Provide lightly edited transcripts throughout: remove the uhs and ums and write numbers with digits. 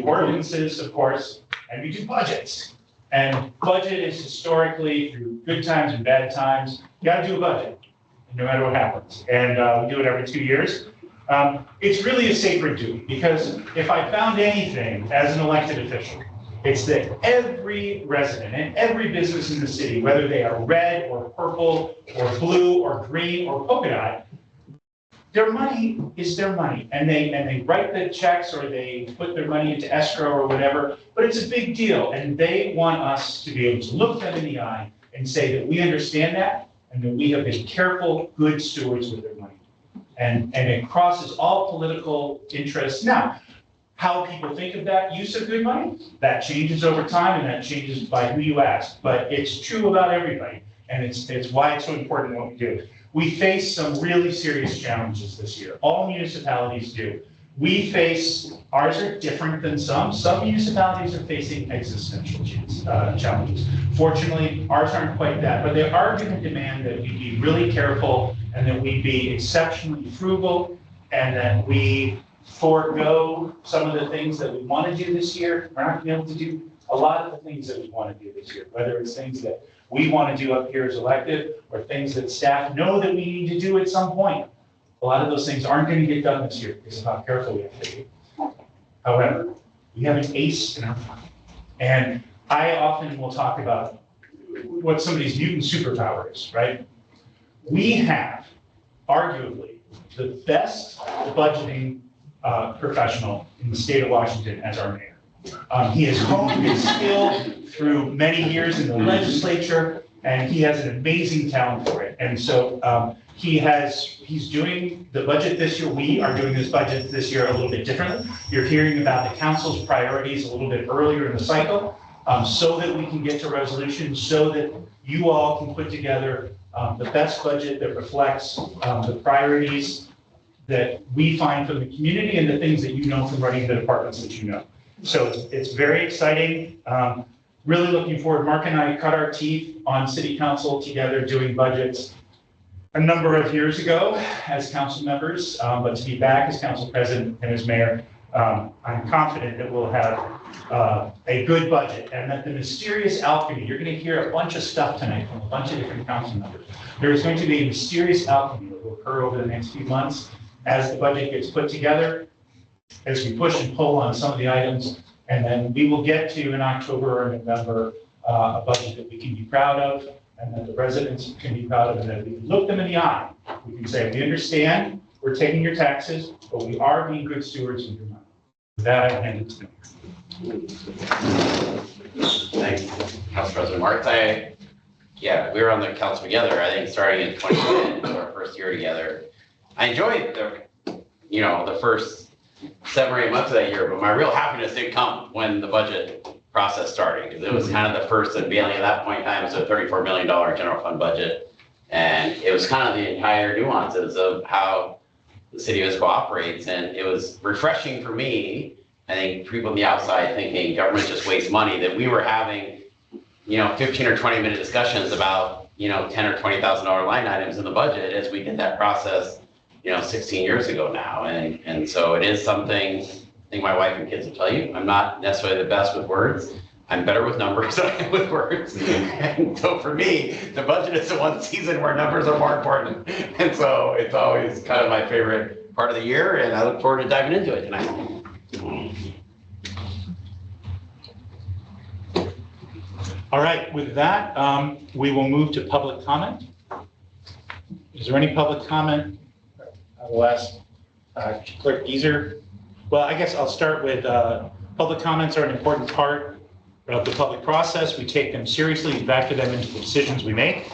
do ordinances, of course, and we do budgets. And budget is historically, through good times and bad times, you gotta do a budget, no matter what happens. And we do it every 2 years. It's really a sacred duty, because if I found anything as an elected official, it's that every resident and every business in the city, whether they are red or purple or blue or green or polka dot, their money is their money, and they write the checks or they put their money into escrow or whatever, but it's a big deal, and they want us to be able to look them in the eye and say that we understand that and that we have been careful, good stewards with their money. And it crosses all political interests. Now, how people think of that use of good money, that changes over time, and that changes by who you ask, but it's true about everybody, and it's why it's so important what we do. We face some really serious challenges this year. All municipalities do. We face, ours are different than some. Some municipalities are facing existential challenges. Fortunately, ours aren't quite that, but they are going to demand that we be really careful and that we be exceptionally frugal and that we forego some of the things that we want to do this year. We're not going to be able to do a lot of the things that we want to do this year, whether it's things that we want to do up here as elected or things that staff know that we need to do at some point. A lot of those things aren't going to get done this year because of how careful we have to be. However, we have an ace in our pocket. And I often will talk about what somebody's mutant superpower is, right? We have arguably the best budgeting professional in the state of Washington as our mayor. He has honed his skill through many years in the legislature, and he has an amazing talent for it. And so he's doing the budget this year. We are doing this budget this year a little bit differently. You're hearing about the council's priorities a little bit earlier in the cycle, so that we can get to resolution, so that you all can put together the best budget that reflects the priorities that we find from the community and the things that you know from running the departments that you know. So it's very exciting. Really looking forward. Mark and I cut our teeth on city council together doing budgets a number of years ago as council members, but to be back as council president and as mayor, I'm confident that we'll have a good budget and that the mysterious alchemy, you're going to hear a bunch of stuff tonight from a bunch of different council members. There is going to be a mysterious alchemy that will occur over the next few months as the budget gets put together, as we push and pull on some of the items, and then we will get to in October or November a budget that we can be proud of and that the residents can be proud of, and that we can look them in the eye. We can say, we understand we're taking your taxes, but we are being good stewards of your money. With that, I hand it to you. Thank you, Council President Mark. Yeah, we were on the council together, I think, starting in 2010, so our first year together. I enjoyed the first 7 or 8 months of that year, but my real happiness did come when the budget process started, because it was kind of the first unveiling. At that point in time, it was a $34 million general fund budget, and it was kind of the entire nuances of how the city of Issaquah operates, and it was refreshing for me. I think people on the outside thinking government just wastes money, that we were having 15 or 20 minute discussions about $10,000 or $20,000 line items in the budget as we did that process 16 years ago now. And so it is something, I think my wife and kids will tell you, I'm not necessarily the best with words. I'm better with numbers than I am with words. And so for me, the budget is the one season where numbers are more important. And so it's always kind of my favorite part of the year, and I look forward to diving into it tonight. All right, with that, we will move to public comment. Is there any public comment? I will ask Clerk Geezer. Well, I guess I'll start with public comments are an important part of the public process. We take them seriously and factor them into the decisions we make.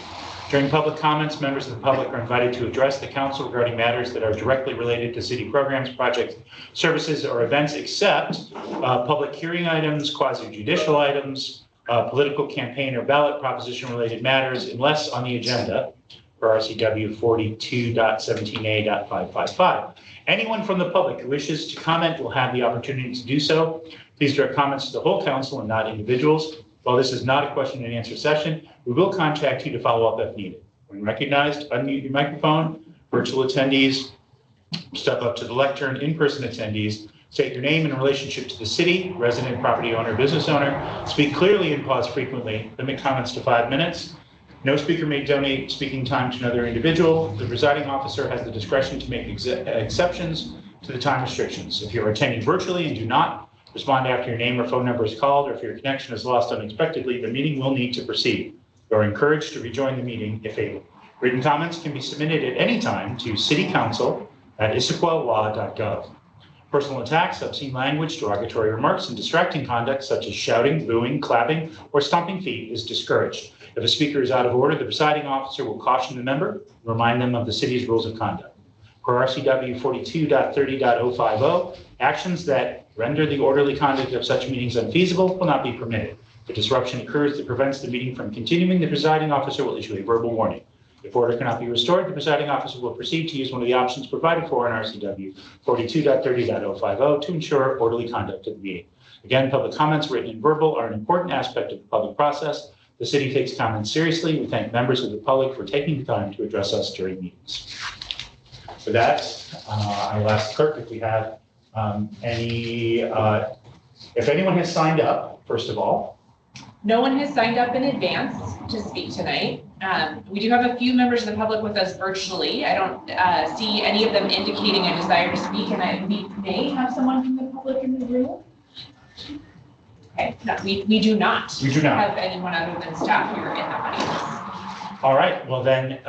During public comments, members of the public are invited to address the council regarding matters that are directly related to city programs, projects, services, or events, except public hearing items, quasi-judicial items, political campaign or ballot proposition related matters, unless on the agenda for RCW 42.17a.555. Anyone from the public who wishes to comment will have the opportunity to do so. Please direct comments to the whole council and not individuals. While this is not a question and answer session, we will contact you to follow up if needed. When recognized, unmute your microphone. Virtual attendees, step up to the lectern. In-person attendees, State your name and relationship to the city, resident, property owner, business owner. Speak clearly and pause frequently. Limit comments to 5 minutes. No speaker may donate speaking time to another individual. The presiding officer has the discretion to make exceptions to the time restrictions. If you're attending virtually and do not respond after your name or phone number is called, or if your connection is lost unexpectedly, the meeting will need to proceed. You are encouraged to rejoin the meeting if able. Written comments can be submitted at any time to citycouncil@issaquahlaw.gov. Personal attacks, obscene language, derogatory remarks, and distracting conduct such as shouting, booing, clapping, or stomping feet is discouraged. If a speaker is out of order, the presiding officer will caution the member and remind them of the city's rules of conduct. Per RCW 42.30.050, actions that render the orderly conduct of such meetings unfeasible will not be permitted. If a disruption occurs that prevents the meeting from continuing, the presiding officer will issue a verbal warning. If order cannot be restored, the presiding officer will proceed to use one of the options provided for in RCW 42.30.050 to ensure orderly conduct of the meeting. Again, public comments, written and verbal, are an important aspect of the public process. The city takes comments seriously. We thank members of the public for taking the time to address us during meetings. For that, I will ask the clerk if we have if anyone has signed up, first of all. No one has signed up in advance to speak tonight. We do have a few members of the public with us virtually. I don't see any of them indicating a desire to speak, and we may have someone from the public in the room. Okay, no, we do not. We do not have anyone other than staff here in the audience. All right, well then,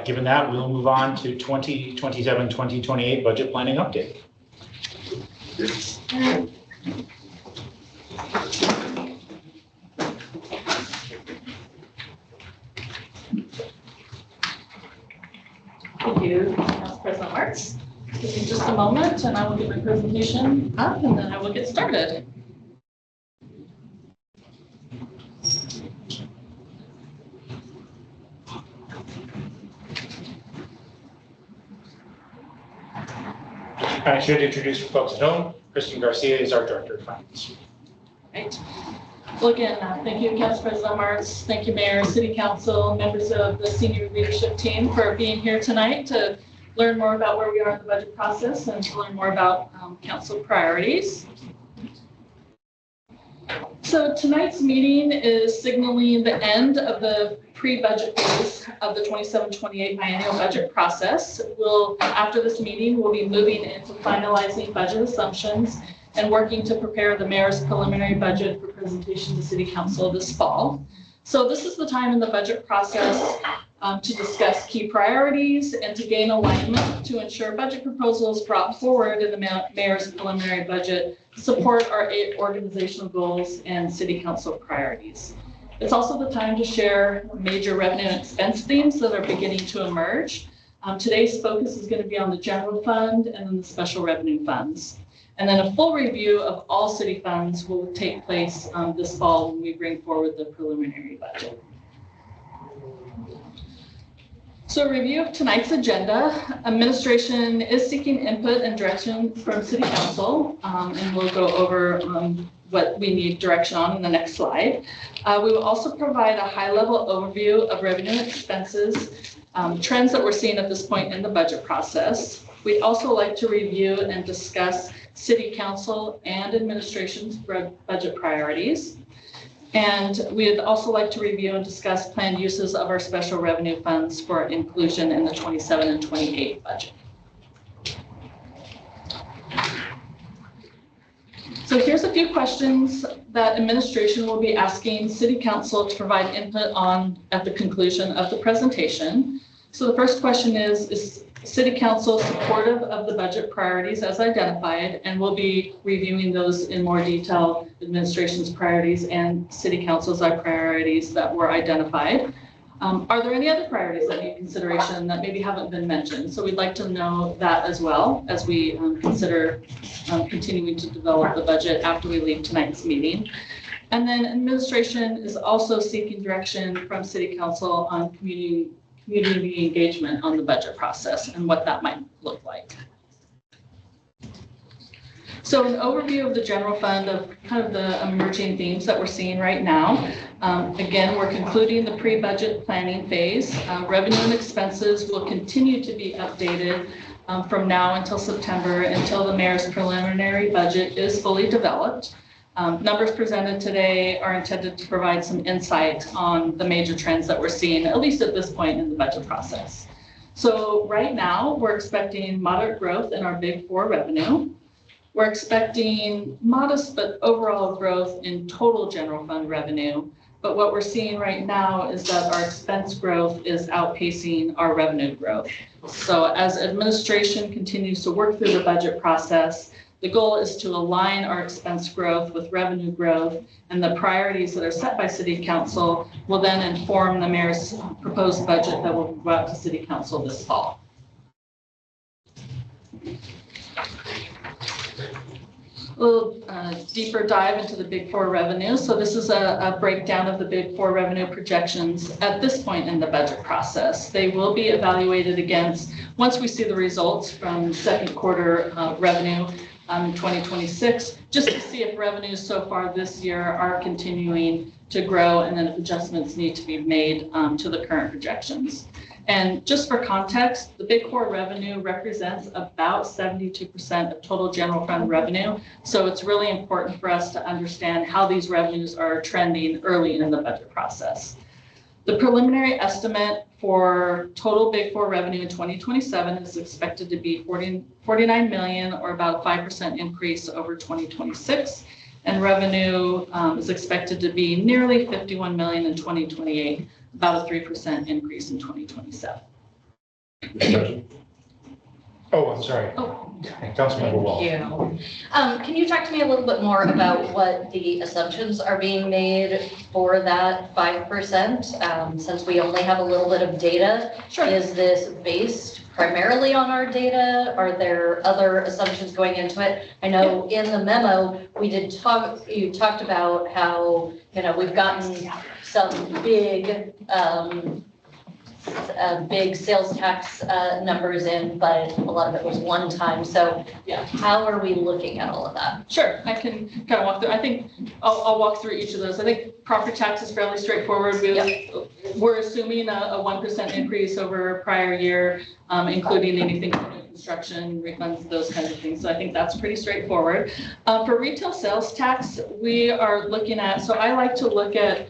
given that, we'll move on to 2027-2028 budget planning update. Thank you, Council President Marks. Give me just a moment and I will get my presentation up and then I will get started. I should introduce for folks at home, Kristen Garcia is our Director of Finance. Right. Well, again, thank you, Council President Marks. Thank you, Mayor, City Council, members of the senior leadership team for being here tonight to learn more about where we are in the budget process and to learn more about council priorities. So tonight's meeting is signaling the end of the pre-budget phase of the 27-28 biennial budget process. After this meeting, we'll be moving into finalizing budget assumptions and working to prepare the mayor's preliminary budget for presentation to City Council this fall. So this is the time in the budget process to discuss key priorities and to gain alignment to ensure budget proposals brought forward in the mayor's preliminary budget support our organizational goals and City Council priorities. It's also the time to share major revenue and expense themes that are beginning to emerge. Today's focus is going to be on the general fund and then the special revenue funds. And then a full review of all city funds will take place this fall when we bring forward the preliminary budget. So a review of tonight's agenda. Administration is seeking input and direction from City Council, and we'll go over what we need direction on in the next slide. We will also provide a high-level overview of revenue and expenses, trends that we're seeing at this point in the budget process. We'd also like to review and discuss City Council and administration's budget priorities. And we'd also like to review and discuss planned uses of our special revenue funds for inclusion in the 27 and 28 budget. So here's a few questions that administration will be asking City Council to provide input on at the conclusion of the presentation. So the first question is City Council supportive of the budget priorities as identified, and we'll be reviewing those in more detail, administration's priorities and City Council's priorities that were identified. Are there any other priorities that need consideration that maybe haven't been mentioned? So we'd like to know that as well as we consider continuing to develop the budget after we leave tonight's meeting. And then administration is also seeking direction from City Council on community engagement on the budget process and what that might look like. So an overview of the general fund of kind of the emerging themes that we're seeing right now. Again, we're concluding the pre-budget planning phase. Revenue and expenses will continue to be updated from now until September, until the mayor's preliminary budget is fully developed. Numbers presented today are intended to provide some insight on the major trends that we're seeing, at least at this point in the budget process. So right now, we're expecting moderate growth in our Big Four revenue. We're expecting modest but overall growth in total general fund revenue. But what we're seeing right now is that our expense growth is outpacing our revenue growth. So as administration continues to work through the budget process, the goal is to align our expense growth with revenue growth, and the priorities that are set by City Council will then inform the mayor's proposed budget that will go out to City Council this fall. A little deeper dive into the Big Four revenue. So this is a breakdown of the Big Four revenue projections at this point in the budget process. They will be evaluated against, once we see the results from second quarter revenue in 2026, just to see if revenues so far this year are continuing to grow, and then if adjustments need to be made to the current projections. And just for context, the Big Four revenue represents about 72% of total general fund revenue. So it's really important for us to understand how these revenues are trending early in the budget process. The preliminary estimate for total Big Four revenue in 2027 is expected to be 49 million, or about a 5% increase over 2026. And revenue is expected to be nearly 51 million in 2028, about a 3% increase in 2027. Oh, I'm sorry. Councilmember Wall. Thank you. Can you talk to me a little bit more about what the assumptions are being made for that 5%? Since we only have a little bit of data, Sure. Is this based primarily on our data? Are there other assumptions going into it? I know in the memo, you talked about how, we've gotten some big sales tax numbers in, but a lot of it was one time. So Yeah. how are we looking at all of that? Sure, I can kind of walk through. I think I'll walk through each of those. I think property tax is fairly straightforward. We're assuming a 1% increase over prior year, including anything from new construction, refunds, those kinds of things. So I think that's pretty straightforward. For retail sales tax, we are looking at, so I like to look at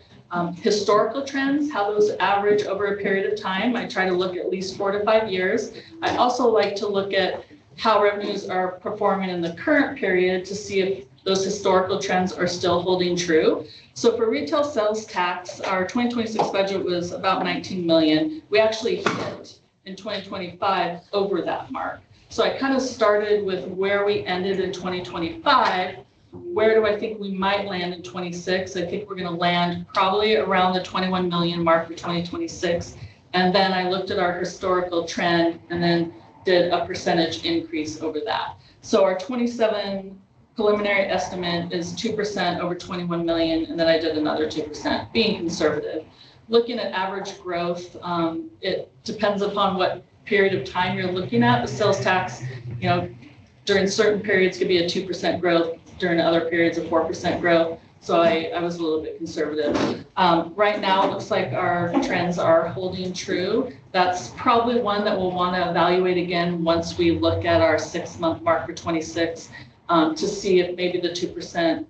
historical trends, how those average over a period of time. I try to look at least 4 to 5 years. I also like to look at how revenues are performing in the current period to see if those historical trends are still holding true. So for retail sales tax, our 2026 budget was about 19 million. We actually hit in 2025 over that mark. So I kind of started with where we ended in 2025. Where do I think we might land in 26? I think we're going to land probably around the 21 million mark for 2026. And then I looked at our historical trend and then did a percentage increase over that. So our 27 preliminary estimate is 2% over 21 million. And then I did another 2%, being conservative. Looking at average growth, it depends upon what period of time you're looking at. The sales tax, during certain periods could be a 2% growth. During other periods of 4% growth. So I was a little bit conservative. Right now, it looks like our trends are holding true. That's probably one that we'll want to evaluate again once we look at our 6-month mark for 26 to see if maybe the 2%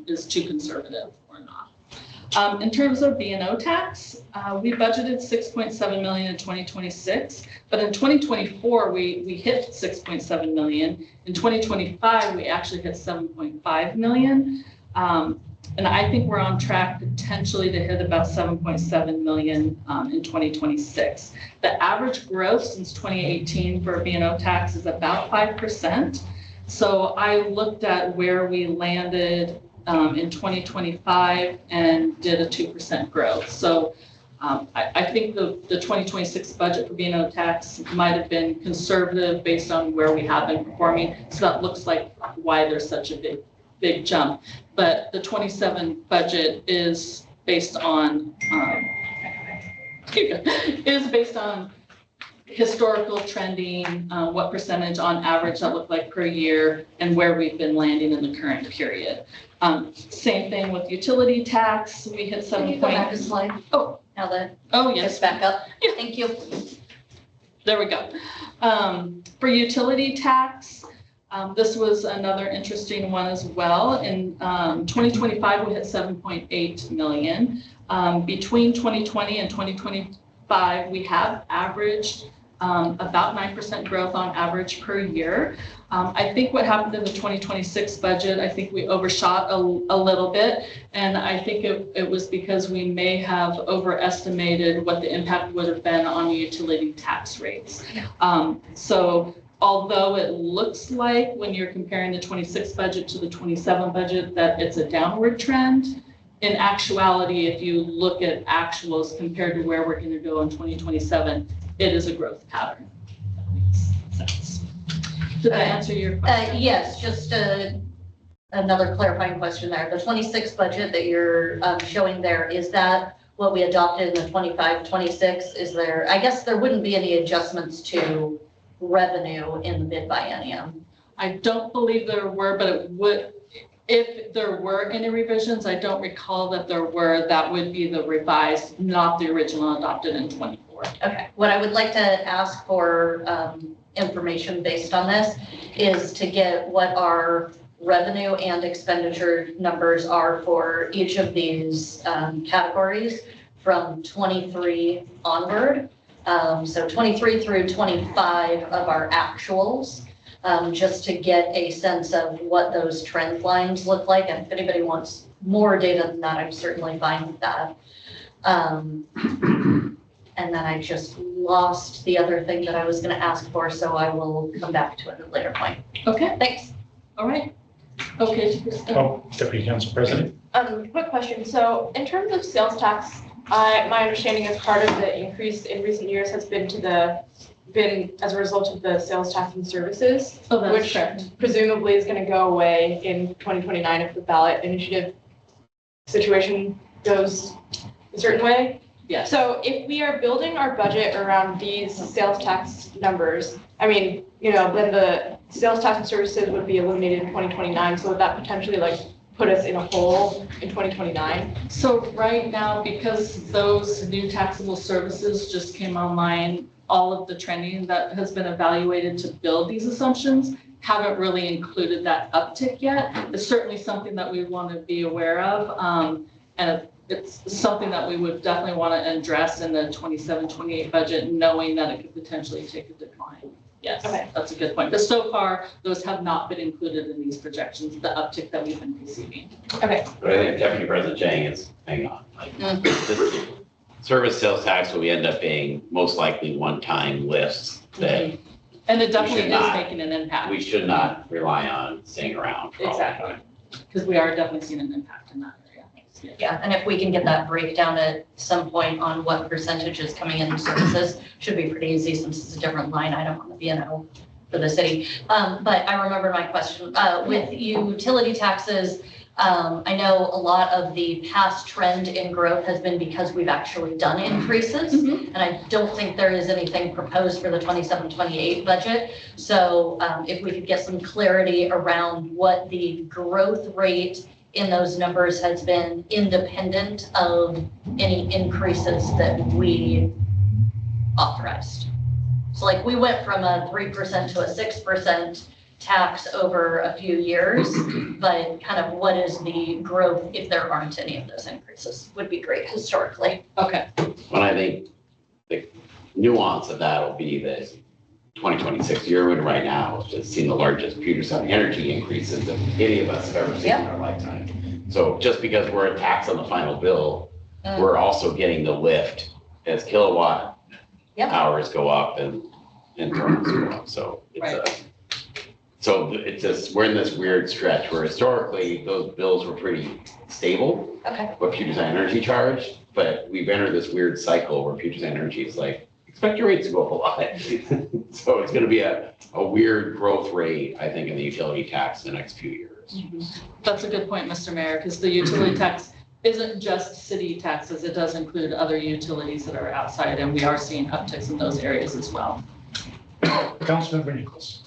is too conservative or not. In terms of B&O tax, we budgeted 6.7 million in 2026, but in 2024, we hit 6.7 million. In 2025, we actually hit 7.5 million. And I think we're on track potentially to hit about 7.7 million in 2026. The average growth since 2018 for B&O tax is about 5%. So I looked at where we landed in 2025 and did a 2% growth. So I think the 2026 budget for B&O tax might have been conservative based on where we have been performing. So that looks like why there's such a big jump. But the 27 budget is based on historical trending, what percentage on average that looked like per year, and where we've been landing in the current period. Same thing with utility tax. We hit 7. Can you go back a slide? Oh. Now that Oh, it's yes. back up. Yeah. Thank you. There we go. For utility tax, this was another interesting one as well. In 2025, we hit 7.8 million. Between 2020 and 2025, we have averaged about 9% growth on average per year. I think what happened in the 2026 budget, I think we overshot a little bit. And I think it was because we may have overestimated what the impact would have been on utility tax rates. So although it looks like when you're comparing the 26 budget to the 27 budget that it's a downward trend, in actuality, if you look at actuals compared to where we're going to go in 2027, it is a growth pattern. That makes sense. Did that answer your question? Yes, just another clarifying question there. The 26 budget that you're showing there, is that what we adopted in the 25, 26? Is there, I guess there wouldn't be any adjustments to revenue in the mid-biennium. I don't believe there were, but it would, if there were any revisions, I don't recall that there were. That would be the revised, not the original adopted in 24. Okay, what I would like to ask for information based on this is to get what our revenue and expenditure numbers are for each of these categories from 23 onward. So 23 through 25 of our actuals, just to get a sense of what those trend lines look like. And if anybody wants more data than that, I'm certainly fine with that. And then I just lost the other thing that I was going to ask for, so I will come back to it at a later point. Okay, Thanks. all right. Okay, Deputy Council President. Quick question. So in terms of sales tax, my understanding is part of the increase in recent years has been as a result of the sales tax and services, Oh, that's which correct. presumably is going to go away in 2029 if the ballot initiative situation goes a certain way. Yes. So if we are building our budget around these sales tax numbers, I mean, then the sales tax and services would be eliminated in 2029. So would that potentially put us in a hole in 2029? So right now, because those new taxable services just came online, all of the trending that has been evaluated to build these assumptions haven't really included that uptick yet. It's certainly something that we want to be aware of. And it's something that we would definitely want to address in the 27-28 budget, knowing that it could potentially take a decline. Yes, Okay. That's a good point. But so far, those have not been included in these projections, the uptick that we've been receiving. Okay. But I think Deputy President Chang is, hang on, this service sales tax will end up being most likely one-time lifts that And it definitely should is not- making an impact. we should not rely on staying around for all that Exactly. time. Because we are definitely seeing an impact in that area. Yeah, and if we can get that breakdown at some point on what percentage is coming in services, should be pretty easy since it's a different line item on the B&O for the city. But I remember my question, with utility taxes, I know a lot of the past trend in growth has been because we've actually done increases. And I don't think there is anything proposed for the 27-28 budget. So if we could get some clarity around what the growth rate in those numbers has been independent of any increases that we authorized. So we went from a 3% to a 6% tax over a few years, but kind of what is the growth if there aren't any of those increases would be great historically. Okay. Well, I think the nuance of that will be that 2026 year right now has seen the largest Puget Sound energy increases that any of us have ever seen in our lifetime. So just because we're a tax on the final bill, we're also getting the lift as kilowatt hours go up and thermals go up. So it's just, we're in this weird stretch where historically those bills were pretty stable. Okay. What Puget Sound Energy charged, but we've entered this weird cycle where Puget Sound Energy is expect your rates to go up a lot. So it's going to be a weird growth rate, I think, in the utility tax in the next few years. That's a good point, Mr. Mayor, because the utility tax isn't just city taxes. It does include other utilities that are outside, and we are seeing upticks in those areas as well. Councilmember Nichols.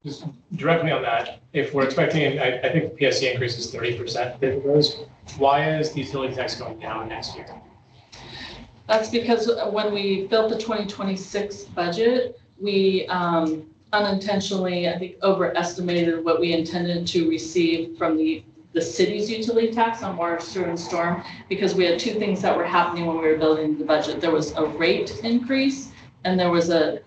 Just directly on that, if we're expecting, I think the PSC increase is 30% that it goes, why is the utility tax going down next year? That's because when we built the 2026 budget, we unintentionally, I think, overestimated what we intended to receive from the city's utility tax on water, sewer, and storm, because we had two things that were happening when we were building the budget. There was a rate increase and there was a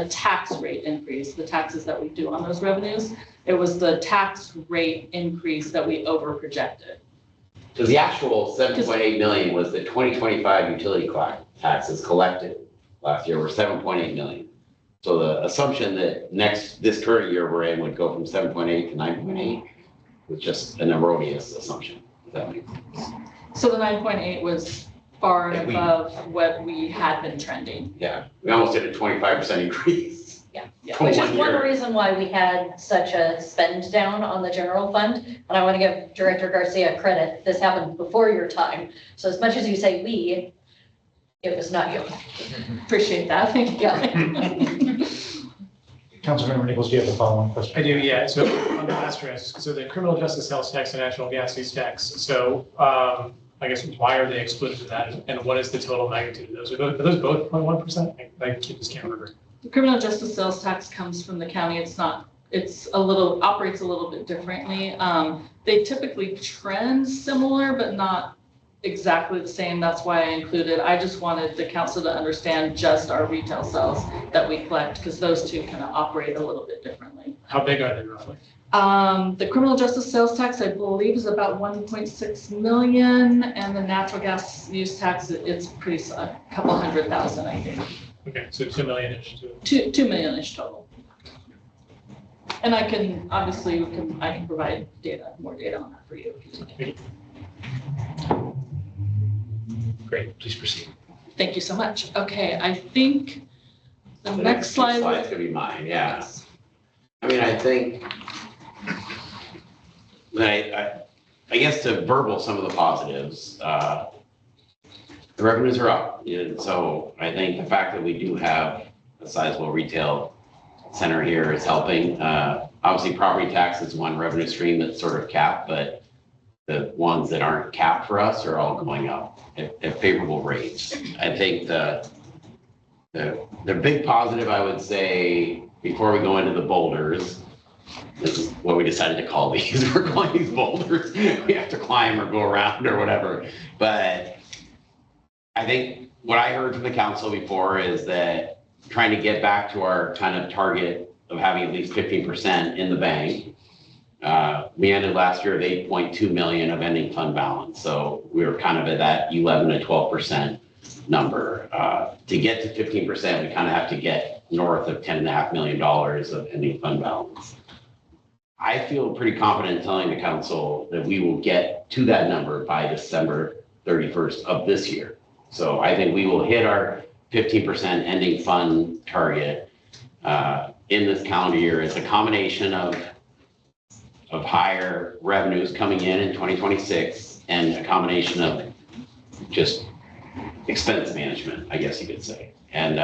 tax rate increase, the taxes that we do on those revenues. It was the tax rate increase that we over projected. So the actual 7.8 million was the 2025 utility taxes collected last year were 7.8 million. So the assumption that this current year we're in would go from 7.8 to 9.8 was just an erroneous assumption. Does that make sense? So the 9.8 was far and Yeah, above what we had been trending. Yeah, we almost did a 25% increase. Yeah, From which is 1 one year. reason why we had such a spend down on the general fund. And I want to give Director Garcia credit. This happened before your time. So as much as you say we, it was not you. Appreciate that. Thank you. Yeah. Councilmember Nichols, do you have the following question? I do, yeah. So on the asterisk, so the criminal justice sales tax and natural gas use tax. So I guess why are they excluded from that? And what is the total magnitude of those? Are those both 0.1%? I just can't remember. The criminal justice sales tax comes from the county. Operates a little bit differently. They typically trend similar, but not exactly the same. That's why I included. I just wanted the council to understand just our retail sales that we collect, because those two kind of operate a little bit differently. How big are they roughly? The criminal justice sales tax, I believe, is about 1.6 million, and the natural gas use tax, it's pretty, a couple 100,000, I think. Okay, so 2 million-ish too. 2 million-ish total. And I can, obviously, I can provide more data on that for you. Great, please proceed. Thank you so much. Okay, I think the next slide. Slide's gonna be mine, yeah. I mean, I think, I guess to verbal some of the positives, the revenues are up. And so I think the fact that we do have a sizable retail center here is helping. Obviously, property tax is one revenue stream that's sort of capped, but the ones that aren't capped for us are all going up at favorable rates. I think the big positive, I would say, before we go into the boulders, this is what we decided to call these. We're calling these boulders. We have to climb or go around or whatever. But I think what I heard from the council before is that trying to get back to our kind of target of having at least 15% in the bank. We ended last year at 8.2 million of ending fund balance. So we were kind of at that 11 to 12% number. To get to 15%, we kind of have to get north of $10.5 million of ending fund balance. I feel pretty confident telling the council that we will get to that number by December 31st of this year. So I think we will hit our 15% ending fund target in this calendar year. It's a combination of higher revenues coming in 2026 and a combination of just expense management, I guess you could say. And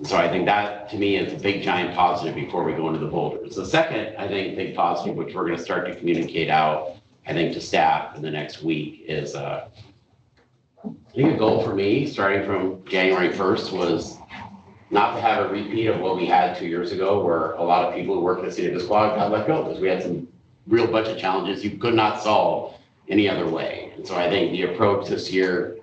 so I think that to me is a big giant positive before we go into the boulders. The second, I think, big positive, which we're going to start to communicate out, I think, to staff in the next week is I think a goal for me starting from January 1st was not to have a repeat of what we had 2 years ago, where a lot of people who work in the city of Issaquah got let go because we had some real budget challenges you could not solve any other way. And so I think the approach this year,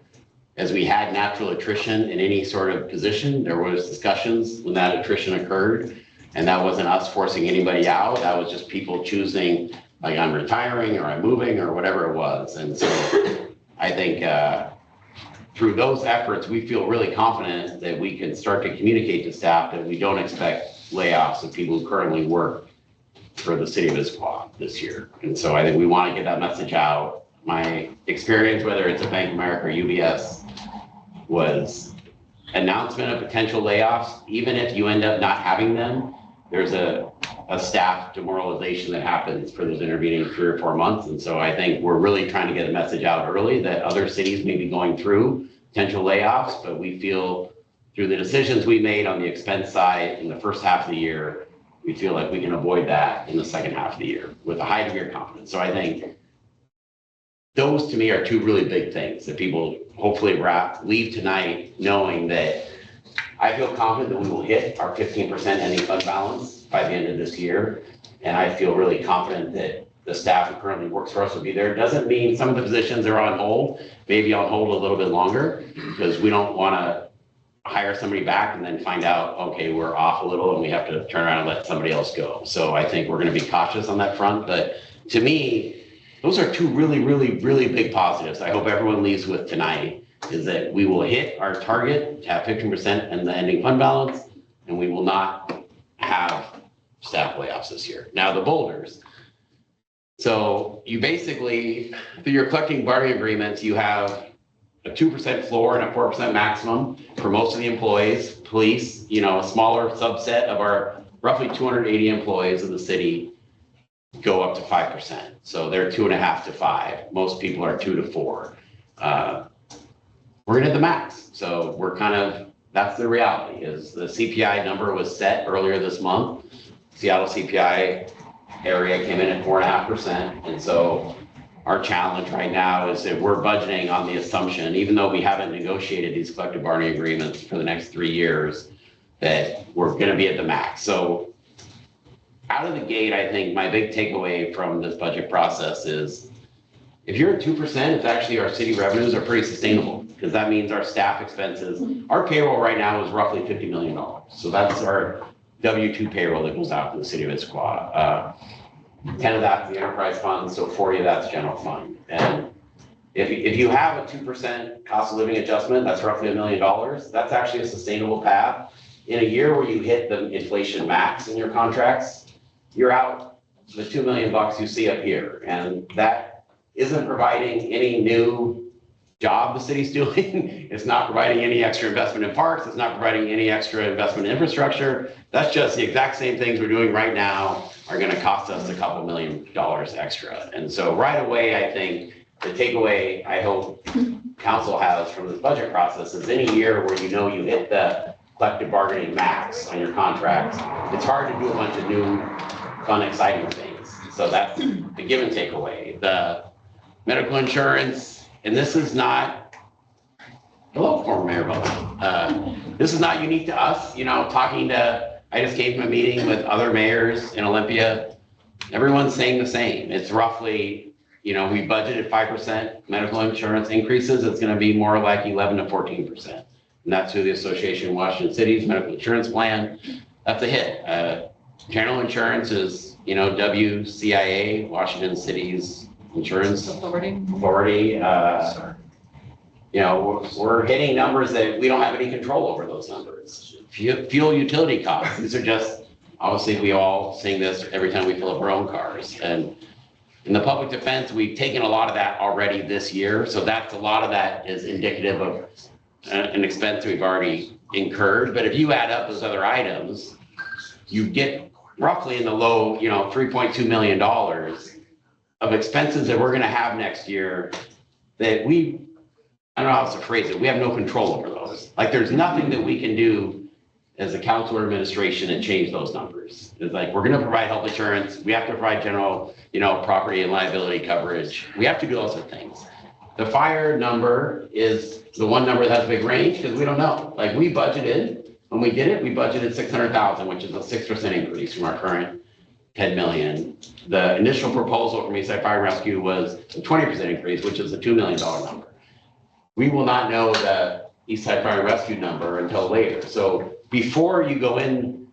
as we had natural attrition in any sort of position, there was discussions when that attrition occurred, and that wasn't us forcing anybody out. That was just people choosing, like, I'm retiring or I'm moving or whatever it was. And so I think through those efforts, we feel really confident that we can start to communicate to staff that we don't expect layoffs of people who currently work for the city of Issaquah this year. And so I think we want to get that message out. My experience, whether it's a Bank of America or UBS, was announcement of potential layoffs. Even if you end up not having them, there's a staff demoralization that happens for those intervening 3 or 4 months. And so I think we're really trying to get a message out early that other cities may be going through potential layoffs, but we feel through the decisions we made on the expense side in the first half of the year, we feel like we can avoid that in the second half of the year with a high degree of confidence. So I think those to me are two really big things that people hopefully leave tonight knowing that I feel confident that we will hit our 15% ending fund balance by the end of this year. And I feel really confident that the staff who currently works for us will be there. Doesn't mean some of the positions are on hold, maybe on hold a little bit longer, because we don't want to hire somebody back and then find out, okay, we're off a little and we have to turn around and let somebody else go. So I think we're going to be cautious on that front. But to me, those are two really, really, really big positives I hope everyone leaves with tonight, is that we will hit our target to have 15% in the ending fund balance, and we will not have staff layoffs this year. Now the boulders. So you basically, through your collective bargaining agreements, you have a 2% floor and a 4% maximum for most of the employees. Police, a smaller subset of our roughly 280 employees in the city go up to 5%. So they're 2.5 to 5. Most people are 2 to 4. We're gonna hit the max. So we're that's the reality, is the CPI number was set earlier this month. Seattle CPI area came in at 4.5%. And so our challenge right now is that we're budgeting on the assumption, even though we haven't negotiated these collective bargaining agreements for the next 3 years, that we're gonna be at the max. So out of the gate, I think my big takeaway from this budget process is, if you're at 2%, it's actually our city revenues are pretty sustainable, because that means our staff expenses, our payroll right now is roughly $50 million. So that's our W-2 payroll that goes out to the city of Issaquah. 10 of that's the enterprise fund, so 40 of that's general fund. And if you have a 2% cost of living adjustment, that's roughly $1 million. That's actually a sustainable path. In a year where you hit the inflation max in your contracts, you're out the $2 million you see up here. And that isn't providing any new job the city's doing. It's not providing any extra investment in parks. It's not providing any extra investment in infrastructure. That's just the exact same things we're doing right now are going to cost us a couple $1 million extra. And so right away, I think the takeaway I hope council has from this budget process is, any year where you hit the collective bargaining max on your contracts, it's hard to do a bunch of new, fun, exciting things. So that's the give and take away. The medical insurance, and this is not, hello, former Mayor Bowman. This is not unique to us. I just came from a meeting with other mayors in Olympia. Everyone's saying the same. It's roughly, we budgeted 5% medical insurance increases. It's going to be more like 11 to 14%. And that's through the Association of Washington Cities Medical Insurance Plan. That's a hit. General insurance is, WCIA, Washington Cities Insurance Authority. We're hitting numbers that we don't have any control over those numbers. Fuel utility costs. These are just, obviously we all sing this every time we fill up our own cars. And in the public defense, we've taken a lot of that already this year. So a lot of that is indicative of an expense we've already incurred. But if you add up those other items, you get roughly in the low, $3.2 million of expenses that we're going to have next year that I don't know how to phrase it, we have no control over those. Like, there's nothing that we can do as a council or administration and change those numbers. It's like, we're going to provide health insurance. We have to provide general, property and liability coverage. We have to do lots of things. The fire number is the one number that has a big range because we don't know. Like, we budgeted, when we did it, we budgeted $600,000, which is a 6% increase from our current 10 million. The initial proposal from Eastside Fire and Rescue was a 20% increase, which is a $2 million number. We will not know the Eastside Fire and Rescue number until later. So before you go in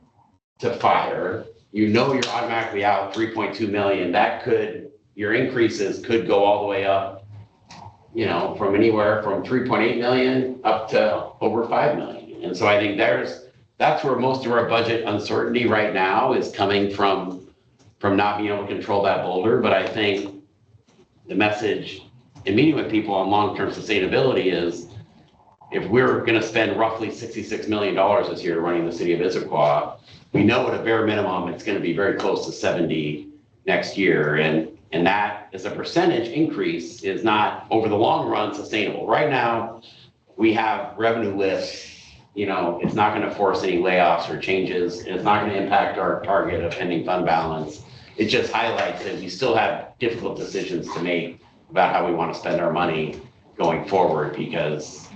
to fire, you're automatically out 3.2 million. Your increases could go all the way up, from anywhere from 3.8 million up to over 5 million. And so I think that's where most of our budget uncertainty right now is coming from not being able to control that boulder. But I think the message in meeting with people on long-term sustainability is, if we're going to spend roughly $66 million this year running the city of Issaquah, we know at a bare minimum it's going to be very close to 70 next year. And that, as a percentage increase, is not over the long run sustainable. Right now, we have revenue lifts. It's not going to force any layoffs or changes. And it's not going to impact our target of ending fund balance. It just highlights that we still have difficult decisions to make about how we want to spend our money going forward, because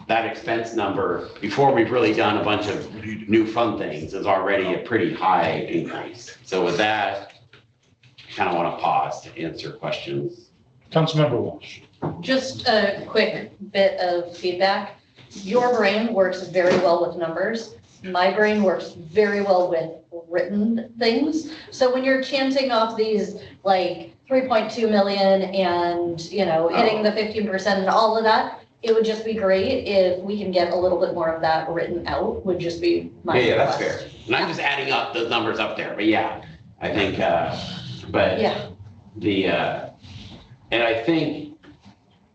that expense number, before we've really done a bunch of new fun things, is already a pretty high increase. So with that, I kind of want to pause to answer questions. Councilmember Walsh. Just a quick bit of feedback. Your brain works very well with numbers. My brain works very well with written things. So when you're chanting off these like 3.2 million and, you know, hitting the 15% and all of that, it would just be great if we can get a little bit more of that written out, would just be my Yeah, that's request. fair. And I'm just adding up those numbers up there, but yeah, I think, but Yeah, and I think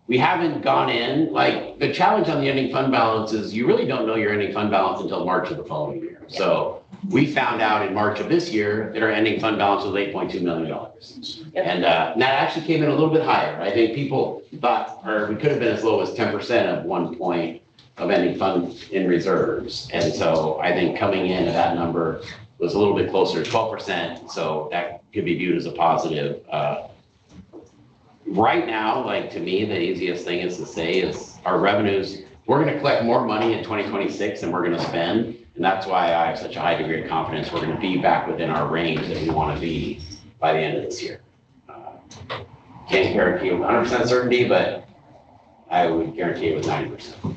we haven't gone in, like, the challenge on the ending fund balance is you really don't know your ending fund balance until March of the following year. So we found out in March of this year that our ending fund balance was $8.2 million. Yep. And that actually came in a little bit higher. I think people thought, or we could have been as low as 10% at one point of ending fund in reserves. And so I think coming in at that number was a little bit closer to 12%. So that could be viewed as a positive. Right now, like, to me, the easiest thing is to say is our revenues, we're going to collect more money in 2026 than we're going to spend. And that's why I have such a high degree of confidence we're going to be back within our range that we want to be by the end of this year. Can't guarantee with 100% certainty, but I would guarantee it with 90%.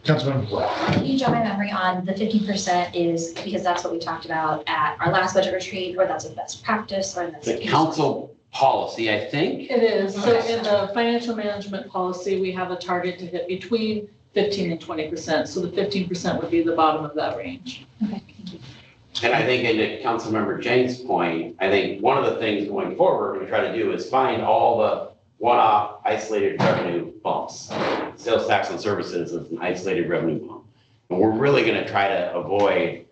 Councilmember Black. Can you jog my memory on the 50% is because that's what we talked about at our last budget retreat, or that's a best practice, or that's The council policy, I think. It is. So in the financial management policy, we have a target to hit between 15 and 20%. So the 15% would be the bottom of that range. Okay, thank you. And I think, to Councilmember Jane's point, I think one of the things going forward we try to do is find all the one-off isolated revenue bumps. Sales tax on services is an isolated revenue bump. And we're really going to try to avoid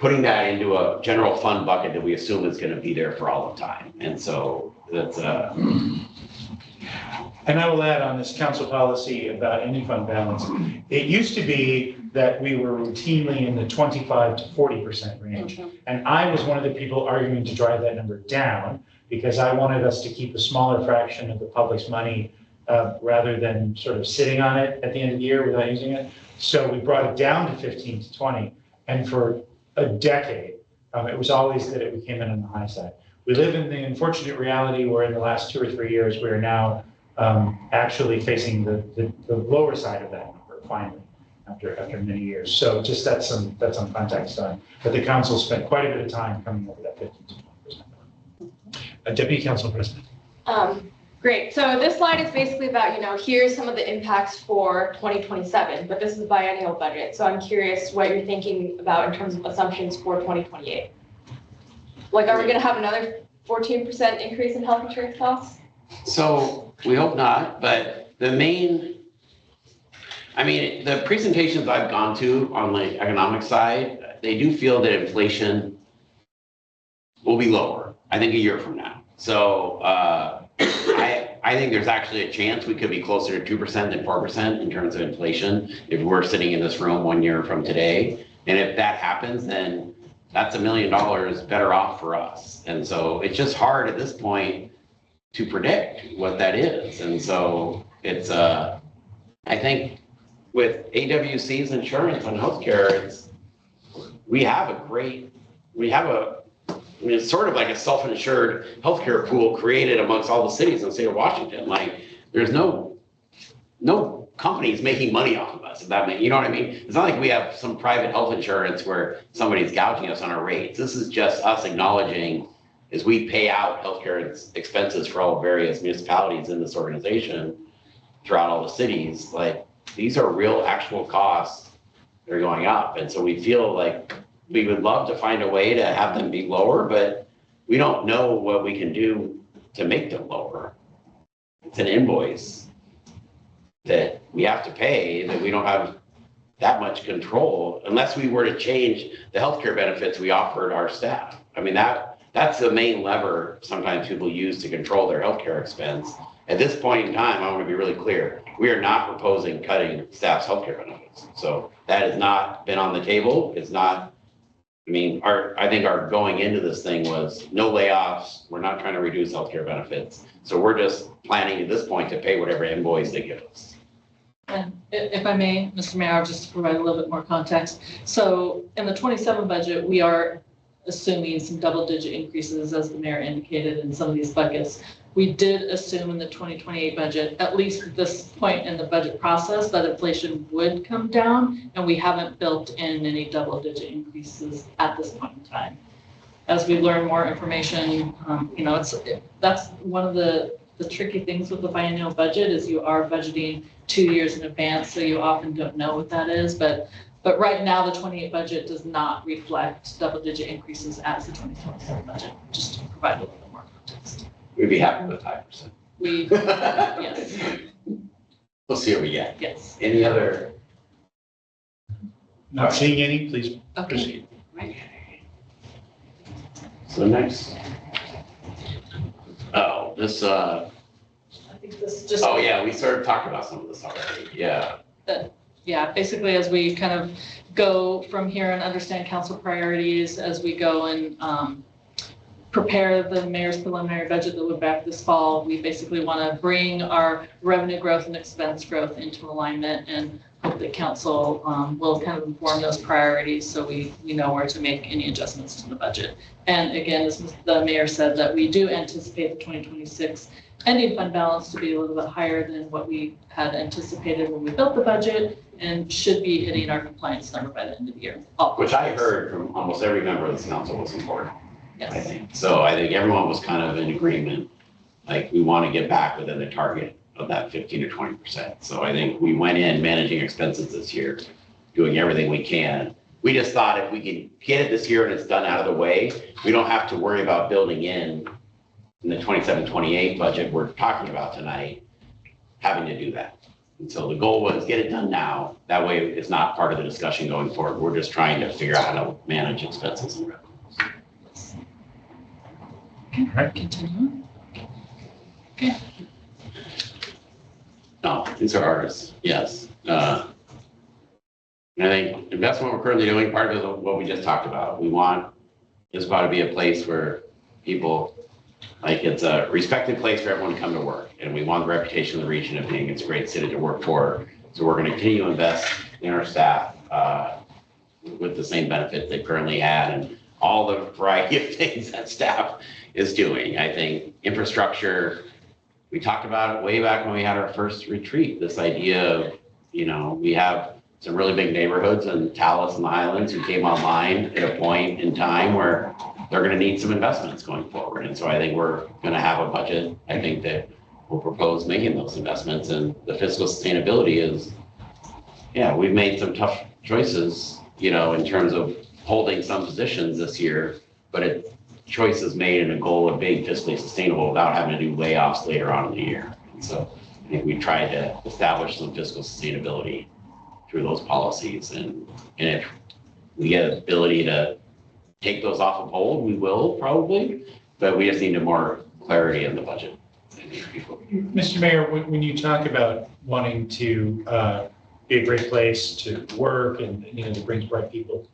putting that into a general fund bucket that we assume is going to be there for all the time. And so that's And I will add on this council policy about ending fund balance. It used to be that we were routinely in the 25 to 40% range. And I was one of the people arguing to drive that number down because I wanted us to keep a smaller fraction of the public's money rather than sort of sitting on it at the end of the year without using it. So we brought it down to 15 to 20. And for a decade, it was always that it came in on the high side. We live in the unfortunate reality where in the last 2 or 3 years, we are now actually facing the lower side of that number finally after many years. So just that's some context on. But the council spent quite a bit of time coming over that 15 to 20%. Deputy Council President. Great. So this slide is basically about, here's some of the impacts for 2027, but this is a biennial budget. So I'm curious what you're thinking about in terms of assumptions for 2028. Like, are we going to have another 14% increase in health insurance costs? So we hope not, but the presentations I've gone to on the economic side, they do feel that inflation will be lower, I think, a year from now. So I think there's actually a chance we could be closer to 2% than 4% in terms of inflation if we're sitting in this room 1 year from today. And if that happens, then that's $1 million better off for us. And so it's just hard at this point to predict what that is. And so it's, I think with AWC's insurance on healthcare, it's sort of like a self-insured healthcare pool created amongst all the cities in the state of Washington. Like, there's no companies making money off of us, if that makes, you know what I mean? It's not like we have some private health insurance where somebody's gouging us on our rates. This is just us acknowledging as we pay out healthcare expenses for all various municipalities in this organization throughout all the cities, like, these are real actual costs that are going up. And so we feel like we would love to find a way to have them be lower, but we don't know what we can do to make them lower. It's an invoice that we have to pay that we don't have that much control unless we were to change the healthcare benefits we offered our staff. I mean, that's the main lever sometimes people use to control their healthcare expense. At this point in time, I want to be really clear. We are not proposing cutting staff's healthcare benefits. So that has not been on the table. It's not I mean, I think our going into this thing was no layoffs. We're not trying to reduce healthcare benefits. So we're just planning at this point to pay whatever invoice they give us. And if I may, Mr. Mayor, just to provide a little bit more context. So in the 27 budget, we are assuming some double-digit increases, as the mayor indicated, in some of these buckets. We did assume in the 2028 budget, at least at this point in the budget process, that inflation would come down, and we haven't built in any double-digit increases at this point in time. As we learn more information, that's one of the tricky things with the biennial budget is you are budgeting 2 years in advance, so you often don't know what that is. But right now, the 28 budget does not reflect double-digit increases as the 2027 budget, just to provide a little bit more context. We'd be happy with 5%. Yes, We'll see what we get. yes. Any other? Not seeing any, please Okay. proceed. So next. Oh, this, I think this just. oh yeah, we sort of talked about some of this already. Yeah. Yeah, basically, as we kind of go from here and understand council priorities, as we go and prepare the mayor's preliminary budget that we'll back this fall, we basically want to bring our revenue growth and expense growth into alignment and hope that council will kind of inform those priorities so we know where to make any adjustments to the budget. And again, as the mayor said, that we do anticipate the 2026 ending fund balance to be a little bit higher than what we had anticipated when we built the budget and should be hitting our compliance number by the end of the year. Which I heard from almost every member of this council was important, I Yes. think. So I think everyone was kind of in agreement. Like we want to get back within the target of that 15 to 20%. So I think we went in managing expenses this year, doing everything we can. We just thought if we can get it this year and it's done out of the way, we don't have to worry about building in the 27-28 budget we're talking about tonight, having to do that. And so the goal was get it done now. That way it's not part of the discussion going forward. We're just trying to figure out how to manage expenses and revenues. Okay, Right. continue. No, these are ours, yes. I think investment we're currently doing, part of it is what we just talked about. We want Issaquah to be a place where people, like it's a respected place for everyone to come to work. And we want the reputation of the region of being it's a great city to work for. So we're going to continue to invest in our staff with the same benefits they currently had and all the variety of things that staff is doing. I think infrastructure, we talked about it way back when we had our first retreat, this idea of, we have some really big neighborhoods in Tallis and the Highlands who came online at a point in time where they're going to need some investments going forward. And so I think we're going to have a budget, I think, that will propose making those investments. And the fiscal sustainability is, we've made some tough choices, in terms of holding some positions this year, but it's choices made in a goal of being fiscally sustainable without having to do layoffs later on in the year. And so I think we tried to establish some fiscal sustainability through those policies. And if we get the ability to take those off of hold, we will probably, but we just need more clarity in the budget. Mr. Mayor, when you talk about wanting to be a great place to work and, that brings bright people,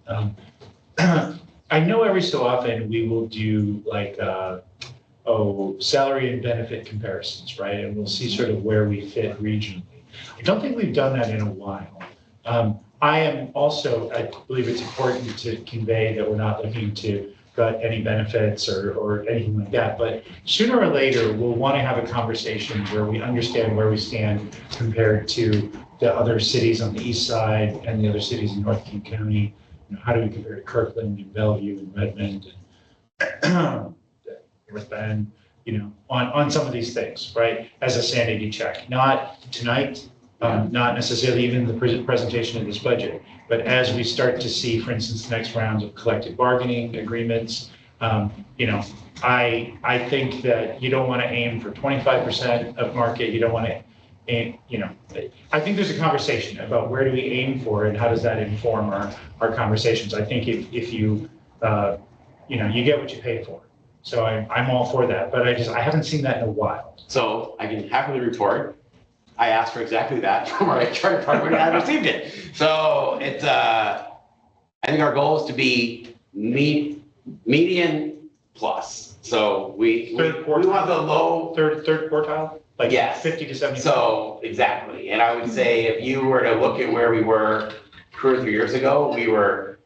I know every so often we will do like, salary and benefit comparisons, right? And we'll see sort of where we fit regionally. I don't think we've done that in a while. I am also, I believe it's important to convey that we're not looking to cut any benefits or anything like that, but sooner or later, we'll want to have a conversation where we understand where we stand compared to the other cities on the east side and the other cities in North King County. How do we compare to Kirkland and Bellevue and Redmond and North Bend, on some of these things, right? As a sanity check, not tonight, not necessarily even the presentation of this budget, but as we start to see, for instance, the next rounds of collective bargaining agreements, I think that you don't want to aim for 25% of market. You don't want to aim, I think there's a conversation about where do we aim for and how does that inform our conversations. I think if you, you get what you pay for. So I'm all for that, but I haven't seen that in a while. So I can happily report, I asked for exactly that from our HR department and I received it. So it's, I think our goal is to be median plus. So we Third want the low. Third quartile? Like Yes. 50 to 70? So, exactly. And I would say if you were to look at where we were 2 or 3 years ago, we were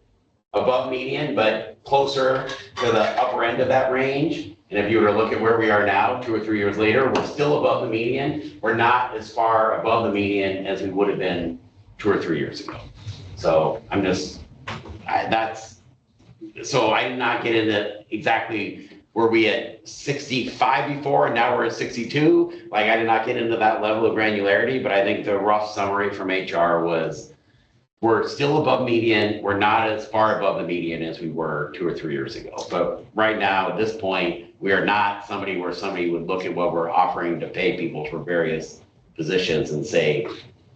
above median, but closer to the upper end of that range. And if you were to look at where we are now, 2 or 3 years later, we're still above the median. We're not as far above the median as we would have been 2 or 3 years ago. So I'm just, so I did not get into exactly, were we at 65 before and now we're at 62? Like, I did not get into that level of granularity, but I think the rough summary from HR was, we're still above median. We're not as far above the median as we were 2 or 3 years ago. But right now, at this point, we are not somebody where somebody would look at what we're offering to pay people for various positions and say,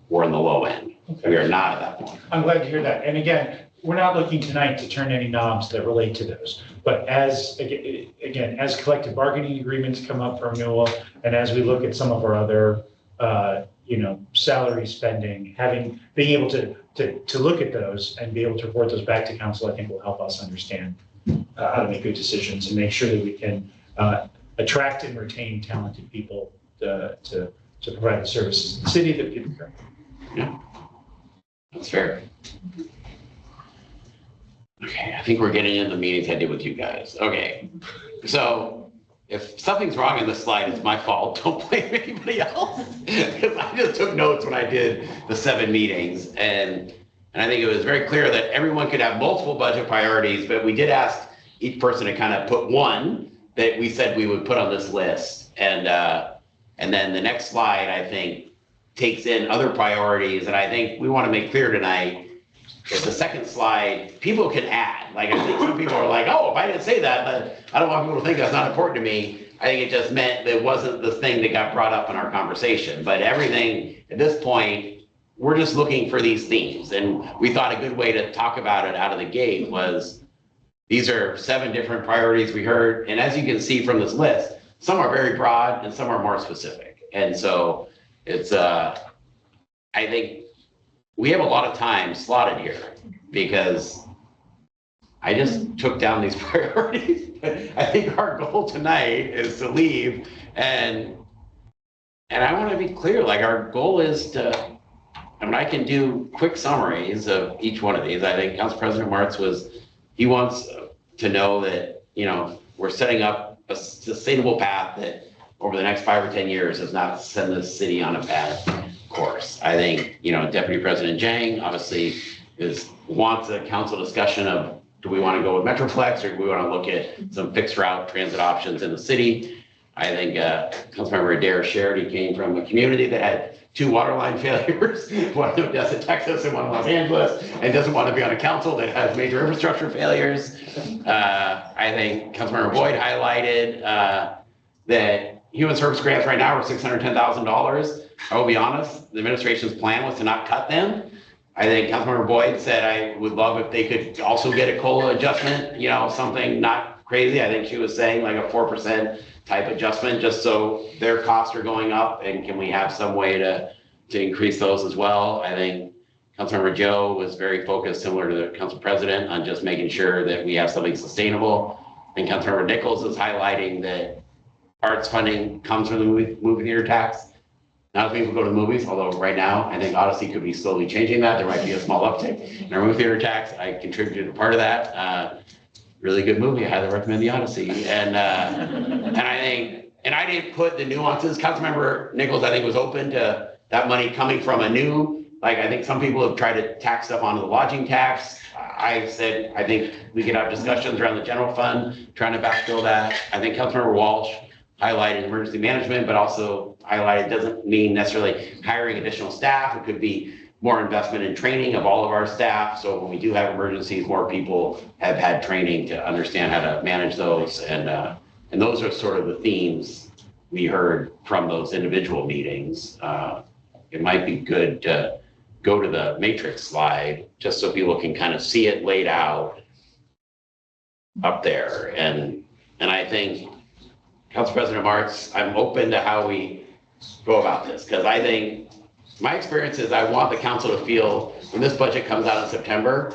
we're in the low end. Okay. We are not at that point. I'm glad to hear that. And again, we're not looking tonight to turn any knobs that relate to those. But as, again, as collective bargaining agreements come up for renewal, and as we look at some of our other, salary spending, being able to look at those and be able to report those back to council, I think will help us understand how to make good decisions and make sure that we can attract and retain talented people to provide the services in the city that people care. Yeah, that's fair. Okay, I think we're getting into the meetings I did with you guys. Okay, so if something's wrong in this slide, it's my fault. Don't blame anybody else. Because I just took notes when I did the 7 meetings. And I think it was very clear that everyone could have multiple budget priorities, but we did ask each person to kind of put one that we said we would put on this list. And then the next slide, I think, takes in other priorities. And I think we want to make clear tonight that the second slide, people can add. Like, I think some people are like, oh, if I didn't say that, but I don't want people to think that's not important to me. I think it just meant that it wasn't the thing that got brought up in our conversation. But everything at this point, we're just looking for these themes. And we thought a good way to talk about it out of the gate was, these are 7 different priorities we heard. And as you can see from this list, some are very broad and some are more specific. And so it's, I think we have a lot of time slotted here because I just took down these priorities. I think our goal tonight is to leave and I want to be clear, like, our goal is to, I can do quick summaries of each one of these. I think Council President Martz he wants to know that, we're setting up a sustainable path that over the next 5 or 10 years does not send the city on a bad course. I think, Deputy President Jang obviously wants a council discussion of, do we want to go with Metroplex or do we want to look at some fixed route transit options in the city? I think Councilmember Adair shared he came from a community that had 2 water line failures, one in Odessa, Texas, and one in Los Angeles, and doesn't want to be on a council that has major infrastructure failures. I think Councilmember Boyd highlighted that human service grants right now are $610,000. I will be honest, the administration's plan was to not cut them. I think Councilmember Boyd said I would love if they could also get a COLA adjustment, something not crazy. I think she was saying like a 4% type adjustment, just so their costs are going up, and can we have some way to increase those as well? I think Councilmember Joe was very focused, similar to the council president, on just making sure that we have something sustainable. And Councilmember Nichols is highlighting that arts funding comes from the movie theater tax. Not as many people go to the movies, although right now, I think Odyssey could be slowly changing that. There might be a small uptick in our movie theater tax. I contributed a part of that. Really good movie. I highly recommend the Odyssey. And I didn't put the nuances. Councilmember Nichols, I think, was open to that money coming from a new, like, I think some people have tried to tack stuff onto the lodging tax. I said, I think we could have discussions around the general fund, trying to backfill that. I think Councilmember Walsh highlighted emergency management, but also highlighted doesn't mean necessarily hiring additional staff. It could be more investment in training of all of our staff. So when we do have emergencies, more people have had training to understand how to manage those. And those are sort of the themes we heard from those individual meetings. It might be good to go to the matrix slide just so people can kind of see it laid out up there. And I think, Council President Martz, I'm open to how we go about this, because I think my experience is I want the council to feel when this budget comes out in September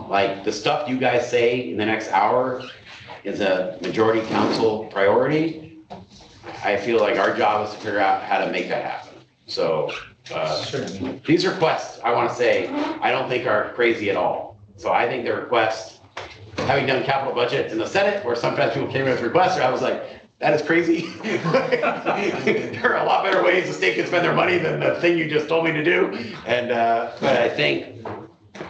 like the stuff you guys say in the next hour is a majority council priority, I feel like our job is to figure out how to make that happen. So these requests, I want to say, I don't think are crazy at all. So I think the request, having done capital budget in the Senate, where sometimes people came in with requests, I was like, that is crazy. There are a lot better ways the state can spend their money than the thing you just told me to do. And but I think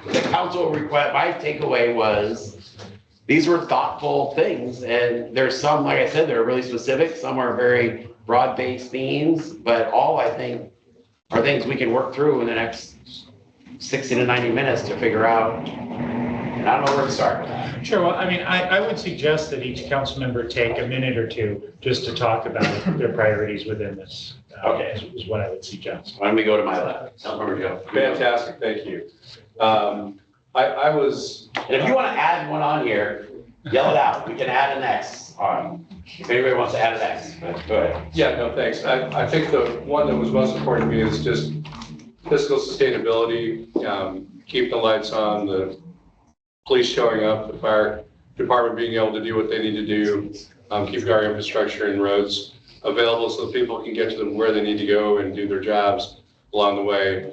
the council request, my takeaway was these were thoughtful things, and there's some, like I said, they're really specific. Some are very broad-based themes, but all I think are things we can work through in the next 60 to 90 minutes to figure out. And I don't know where to start with that. Sure, well, I mean, I would suggest that each council member take a minute or two just to talk about their priorities within this. Okay. Is what I would suggest. Why don't we go to my left? Councilmember Joe. Fantastic, thank you. I was. And if you want to add one on here, yell it out. We can add an X on. If anybody wants to add an X, go ahead. Yeah, no, thanks. I think the one that was most important to me is just fiscal sustainability, keep the lights on, the police showing up, the fire department being able to do what they need to do, keep our infrastructure and roads available so that people can get to them where they need to go and do their jobs along the way.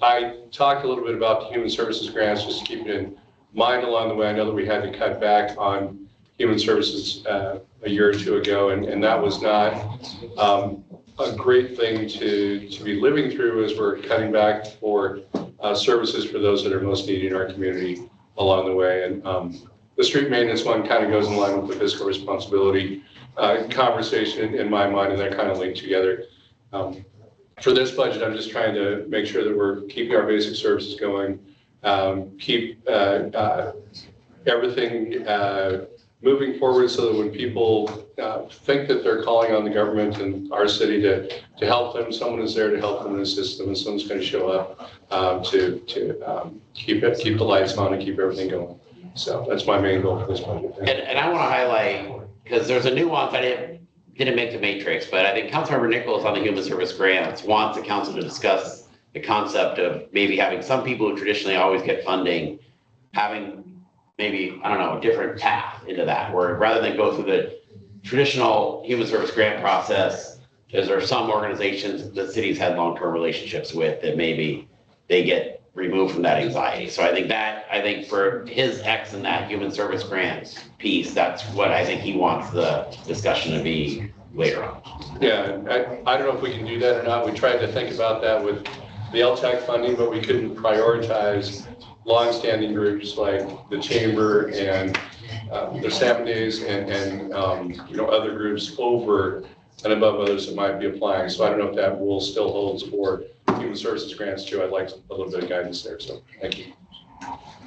I talked a little bit about the human services grants, just to keep it in mind along the way. I know that we had to cut back on human services a year or two ago, and that was not a great thing to be living through as we're cutting back for services for those that are most needy in our community along the way. And the street maintenance one kind of goes in line with the fiscal responsibility conversation in my mind, and they're kind of linked together. For this budget, I'm just trying to make sure that we're keeping our basic services going, keep everything moving forward so that when people think that they're calling on the government and our city to help them, someone is there to help them and assist them, and someone's going to show up to keep the lights on and keep everything going. So that's my main goal for this budget. And I want to highlight, because there's a nuance I didn't make the matrix, but I think Councilmember Nichols on the human service grants wants the council to discuss the concept of maybe having some people who traditionally always get funding, having maybe, I don't know, a different path into that, where rather than go through the traditional human service grant process, because there are some organizations that cities had long-term relationships with that maybe they get removed from that anxiety. So I think for his X in that human service grant piece, that's what I think he wants the discussion to be later on. Yeah, I don't know if we can do that or not. We tried to think about that with the LTAC funding, but we couldn't prioritize longstanding groups like the Chamber and the 7 days and other groups over and above others that might be applying. So I don't know if that rule still holds for human services grants too. I'd like a little bit of guidance there. So thank you.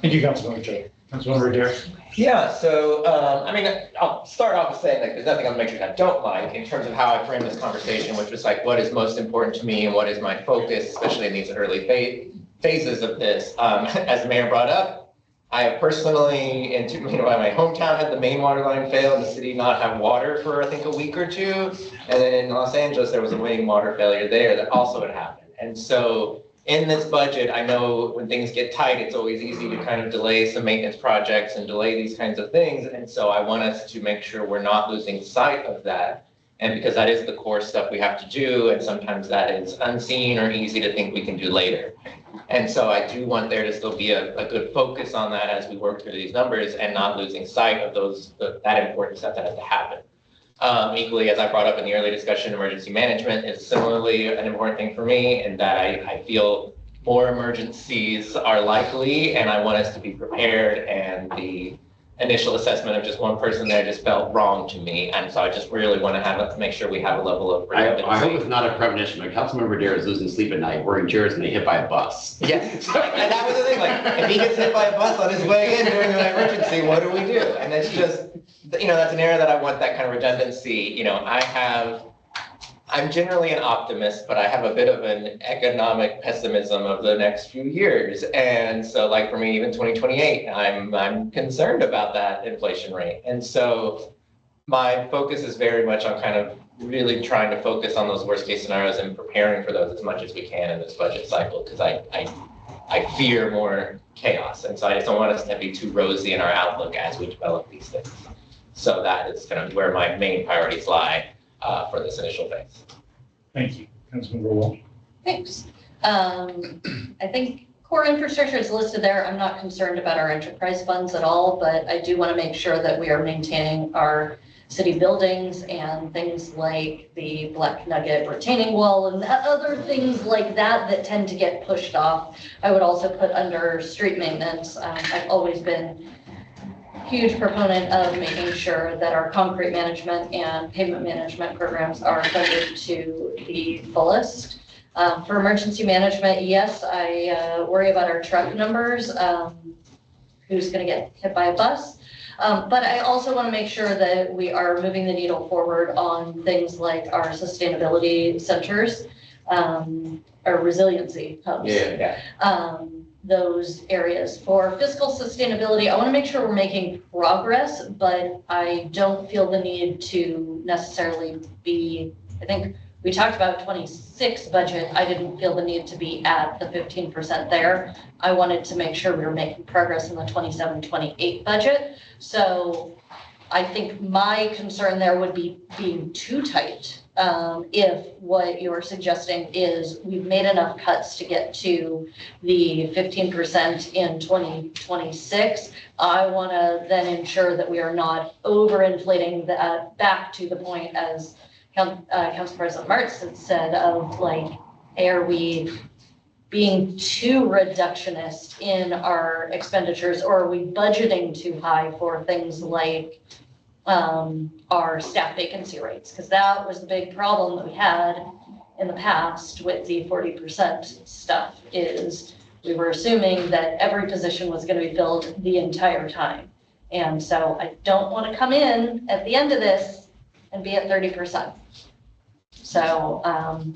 Thank you, Councilmember Joe. Councilmember Adair. Yeah, so I'll start off with saying like there's nothing on the matrix I don't like in terms of how I framed this conversation, which was like what is most important to me and what is my focus, especially in these early phases of this. As the mayor brought up, I have personally, in my hometown had the main water line fail and the city not have water for I think a week or two. And then in Los Angeles, there was a main water failure there that also had happened. And so in this budget, I know when things get tight, it's always easy to kind of delay some maintenance projects and delay these kinds of things. And so I want us to make sure we're not losing sight of that. And because that is the core stuff we have to do, and sometimes that is unseen or easy to think we can do later. And so I do want there to still be a good focus on that as we work through these numbers and not losing sight of that important stuff that has to happen. Equally, as I brought up in the early discussion, emergency management is similarly an important thing for me, and that I feel more emergencies are likely, and I want us to be prepared, and the initial assessment of just one person there just felt wrong to me, and so I just really want to make sure we have a level of redundancy. I hope it's not a premonition, but Councilmember Adair is losing sleep at night, worrying Jared's going to get hit by a bus. Yes, and that was the thing, like, if he gets hit by a bus on his way in during an emergency, what do we do? And it's just, that's an area that I want that kind of redundancy. I'm generally an optimist, but I have a bit of an economic pessimism of the next few years. And so like for me, even 2028, I'm concerned about that inflation rate. And so my focus is very much on kind of really trying to focus on those worst case scenarios and preparing for those as much as we can in this budget cycle. Because I fear more chaos. And so I just don't want us to be too rosy in our outlook as we develop these things. So that is kind of where my main priorities lie for this initial phase. Thank you. Councilmember Wall. Thanks. I think core infrastructure is listed there. I'm not concerned about our enterprise funds at all, but I do want to make sure that we are maintaining our city buildings and things like the Black Nugget retaining wall and other things like that that tend to get pushed off. I would also put under street maintenance. I've always been a huge proponent of making sure that our concrete management and pavement management programs are funded to the fullest. For emergency management, yes, I worry about our truck numbers, who's going to get hit by a bus. But I also want to make sure that we are moving the needle forward on things like our sustainability centers, or resiliency hubs. Those areas. For fiscal sustainability, I want to make sure we're making progress, but I don't feel the need to necessarily be, I think we talked about 26 budget. I didn't feel the need to be at the 15% there. I wanted to make sure we were making progress in the 27-28 budget. So I think my concern there would be being too tight. If what you're suggesting is we've made enough cuts to get to the 15% in 2026, I want to then ensure that we are not overinflating that back to the point as Council President Martz had said of like, are we being too reductionist in our expenditures, or are we budgeting too high for things like our staff vacancy rates? Because that was the big problem that we had in the past with the 40% stuff, is we were assuming that every position was going to be filled the entire time. And so I don't want to come in at the end of this and be at 30%. So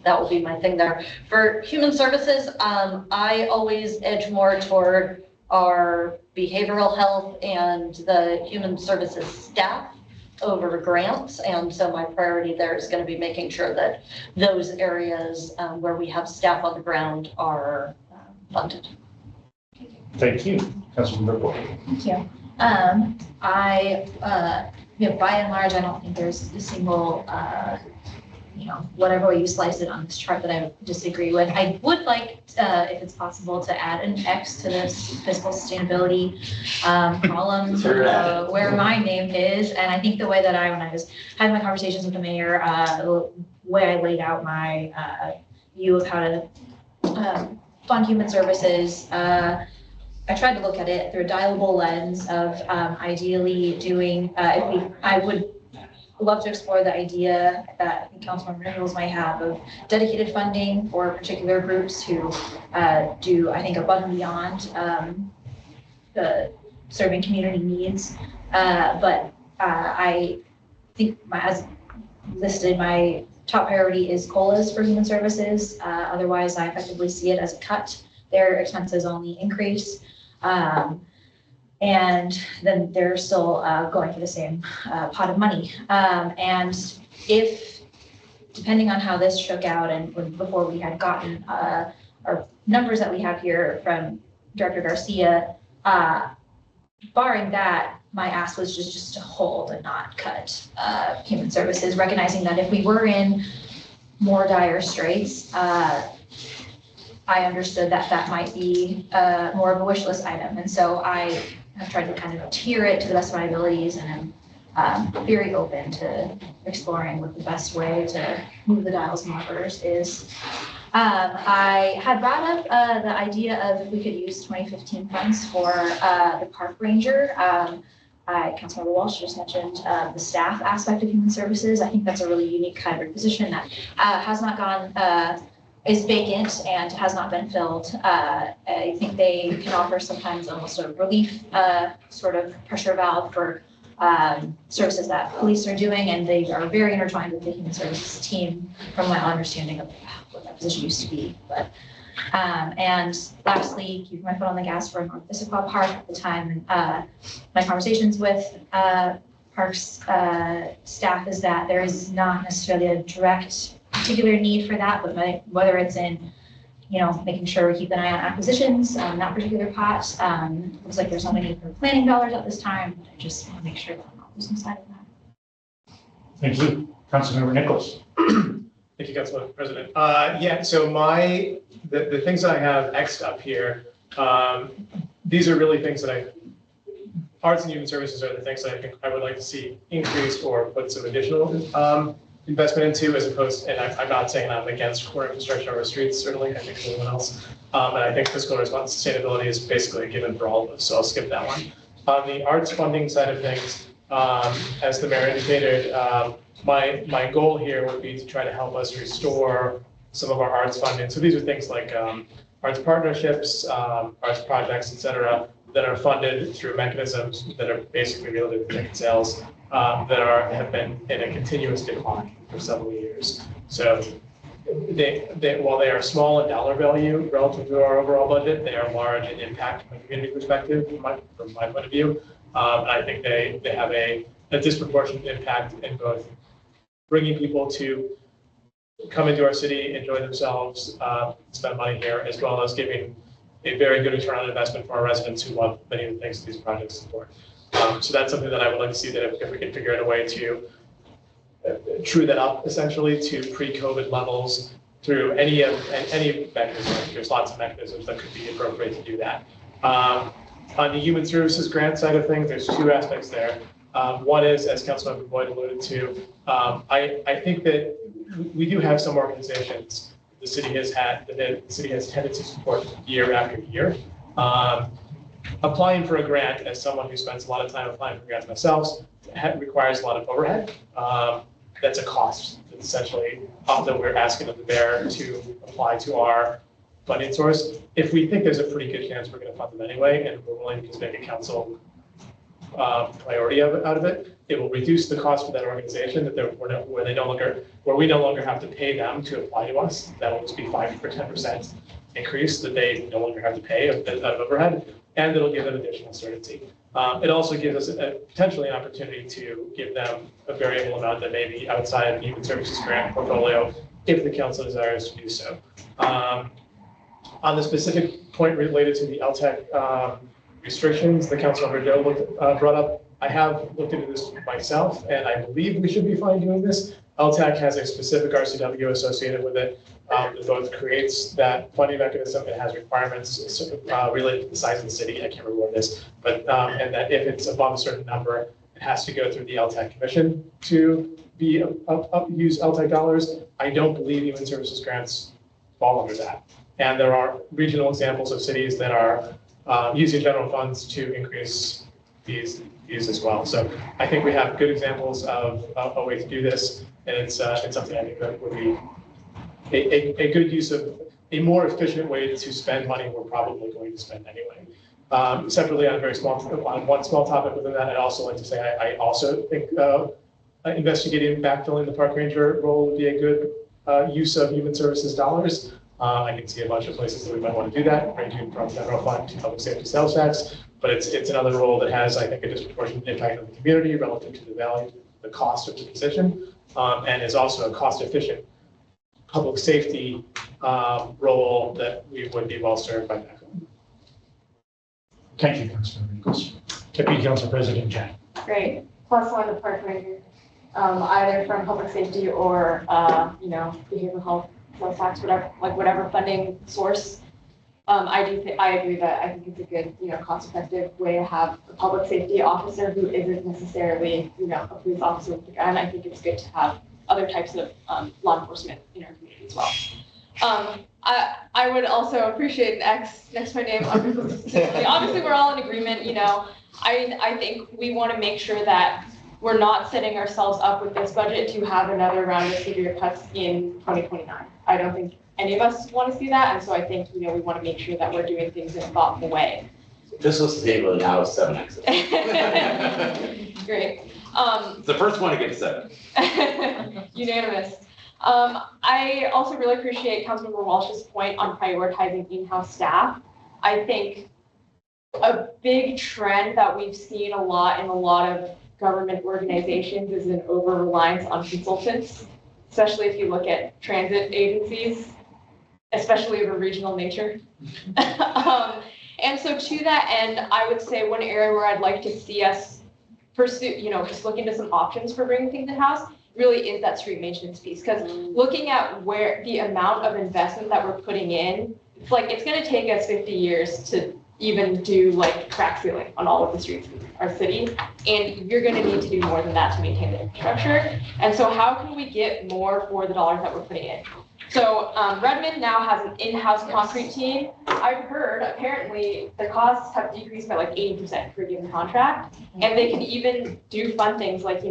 that will be my thing there. For human services, I always edge more toward our behavioral health and the human services staff over grants. And so my priority there is going to be making sure that those areas where we have staff on the ground are funded. Thank you. Councilmember Wall. Thank you. By and large, I don't think there's a single, whatever way you slice it on this chart that I would disagree with. I would like, if it's possible, to add an X to this fiscal sustainability column where my name is. And I think the way that when I was having my conversations with the mayor, the way I laid out my view of how to fund human services, I tried to look at it through a dialable lens of ideally doing, I would love to explore the idea that I think Councilmember Reynolds might have of dedicated funding for particular groups who do, I think, above and beyond the serving community needs. But I think as listed, my top priority is COLAs for human services. Otherwise, I effectively see it as a cut. Their expenses only increase. And then they're still going for the same pot of money. And if, depending on how this shook out and before we had gotten our numbers that we have here from Director Garcia, barring that, my ask was just to hold and not cut human services, recognizing that if we were in more dire straits, I understood that might be more of a wish list item. And so I have tried to kind of tier it to the best of my abilities, and I'm very open to exploring what the best way to move the dials and levers is. I had brought up the idea of if we could use 2015 funds for the park ranger. Councilmember Walsh just mentioned the staff aspect of human services. I think that's a really unique hybrid position that has not gone, is vacant and has not been filled. I think they can offer sometimes almost a relief sort of pressure valve for services that police are doing, and they are very intertwined with the human services team from my understanding of what that position used to be. But and lastly, keeping my foot on the gas for North Issaquah Park at the time. My conversations with Parks staff is that there is not necessarily a direct particular need for that, but whether it's in making sure we keep an eye on acquisitions, that particular pot. Looks like there's not any for planning dollars at this time, but I just want to make sure that I'm not losing sight of that. Thank you. Councilmember Nichols. Thank you, Councilman President. So the things that I have X'd up here, these are really things that arts and human services are the things that I think I would like to see increased or put some additional investment into, as opposed, and I'm not saying I'm against core infrastructure over streets, certainly, I think anyone else. And I think fiscal sustainability is basically a given for all of us, so I'll skip that one. On the arts funding side of things, as the mayor indicated, my goal here would be to try to help us restore some of our arts funding. So these are things like arts partnerships, arts projects, et cetera, that are funded through mechanisms that are basically related to ticket sales that have been in a continuous decline for several years. So while they are small in dollar value relative to our overall budget, they are large in impact from a community perspective, from my point of view. And I think they have a disproportionate impact in both bringing people to come into our city, enjoy themselves, spend money here, as well as giving a very good return on investment for our residents who love many of the things that these projects support. So that's something that I would like to see, that if we can figure out a way to true that up essentially to pre-COVID levels through any mechanism. There's lots of mechanisms that could be appropriate to do that. On the human services grant side of things, there's two aspects there. One is, as Councilmember Boyd alluded to, I think that we do have some organizations the city has tended to support year after year. Applying for a grant, as someone who spends a lot of time applying for grants myself, requires a lot of overhead. That's a cost, essentially, that we're asking of the mayor to apply to our funding source. If we think there's a pretty good chance we're going to fund them anyway, and we're willing to just make a council priority out of it, it will reduce the cost for that organization where we no longer have to pay them to apply to us. That will just be 5 or 10% increase that they no longer have to pay out of overhead, and it'll give them additional certainty. It also gives us potentially an opportunity to give them a variable amount that may be outside of the human services grant portfolio if the council desires to do so. On the specific point related to the LTAC restrictions, the Councilmember Joe brought up, I have looked into this myself, and I believe we should be fine doing this. LTAC has a specific RCW associated with it that both creates that funding mechanism. It has requirements related to the size of the city. I can't remember what it is, but and that if it's above a certain number, it has to go through the LTAC commission to use LTAC dollars. I don't believe human services grants fall under that. And there are regional examples of cities that are using general funds to increase these as well. So I think we have good examples of a way to do this, and it's something I think that would be a good use of a more efficient way to spend money we're probably going to spend anyway. Separately, on one small topic within that, I'd also like to say I also think investigating backfilling the park ranger role would be a good use of human services dollars. I can see a bunch of places that we might want to do that, ranging from general fund to public safety sales tax. But it's another role that has, I think, a disproportionate impact on the community relative to the value, the cost of the position, and is also a cost-efficient public safety role that we would be well served by that. Thank you, Councilmember Nichols. Deputy Council President Jen. Great. +1 to park ranger, either from public safety or, behavioral health, sales tax, whatever funding source. I agree that I think it's a good, cost-effective way to have a public safety officer who isn't necessarily, a police officer with a gun. I think it's good to have other types of law enforcement in our community as well. I would also appreciate an X next to my name. Obviously, we're all in agreement. I think we want to make sure that we're not setting ourselves up with this budget to have another round of severe cuts in 2029. I don't think any of us want to see that, and so I think we want to make sure that we're doing things in a thoughtful way. Fiscal sustainability now is 7X. Great. It's the first one to get 7. Unanimous. I also really appreciate Councilmember Walsh's point on prioritizing in-house staff. I think a big trend that we've seen a lot in a lot of government organizations is an over-reliance on consultants, especially if you look at transit agencies. especially of a regional nature. And so to that end, I would say one area where I'd like to see us pursue, just look into some options for bringing things in-house really is that street maintenance piece. Because looking at where the amount of investment that we're putting in, it's gonna take us 50 years to even do like crack sealing on all of the streets in our city. And you're gonna need to do more than that to maintain the infrastructure. And so how can we get more for the dollars that we're putting in? So Redmond now has an in-house concrete team. I've heard apparently the costs have decreased by like 80% per given contract. And they can even do fun things like,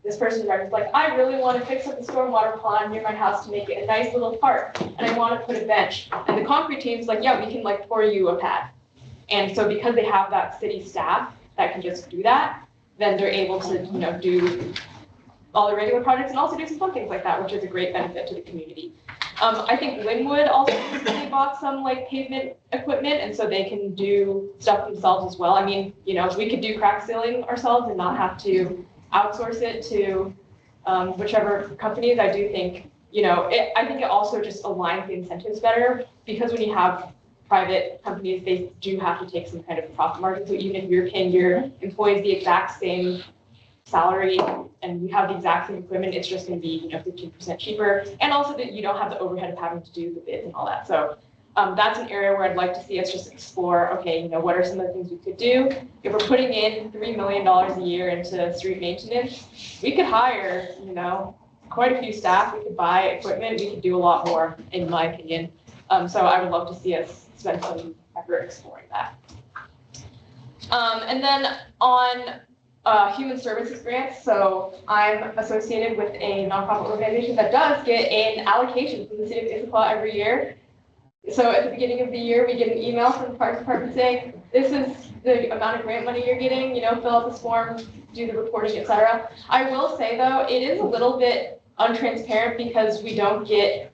this person is like, I really want to fix up the stormwater pond near my house to make it a nice little park. And I want to put a bench. And the concrete team's like, yeah, we can like pour you a pad. And so because they have that city staff that can just do that, then they're able to, do all the regular projects and also do some fun things like that, which is a great benefit to the community. I think Linwood also recently bought some like pavement equipment, and so they can do stuff themselves as well. I mean, we could do crack sealing ourselves and not have to outsource it to whichever companies. I do think, I think it also just aligns the incentives better, because when you have private companies, they do have to take some kind of profit margin. So even if you're paying your employees the exact same salary and you have the exact same equipment, it's just going to be 15% cheaper, and also that you don't have the overhead of having to do the bids and all that. So that's an area where I'd like to see us just explore, okay, what are some of the things we could do? If we're putting in $3 million a year into street maintenance, we could hire quite a few staff, we could buy equipment, we could do a lot more, in my opinion. So I would love to see us spend some effort exploring that. And then on human services grants. So I'm associated with a nonprofit organization that does get an allocation from the city of Issaquah every year. So at the beginning of the year, we get an email from the Parks Department saying, this is the amount of grant money you're getting, fill out this form, do the reporting, etc. I will say though, it is a little bit untransparent because we don't get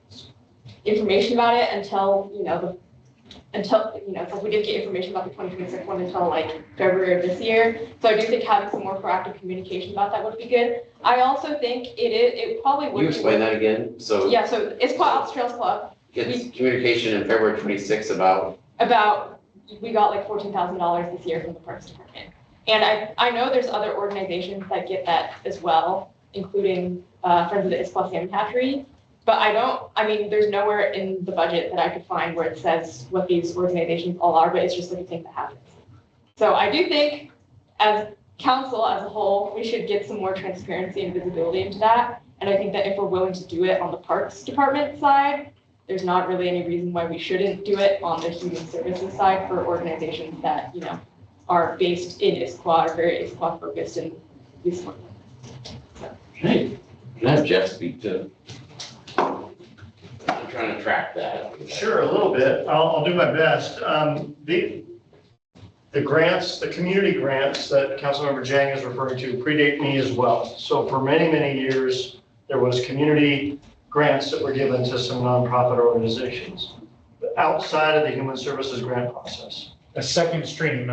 information about it until, it's like we didn't get information about the 2026 one until like February of this year. So I do think having some more proactive communication about that would be good. I also think it probably would. You explain that again? So yeah, so it's called Alps Trails Club. Gets communication in February 26 about we got like $14,000 this year from the Parks Department. And I know there's other organizations that get that as well, including Friends of the Issaquah Salmon Hatchery. But there's nowhere in the budget that I could find where it says what these organizations all are, but it's just like a thing that happens. So I do think as council as a whole, we should get some more transparency and visibility into that. And I think that if we're willing to do it on the Parks Department side, there's not really any reason why we shouldn't do it on the human services side for organizations that, are based in Issaquah, are very Issaquah focused and useful. So. Can I have Jeff speak to? I'm trying to track that. Sure, a little bit. I'll do my best. The grants, the community grants that Councilmember Jang is referring to predate me as well. So for many, many years, there was community grants that were given to some nonprofit organizations outside of the human services grant process. A second stream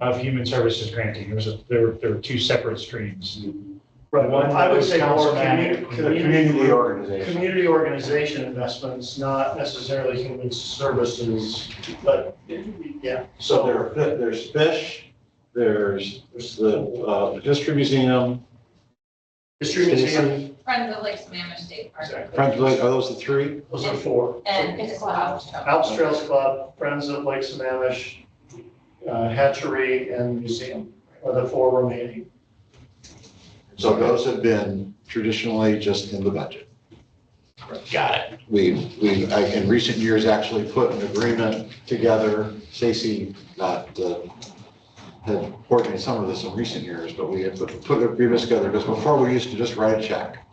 of human services granting. There were two separate streams. Right, One I would was say more community organization. Community organization investments, not necessarily human services, but yeah. So there's fish, there's the History Museum. History Museum. Friends of Lake Sammamish State Park. Friends of Lake, are those the three? Those are four. And it's Alps Trails. Alps Trails Club, Friends of Lake Sammamish, Hatchery, and Museum are the four remaining. So those have been traditionally just in the budget. Got it. We've in recent years actually put an agreement together. Stacy had coordinated some of this in recent years, but we had put agreements together because before we used to just write a check.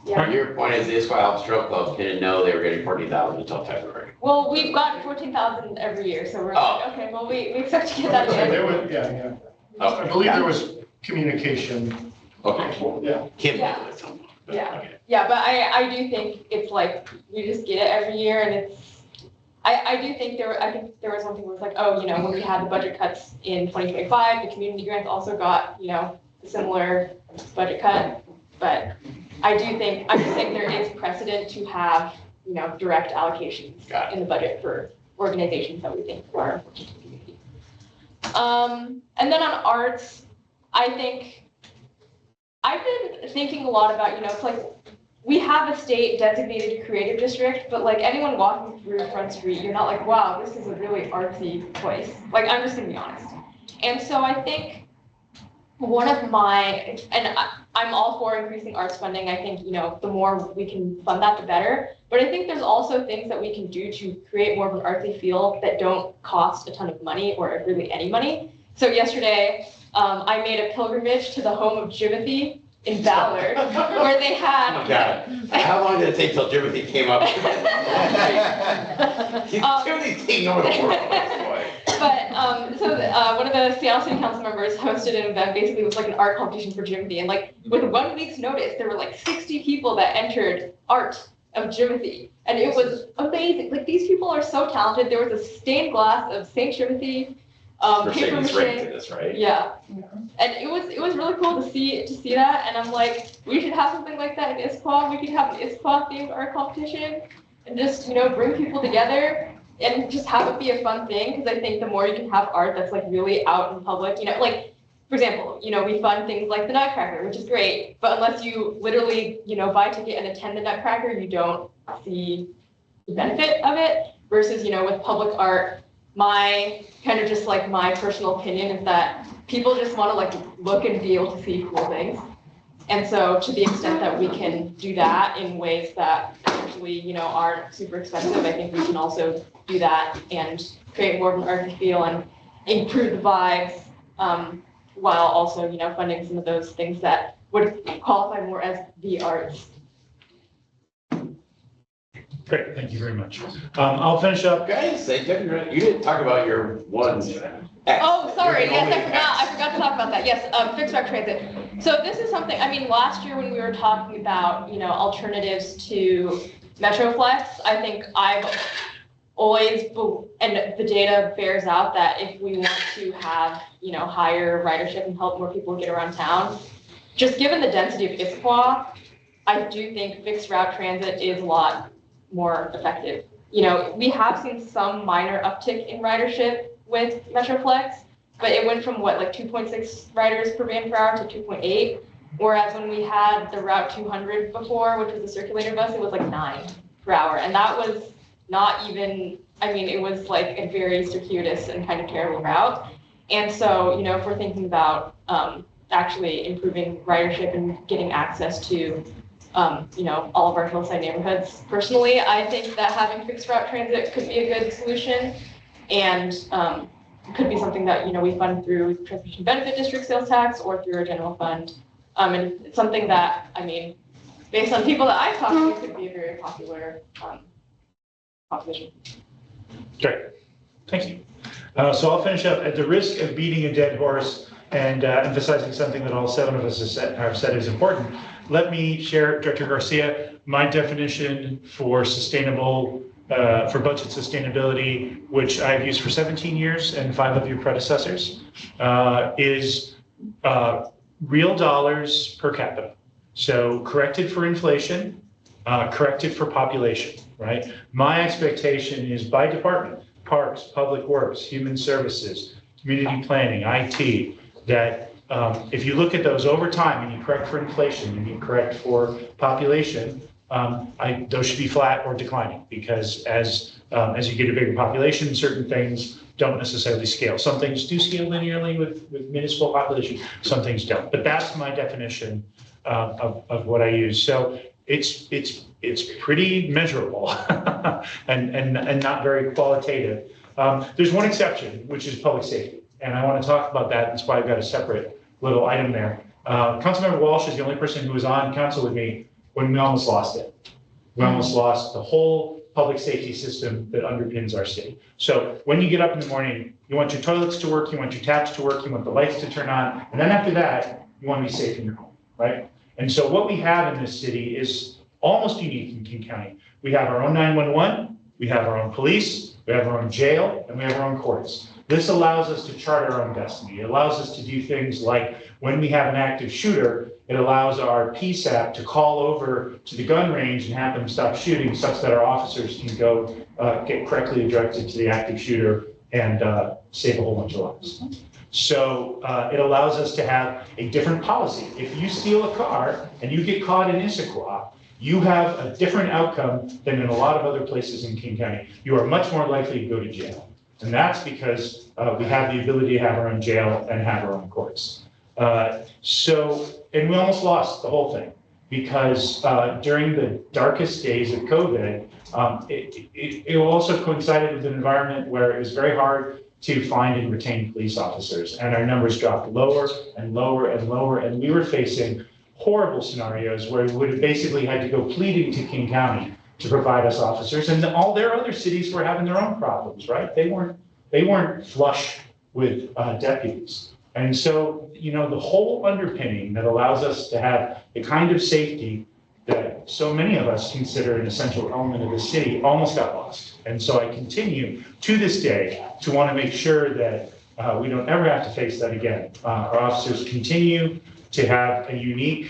Yeah. Your point is the Issaquah Alps Trail Club didn't know they were getting 40,000 until February. Well, we've gotten 14,000 every year, so we're like, okay, well, we expect to get that again. There was, yeah. I believe there was communication. Okay. Yeah. Kim Yeah. did with them. Yeah. Okay. Yeah, but I do think it's like, we just get it every year, and it's, I do think I think there was one thing where it's like, oh, when we had the budget cuts in 2025, the community grants also got, a similar budget cut, but I just think there is precedent to have, direct allocations in the budget for organizations that we think are important to the community. And then on arts, I think I've been thinking a lot about, it's like we have a state designated creative district, but like anyone walking through Front Street, you're not like, wow, this is a really artsy place. Like, I'm just gonna be honest. And so I think one of my, and I'm all for increasing arts funding. I think, the more we can fund that, the better. But I think there's also things that we can do to create more of an artsy feel that don't cost a ton of money or really any money. So yesterday, I made a pilgrimage to the home of Jimothy in Ballard, where they had. Oh, God. How long did it take till Jimothy came up? Jimothy's taking over the world, boy. But one of the Seattle City Council members hosted an event, basically it was like an art competition for Jimothy, and like with 1 week's notice, there were like 60 people that entered art of Jimothy, and it was amazing. Like, these people are so talented. There was a stained glass of Saint Jimothy, paper mache. This, right? Yeah, and it was really cool to see that, and I'm like, we should have something like that in Issaquah. We could have an Issaquah themed art competition, and just bring people together and just have it be a fun thing. Because I think the more you can have art that's like really out in public, like, for example, we fund things like the Nutcracker, which is great, but unless you literally buy a ticket and attend the Nutcracker, you don't see the benefit of it. Versus with public art, my kind of just like my personal opinion is that people just want to like look and be able to see cool things. And so to the extent that we can do that in ways that potentially, aren't super expensive, I think we can also do that and create more of an artsy feel and improve the vibes, while also, funding some of those things that would qualify more as the arts. Great, thank you very much. I'll finish up. Guys, you didn't talk about your one. Oh, sorry. Yes, I forgot to talk about that. Yes, fixed route transit. So this is something, last year when we were talking about, alternatives to Metroflex, I think I've always, and the data bears out that if we want to have, higher ridership and help more people get around town, just given the density of Issaquah, I do think fixed route transit is a lot more effective. We have seen some minor uptick in ridership with Metroflex, but it went from like 2.6 riders per van per hour to 2.8, whereas when we had the Route 200 before, which was a circulator bus, it was like 9 per hour, and that was not even, it was like a very circuitous and kind of terrible route. And so, if we're thinking about actually improving ridership and getting access to all of our hillside neighborhoods. Personally, I think that having fixed route transit could be a good solution, and could be something that we fund through Transportation Benefit District sales tax or through our general fund. And it's something that based on people that I've talked to, could be a very popular proposition. Great, thank you. So I'll finish up at the risk of beating a dead horse and emphasizing something that all 7 of us have said is important. Let me share, Director Garcia, my definition for sustainable, for budget sustainability, which I've used for 17 years and 5 of your predecessors, is real dollars per capita. So corrected for inflation, corrected for population, right? My expectation is by department, parks, public works, human services, community planning, IT, that if you look at those over time and you correct for inflation and you correct for population, those should be flat or declining, because as you get a bigger population, certain things don't necessarily scale. Some things do scale linearly with municipal population, some things don't. But that's my definition of what I use. So it's pretty measurable and not very qualitative. There's one exception, which is public safety. And I want to talk about that. That's why I've got a separate little item there. Councilmember Walsh is the only person who was on council with me when we almost lost it. We almost lost the whole public safety system that underpins our city. So when you get up in the morning, you want your toilets to work, you want your taps to work, you want the lights to turn on, and then after that, you want to be safe in your home, right? And so what we have in this city is almost unique in King County. We have our own 911, we have our own police, we have our own jail, and we have our own courts. This allows us to chart our own destiny. It allows us to do things like when we have an active shooter, it allows our PSAP to call over to the gun range and have them stop shooting such that our officers can go get correctly directed to the active shooter and save a whole bunch of lives. So it allows us to have a different policy. If you steal a car and you get caught in Issaquah, you have a different outcome than in a lot of other places in King County. You are much more likely to go to jail. And that's because we have the ability to have our own jail and have our own courts. And we almost lost the whole thing because during the darkest days of COVID, it also coincided with an environment where it was very hard to find and retain police officers. And our numbers dropped lower and lower and lower. And we were facing horrible scenarios where we would have basically had to go pleading to King County to provide us officers. And all their other cities were having their own problems, right? They weren't flush with deputies. And so, the whole underpinning that allows us to have the kind of safety that so many of us consider an essential element of the city almost got lost. And so I continue to this day to want to make sure that we don't ever have to face that again. Our officers continue to have a unique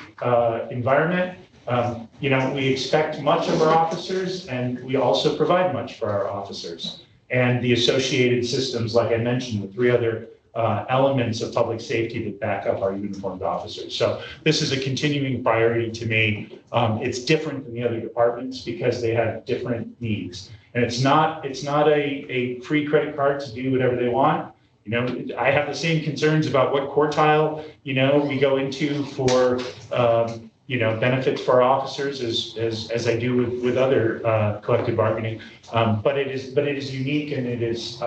environment. We expect much of our officers, and we also provide much for our officers. And the associated systems, like I mentioned, the three other elements of public safety that back up our uniformed officers. So this is a continuing priority to me. It's different than the other departments because they have different needs. And it's not a free credit card to do whatever they want. I have the same concerns about what quartile, we go into for, benefits for our officers as I do with other collective bargaining. But it is unique, and it is,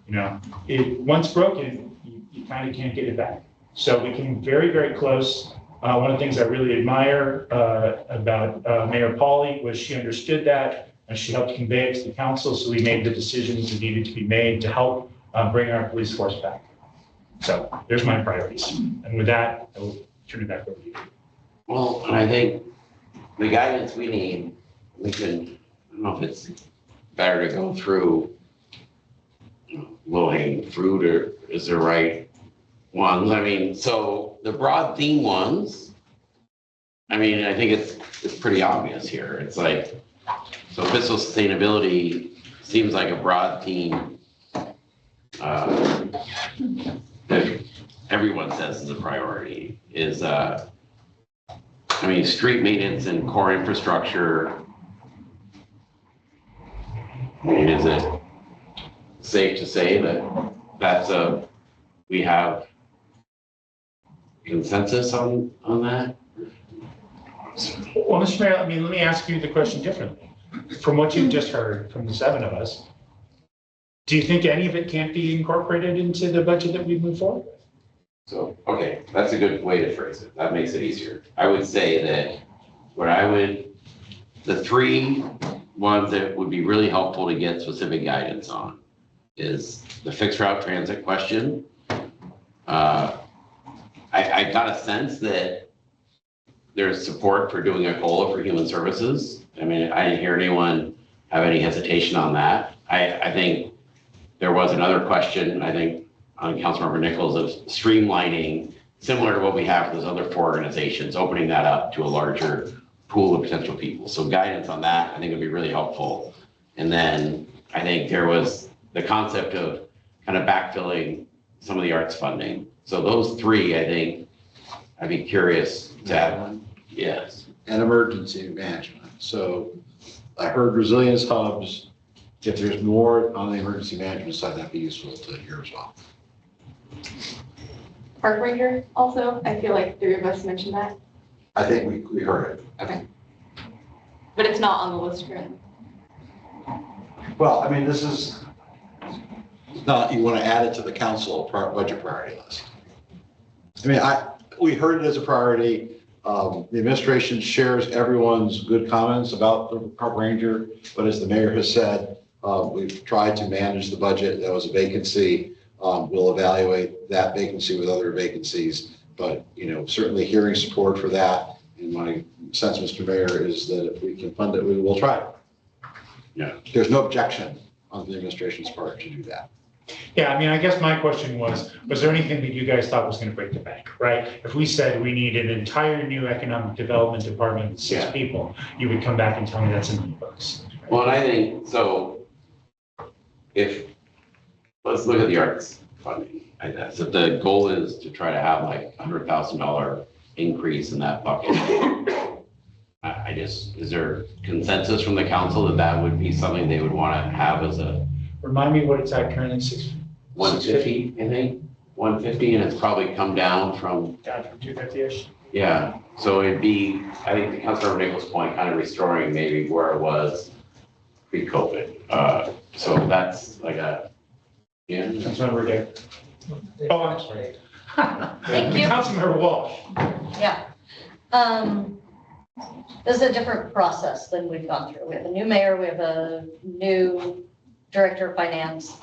once broken, you kind of can't get it back. So we came very, very close. One of the things I really admire about Mayor Pauly was she understood that, and she helped convey it to the council. So we made the decisions that needed to be made to help bring our police force back. So there's my priorities. And with that, I will turn it back over to you. Well, and I think the guidance we need, I don't know if it's better to go through low-hanging fruit or is the right ones. So the broad theme ones, I think it's pretty obvious here. It's like, so fiscal sustainability seems like a broad theme that everyone says is a priority. Is street maintenance and core infrastructure. Is it safe to say that we have consensus on that? Well, Mr. Mayor, let me ask you the question differently. From what you've just heard from the seven of us, do you think any of it can't be incorporated into the budget that we move forward with? So, okay, that's a good way to phrase it. That makes it easier. I would say that the three ones that would be really helpful to get specific guidance on is the fixed route transit question. I got a sense that there's support for doing a COLA for human services. I didn't hear anyone have any hesitation on that. I think there was another question, on Councilmember Nichols, of streamlining, similar to what we have for those other four organizations, opening that up to a larger pool of potential people. So guidance on that, I think would be really helpful. And then I think there was the concept of kind of backfilling some of the arts funding. So those three, I think, I'd be curious to have. Yes. And emergency management. So I heard resilience hubs. If there's more on the emergency management side, that'd be useful to hear as well. Park ranger also, I feel like three of us mentioned that. I think we heard it. Okay. But it's not on the list currently. Well, this is not, you want to add it to the council budget priority list. We heard it as a priority. The administration shares everyone's good comments about the park ranger, but as the mayor has said, we've tried to manage the budget. That was a vacancy. We'll evaluate that vacancy with other vacancies, but certainly hearing support for that. And my sense, Mr. Mayor, is that if we can fund it, we will try. Yeah. There's no objection on the administration's part to do that. Yeah, I mean, I guess my question was there anything that you guys thought was gonna break the bank, right? If we said we need an entire new economic development department with 6 Yeah. people, you would come back and tell me that's $1 million. Well, and I think, so let's look at the arts funding. So the goal is to try to have like $100,000 increase in that bucket. Is there consensus from the council that that would be something they would want to have as a Remind me what it's at currently, 150, I think, 150, and it's probably come down from, down from 250-ish? yeah. So it'd be, I think to Councilor Nichols' point, kind of restoring maybe where it was pre-COVID. So that's like a, yeah. Councilmember Day. Oh, I'm sorry. Thank you. Councilmember Walsh. Yeah. This is a different process than we've gone through. We have a new mayor, we have a new director of finance.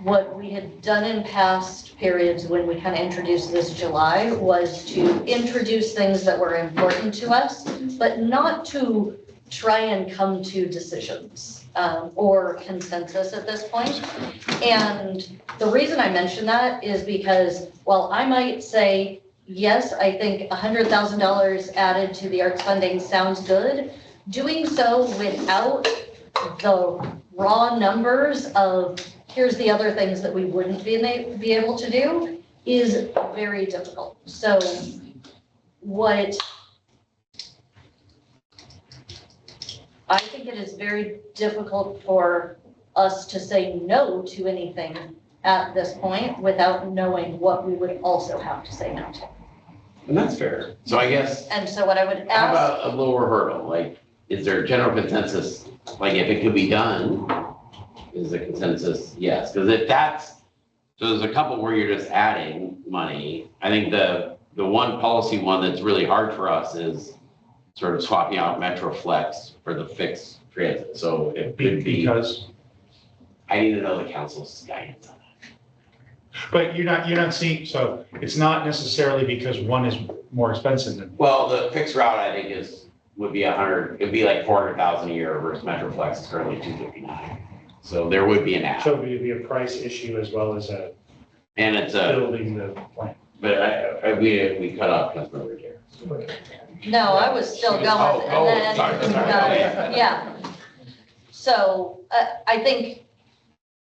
What we had done in past periods when we kind of introduced this July was to introduce things that were important to us, but not to try and come to decisions or consensus at this point. And the reason I mention that is because while I might say, yes, I think $100,000 added to the arts funding sounds good, doing so without the raw numbers of here's the other things that we wouldn't be able to do is very difficult. So I think it is very difficult for us to say no to anything at this point without knowing what we would also have to say no to. And that's fair. So I guess, And so what I would how ask, about a lower hurdle? Like, is there general consensus? Like, if it could be done, is the consensus yes? Because if that's, so there's a couple where you're just adding money. I think the one policy one that's really hard for us is sort of swapping out Metroflex for the fixed transit. So it could be, Because, I need to know the council's guidance on that. but you're not seeing, so it's not necessarily because one is more expensive than. Well, the fixed route, I think would be 100, it'd be like 400,000 a year versus Metroflex is currently 259. So there would be an add. So it would be a price issue as well as And it's building the plant. but we cut off Councilmember Dare. no, I was still going Oh, and then, sorry. yeah. So I think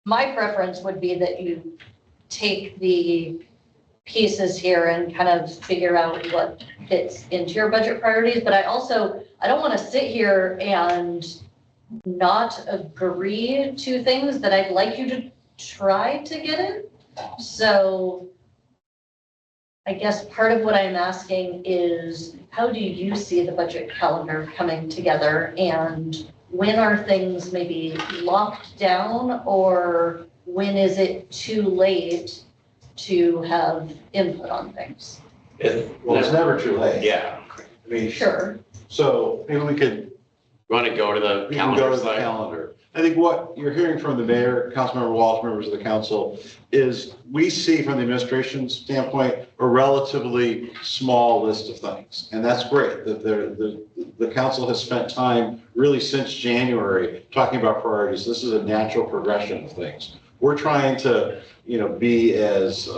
my preference would be that you take the pieces here and kind of figure out what fits into your budget priorities. But I don't want to sit here and not agree to things that I'd like you to try to get in. So I guess part of what I'm asking is, how do you see the budget calendar coming together? And when are things maybe locked down, or when is it too late to have input on things? Well, it's never too late. Yeah. I mean, Sure. so maybe we could Want to go to the we can go calendar to the slide? calendar. I think what you're hearing from the mayor, Councilmember Walsh, members of the council, is we see from the administration standpoint a relatively small list of things. And that's great that the council has spent time really since January talking about priorities. This is a natural progression of things. We're trying to, be as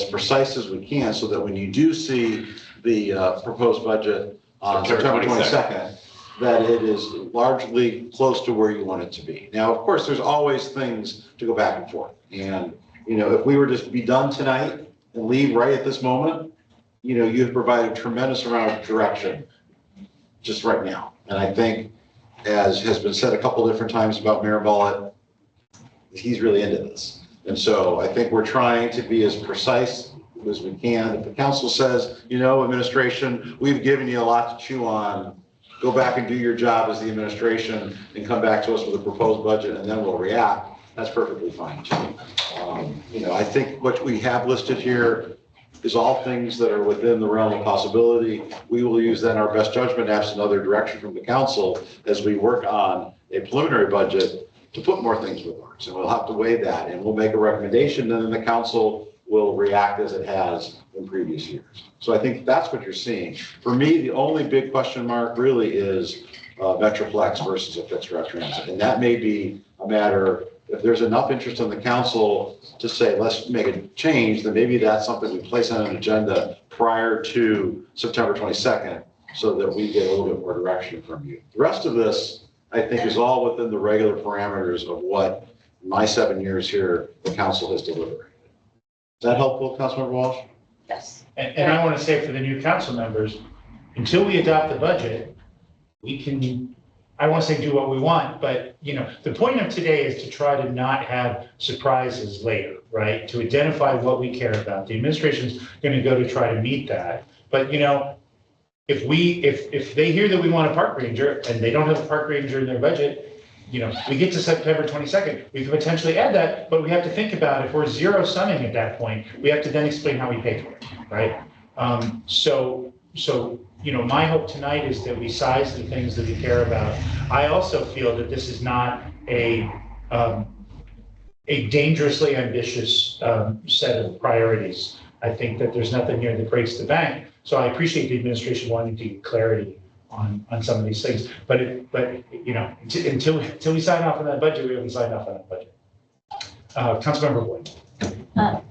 precise as we can so that when you do see the proposed budget on September 22nd, that it is largely close to where you want it to be. Now, of course, there's always things to go back and forth. And, if we were just to be done tonight and leave right at this moment, you have provided a tremendous amount of direction just right now. And I think, as has been said a couple different times about Mayor Bullitt, he's really into this. And so I think we're trying to be as precise as we can. If the council says, administration, we've given you a lot to chew on, go back and do your job as the administration and come back to us with a proposed budget and then we'll react, that's perfectly fine too. I think what we have listed here is all things that are within the realm of possibility. We will use then our best judgment, absent other direction from the council, as we work on a preliminary budget to put more things with ours. And we'll have to weigh that and we'll make a recommendation and then the council will react as it has in previous years. So I think that's what you're seeing. For me, the only big question mark really is Metroflex versus a fixed route transit. And that may be a matter if there's enough interest in the council to say, let's make a change, then maybe that's something we place on an agenda prior to September 22nd, so that we get a little bit more direction from you. The rest of this, I think, is all within the regular parameters of what my 7 years here, the council has deliberated. Is that helpful, Councilmember Walsh? Yes. And I want to say for the new council members, until we adopt the budget, we can, I want to say do what we want, but the point of today is to try to not have surprises later, right? To identify what we care about. The administration's going to go to try to meet that. But if they hear that we want a park ranger and they don't have a park ranger in their budget, we get to September 22nd, we can potentially add that, but we have to think about if we're zero summing at that point, we have to then explain how we pay for it, right? So my hope tonight is that we size the things that we care about. I also feel that this is not a dangerously ambitious set of priorities. I think that there's nothing here that breaks the bank. So I appreciate the administration wanting to get clarity on some of these things. But until we sign off on that budget, we haven't signed off on that budget. Councilmember Boyd.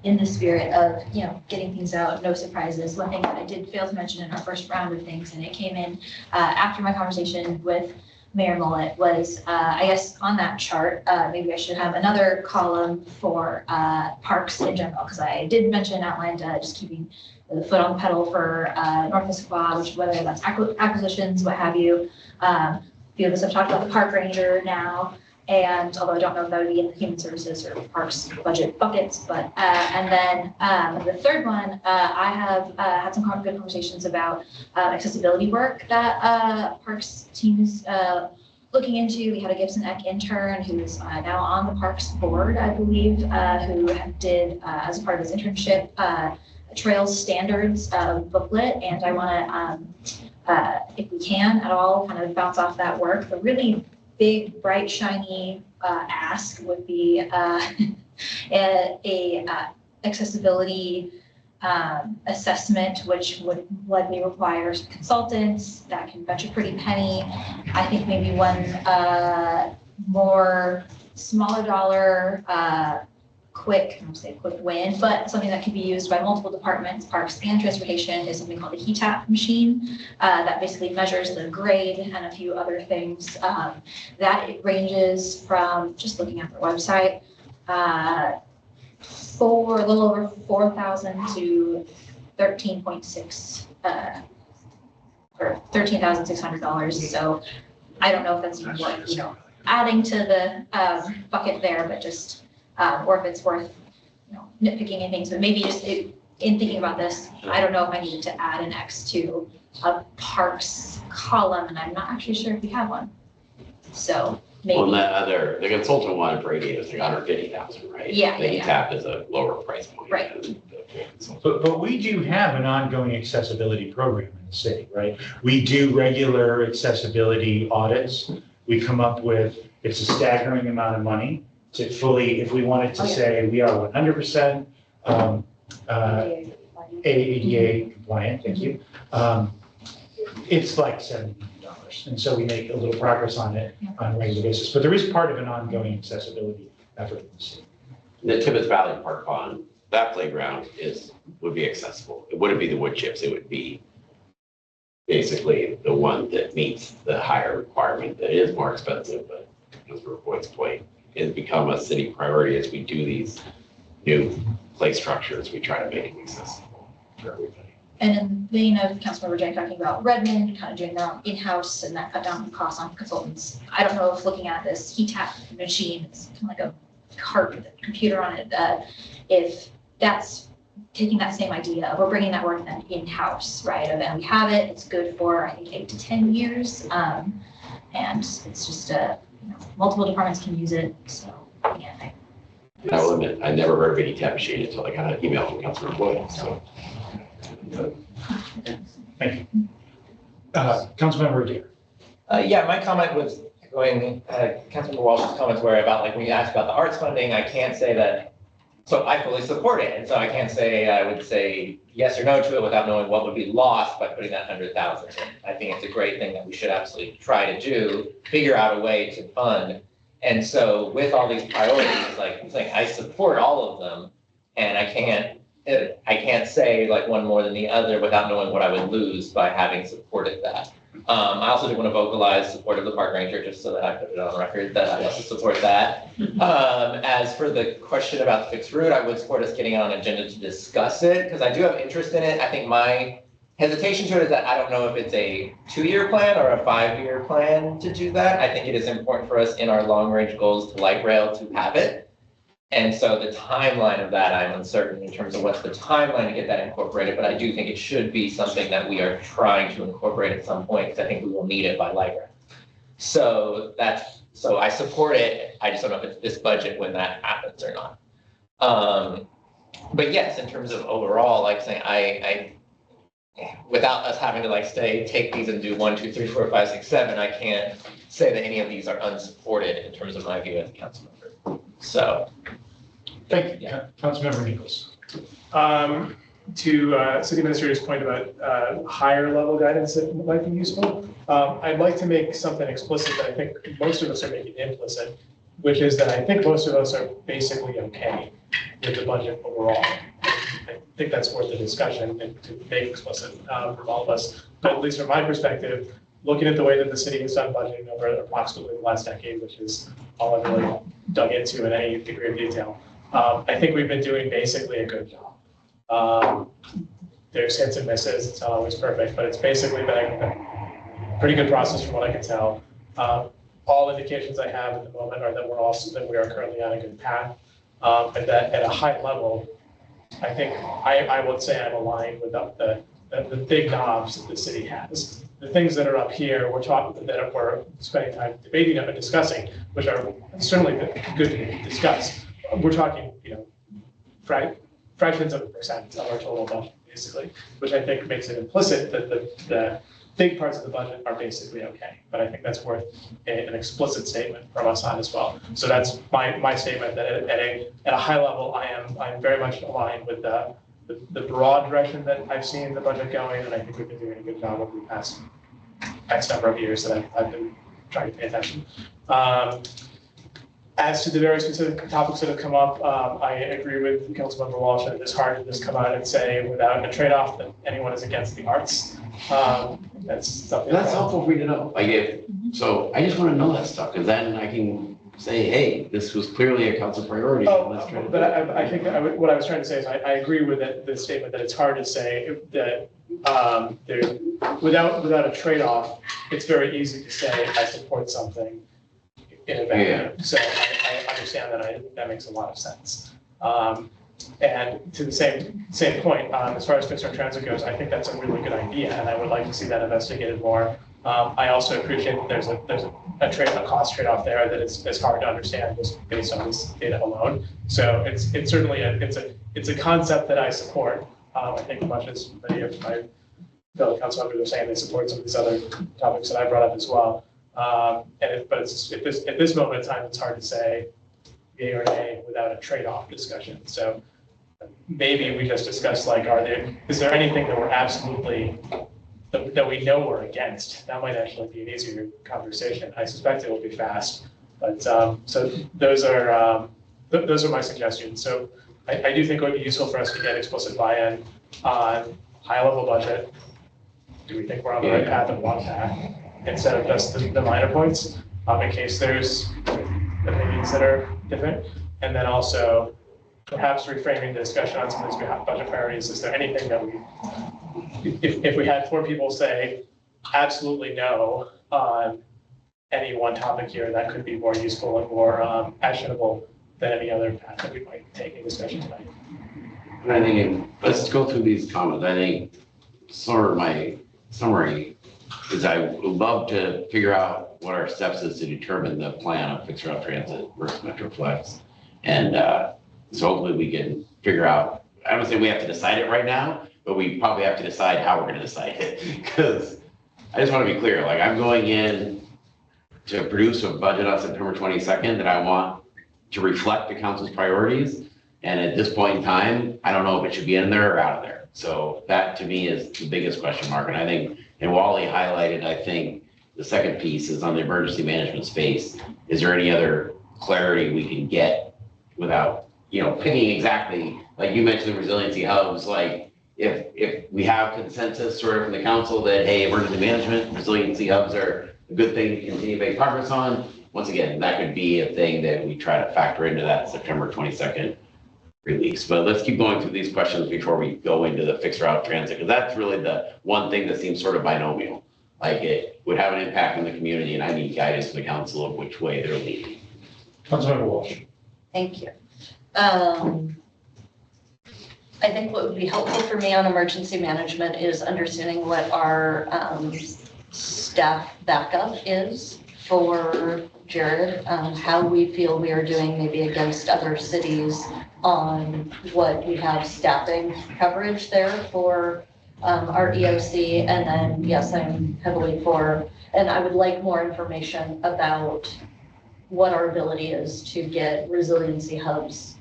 In the spirit of, getting things out, no surprises, one thing that I did fail to mention in our first round of things, and it came in after my conversation with Mayor Mullet, was, I guess on that chart, maybe I should have another column for parks in general, because I did mention, outlined just keeping the foot on the pedal for North Issaquah, which whether that's acquisitions, what have you. A few of us have talked about the park ranger now, and although I don't know if that would be in the human services or parks budget buckets, but and then the third one, I have had some good conversations about accessibility work that parks team is looking into. We had a Gibson Eck intern who's now on the parks board, I believe, who did as a part of his internship trails standards booklet, and I want to, if we can at all, kind of bounce off that work. The really big, bright, shiny ask would be a accessibility assessment, which would likely require some consultants that can fetch a pretty penny. I think maybe one more smaller dollar quick win, but something that can be used by multiple departments, parks and transportation, is something called the HETAP machine that basically measures the grade and a few other things. That it ranges from, just looking at their website, for a little over 4,000 to 13.6 or $13,600. So I don't know if that's even worth adding to the bucket there, but just or if it's worth nitpicking and things, but maybe just in thinking about this, I don't know if I need to add an X to a parks column, and I'm not actually sure if we have one. So maybe. Well, the consultant one for ADA is like 150,000, right? Yeah. The ETAP is a lower price point. Right. But we do have an ongoing accessibility program in the city, right? We do regular accessibility audits. We come up with, it's a staggering amount of money to fully, if we wanted to say we are 100% ADA compliant, thank you. It's like $70 million. And so we make a little progress on it on a regular basis. But there is part of an ongoing accessibility effort in the city. The Tibbetts Valley Park Pond, that playground would be accessible. It wouldn't be the wood chips. It would be basically the one that meets the higher requirement. That is more expensive, but as Boyd's point, it's become a city priority as we do these new play structures. We try to make them accessible for everybody. And in the vein of Councilmember Jang talking about Redmond, kind of doing their own in-house and that cut down the cost on consultants. I don't know if looking at this HETAP machine, it's kind of like a cart with a computer on it, if that's taking that same idea, we're bringing that work then in-house, right? And we have it, it's good for, I think, 8 to 10 years. And it's just, multiple departments can use it, so, yeah. I will admit, I never heard of any tap machine until I got an email from Councilor Boyd, so. Thank you. Councilmember Deere. Yeah, my comment was going, Councilmember Walsh's comments were about, like, when you asked about the arts funding, I can't say that, so I fully support it, and so I can't say, I would say yes or no to it without knowing what would be lost by putting that 100,000 in. I think it's a great thing that we should absolutely try to do, figure out a way to fund And so with all these priorities, like, it's like I support all of them, and I can't say like one more than the other without knowing what I would lose by having supported that. I also do want to vocalize support of the park ranger, just so that I put it on record that I also support that. As for the question about the fixed route, I would support us getting on an agenda to discuss it, because I do have interest in it. I think my hesitation to it is that I don't know if it's a 2-year plan or a 5-year plan to do that. I think it is important for us in our long-range goals to light rail to have it. And so the timeline of that, I'm uncertain in terms of what's the timeline to get that incorporated, but I do think it should be something that we are trying to incorporate at some point, because I think we will need it by light rail. So I support it. I just don't know if it's this budget when that happens or not. But yes, in terms of overall, like saying, I without us having to like take these and do 1, 2, 3, 4, 5, 6, 7, I can't say that any of these are unsupported in terms of my view as a council member. So. Thank you, Councilmember Nichols. To City Administrator's point about higher level guidance that might be useful, I'd like to make something explicit that I think most of us are making implicit, which is that I think most of us are basically okay with the budget overall. I think that's worth a discussion and to make explicit from all of us. But at least from my perspective, looking at the way that the city has done budgeting over approximately the last decade, which is all I've really dug into in any degree of detail, I think we've been doing basically a good job. There's hits and misses, it's not always perfect, but it's basically been a pretty good process from what I can tell. All indications I have at the moment are that we are currently on a good path. And that at a high level, I think I would say I'm aligned with the big knobs that the city has. The things that are up here, we're spending time debating and discussing, which are certainly good to discuss. We're talking, fractions of a percent of our total budget, basically, which I think makes it implicit that the big parts of the budget are basically okay. But I think that's worth an explicit statement from us on as well. So that's my statement that at a high level, I'm very much aligned with the broad direction that I've seen the budget going, and I think we've been doing a good job over the past X number of years that I've been trying to pay attention. As to the very specific topics that have come up, I agree with Councilmember Walsh that it's hard to just come out and say without a trade-off that anyone is against the arts. That's something. That's helpful for me to know. So I just want to know that stuff, because then I can say, hey, this was clearly a council priority. Let's try to but I think that what I was trying to say is I agree with the statement that it's hard to say that without a trade-off, it's very easy to say I support something in a vacuum. Yeah. So I understand that makes a lot of sense. And to the same point, as far as fixed route transit goes, I think that's a really good idea, and I would like to see that investigated more. I also appreciate that there's a cost trade-off there that is hard to understand just based on this data alone. So it's certainly it's a concept that I support. I think much as many of my fellow council members are saying, they support some of these other topics that I brought up as well. But at this moment in time, it's hard to say yay or nay without a trade-off discussion. So maybe we just discuss is there anything that we're absolutely that we know we're against? That might actually be an easier conversation. I suspect it will be fast, but so those are my suggestions. So I do think it would be useful for us to get explicit buy-in on high-level budget. Do we think we're on the right path and wrong path, instead of just the minor points, in case there's opinions that are different, and then also perhaps reframing the discussion on some of these budget priorities. Is there anything that if we had 4 people say absolutely no on any one topic here, that could be more useful and more actionable than any other path that we might take in discussion tonight. And I think, let's go through these comments. I think sort of my summary is I would love to figure out what our steps is to determine the plan of fixed route transit versus Metroflex. And so hopefully we can figure out, I don't say we have to decide it right now, but we probably have to decide how we're going to decide it. Because I just want to be clear, I'm going in to produce a budget on September 22nd that I want to reflect the council's priorities. And at this point in time, I don't know if it should be in there or out of there. So that to me is the biggest question mark. And I think, and Wally highlighted, I think, the second piece is on the emergency management space. Is there any other clarity we can get without, picking exactly, like you mentioned, the resiliency hubs, like if we have consensus sort of from the council that, hey, emergency management, resiliency hubs are a good thing to continue to make progress on. Once again, that could be a thing that we try to factor into that September 22nd release. But let's keep going through these questions before we go into the fixed route transit, because that's really the one thing that seems sort of binomial. Like it would have an impact on the community, and I need guidance from the council of which way they're leaning. Councilmember Walsh. Thank you. I think what would be helpful for me on emergency management is understanding what our staff backup is for Jared, how we feel we are doing maybe against other cities on what we have staffing coverage there for our EOC. And then, yes, I'm heavily for, and I would like more information about what our ability is to get resiliency hubs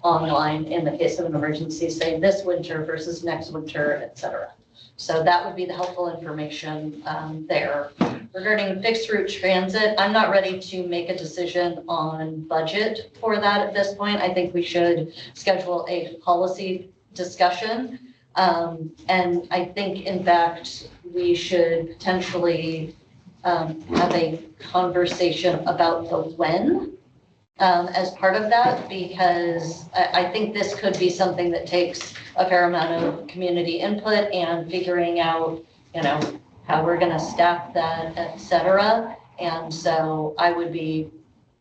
online in the case of an emergency, say this winter versus next winter, et cetera. So that would be the helpful information there. Regarding fixed route transit, I'm not ready to make a decision on budget for that at this point. I think we should schedule a policy discussion. And I think, in fact, we should potentially have a conversation about the when as part of that, because I think this could be something that takes a fair amount of community input and figuring out, how we're going to staff that, et cetera. And so I would be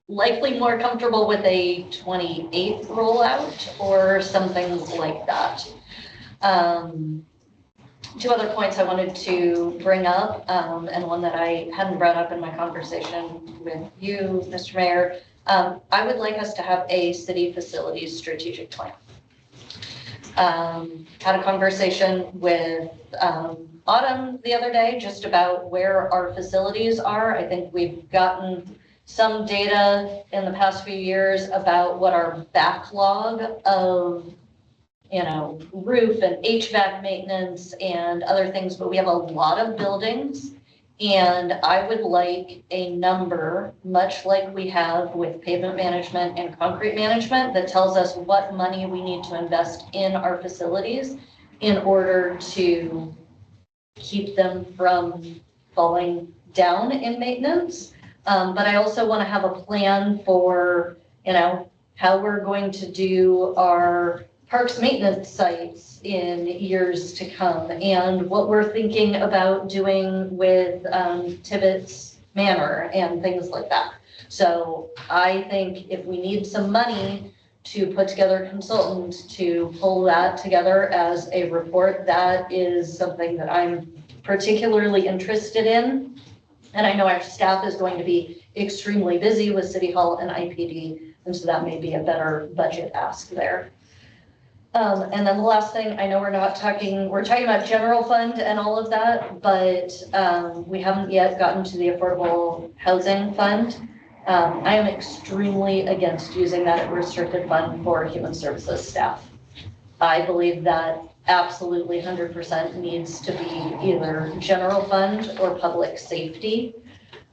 likely more comfortable with a 28th rollout or something like that. Two other points I wanted to bring up, and one that I hadn't brought up in my conversation with you, Mr. Mayor. I would like us to have a city facilities strategic plan. Had a conversation with Autumn the other day just about where our facilities are. I think we've gotten some data in the past few years about what our backlog of roof and HVAC maintenance and other things, but we have a lot of buildings. And I would like a number, much like we have with pavement management and concrete management, that tells us what money we need to invest in our facilities in order to keep them from falling down in maintenance. But I also want to have a plan for, how we're going to do our parks maintenance sites in years to come, and what we're thinking about doing with Tibbetts Manor and things like that. So I think if we need some money to put together a consultant to pull that together as a report, that is something that I'm particularly interested in. And I know our staff is going to be extremely busy with City Hall and IPD, and so that may be a better budget ask there. And then the last thing, I know we're talking about general fund and all of that, but we haven't yet gotten to the affordable housing fund. I am extremely against using that restricted fund for human services staff. I believe that absolutely 100% needs to be either general fund or public safety.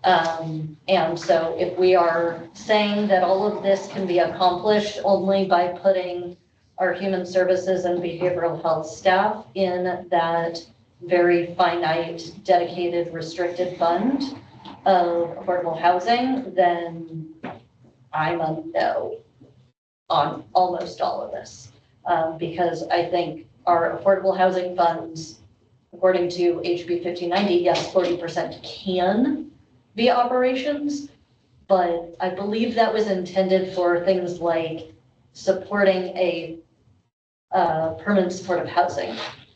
And so if we are saying that all of this can be accomplished only by putting our human services and behavioral health staff in that very finite, dedicated, restricted fund of affordable housing, then I'm a no on almost all of this. Because I think our affordable housing funds, according to HB 1590, yes, 40% can be operations, but I believe that was intended for things like supporting a permanent supportive housing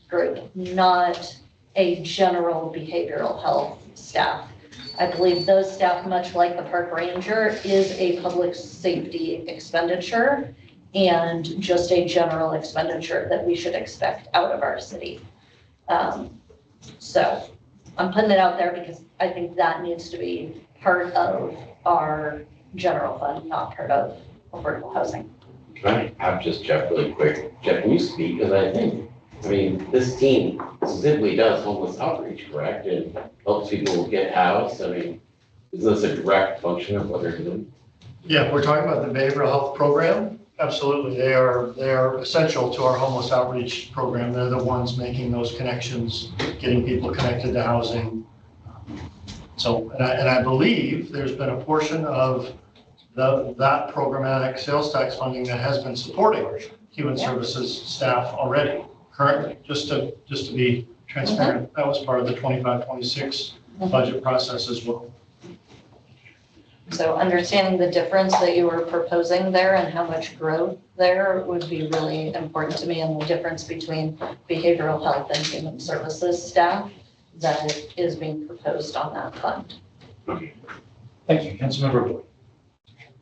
group, not a general behavioral health staff. I believe those staff, much like the park ranger, is a public safety expenditure and just a general expenditure that we should expect out of our city. So I'm putting it out there because I think that needs to be part of our general fund, not part of affordable housing. Can I have just Jeff really quick? Jeff, can you speak? Because I think I mean, this team specifically does homeless outreach, correct? And helps people get housed. I mean, is this a direct function of what they're doing? Yeah, we're talking about the behavioral health program. Absolutely. They are essential to our homeless outreach program. They're the ones making those connections, getting people connected to housing. So, and I believe there's been a portion of that programmatic sales tax funding that has been supporting human services staff already, currently, just to be transparent. That was part of the 25-26 budget process as well. So understanding the difference that you were proposing there and how much growth there would be really important to me, and the difference between behavioral health and human services staff that is being proposed on that fund. Thank you, Councilmember Boyd.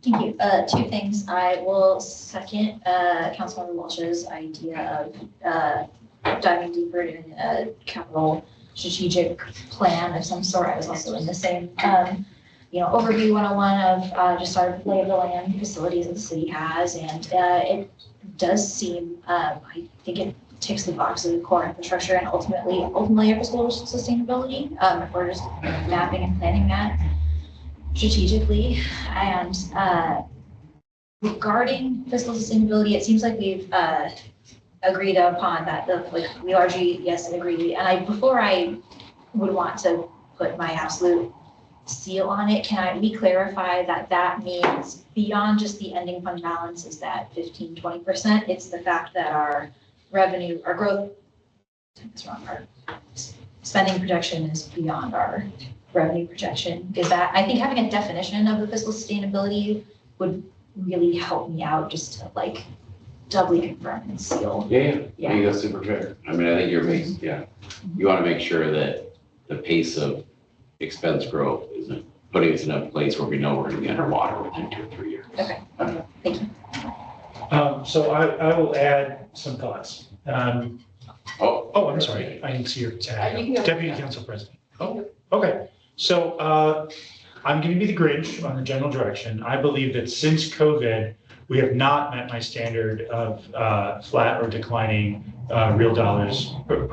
Thank you. Two things. I will second Councilmember Walsh's idea of diving deeper in a capital strategic plan of some sort. I was also in the same overview 101 of just our lay of the land facilities that the city has, and it does seem, I think it ticks the box of the core infrastructure and ultimately our fiscal sustainability. If we're just mapping and planning that strategically. And regarding fiscal sustainability, it seems like we've agreed upon that. We largely yes agree. And before I would want to put my absolute seal on it, can we clarify that means beyond just the ending fund balance is that 15-20%? It's the fact that our revenue, our growth, that's wrong, our spending projection is beyond our revenue projection. Is that, I think having a definition of the fiscal sustainability would really help me out just to doubly confirm and seal. Yeah. I think that's super fair. I mean, I think you want to make sure that the pace of expense growth isn't putting us in a place where we know we're going to be underwater within 2 or 3 years. Okay, thank you. So I will add some thoughts. I'm sorry. I didn't see your tag. Deputy Council President. Oh, okay. So I'm going to be the Grinch on the general direction. I believe that since COVID, we have not met my standard of flat or declining real dollars per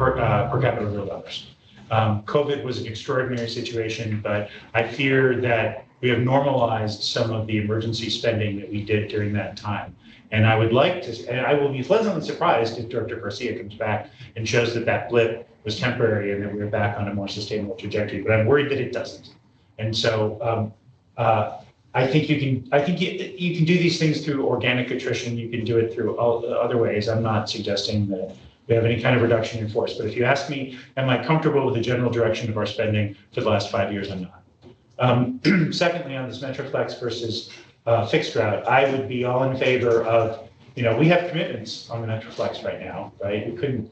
capita real dollars. COVID was an extraordinary situation, but I fear that we have normalized some of the emergency spending that we did during that time. And I would like to, and I will be pleasantly surprised if Director Garcia comes back and shows that blip was temporary and that we're back on a more sustainable trajectory, but I'm worried that it doesn't. And so I think you can do these things through organic attrition. You can do it through other ways. I'm not suggesting that we have any kind of reduction in force, but if you ask me, am I comfortable with the general direction of our spending for the last 5 years? I'm not. Secondly, on this Metroflex versus fixed route, I would be all in favor of, we have commitments on the Metroflex right now, right? We couldn't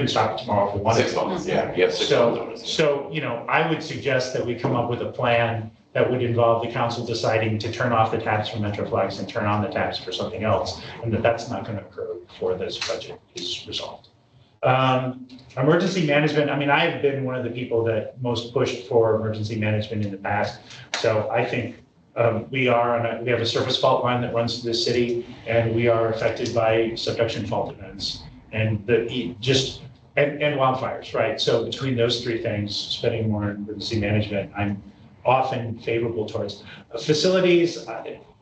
stop it tomorrow if we wanted. 6 months, yeah. You have 6 months notice. So, I would suggest that we come up with a plan that would involve the council deciding to turn off the taps for Metroflex and turn on the taps for something else, and that's not going to occur before this budget is resolved. Emergency management, I've been one of the people that most pushed for emergency management in the past. So I think we have a surface fault line that runs through the city, and we are affected by subduction fault events and and wildfires, right? So between those 3 things, spending more on emergency management, I'm often favorable towards facilities.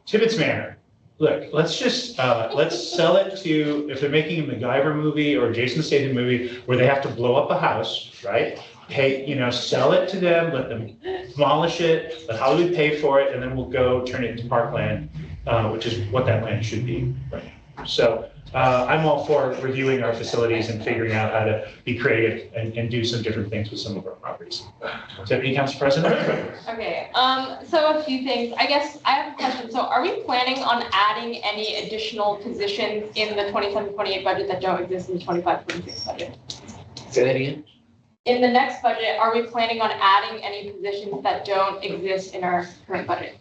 Tibbetts Manor. Look, let's just let's sell it to, if they're making a MacGyver movie or a Jason Statham movie where they have to blow up a house, right? Hey, sell it to them, let them demolish it, let Hollywood pay for it, and then we'll go turn it into parkland, which is what that land should be right now. So I'm all for reviewing our facilities and figuring out how to be creative and do some different things with some of our properties. Deputy Council President. Okay, so a few things. I guess I have a question. So are we planning on adding any additional positions in the 27-28 budget that don't exist in the 25-26 budget? Say that again? In the next budget, are we planning on adding any positions that don't exist in our current budget?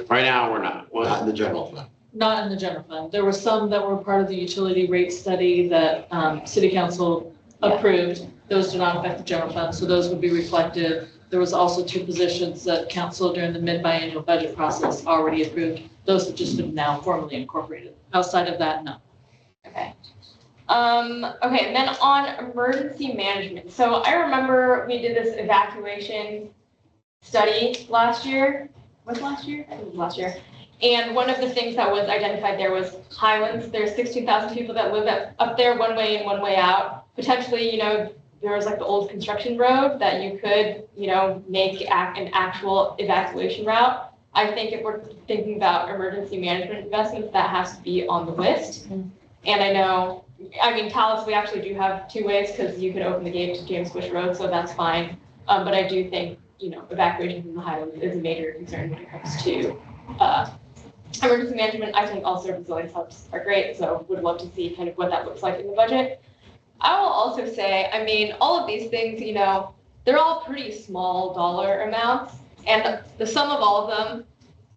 Right now, we're not. Not in the general fund. Not in the general fund. There were some that were part of the utility rate study that City Council approved. Those do not affect the general fund, so those would be reflective. There was also 2 positions that Council during the mid-biannual budget process already approved. Those have just been now formally incorporated. Outside of that, no. Okay. Okay, and then on emergency management. So I remember we did this evacuation study last year. Was last year? I think it was last year. And one of the things that was identified there was Highlands. There's 16,000 people that live up there, one way in, one way out. Potentially, there was like the old construction road that you could, make an actual evacuation route. I think if we're thinking about emergency management investments, that has to be on the list. And Talis, we actually do have two ways because you can open the gate to James Bush Road, so that's fine. But I do think, evacuation from the Highlands is a major concern when it comes to emergency management. I think also resilience hubs are great, so would love to see kind of what that looks like in the budget. I will also say, all of these things, they're all pretty small dollar amounts, and the sum of all of them,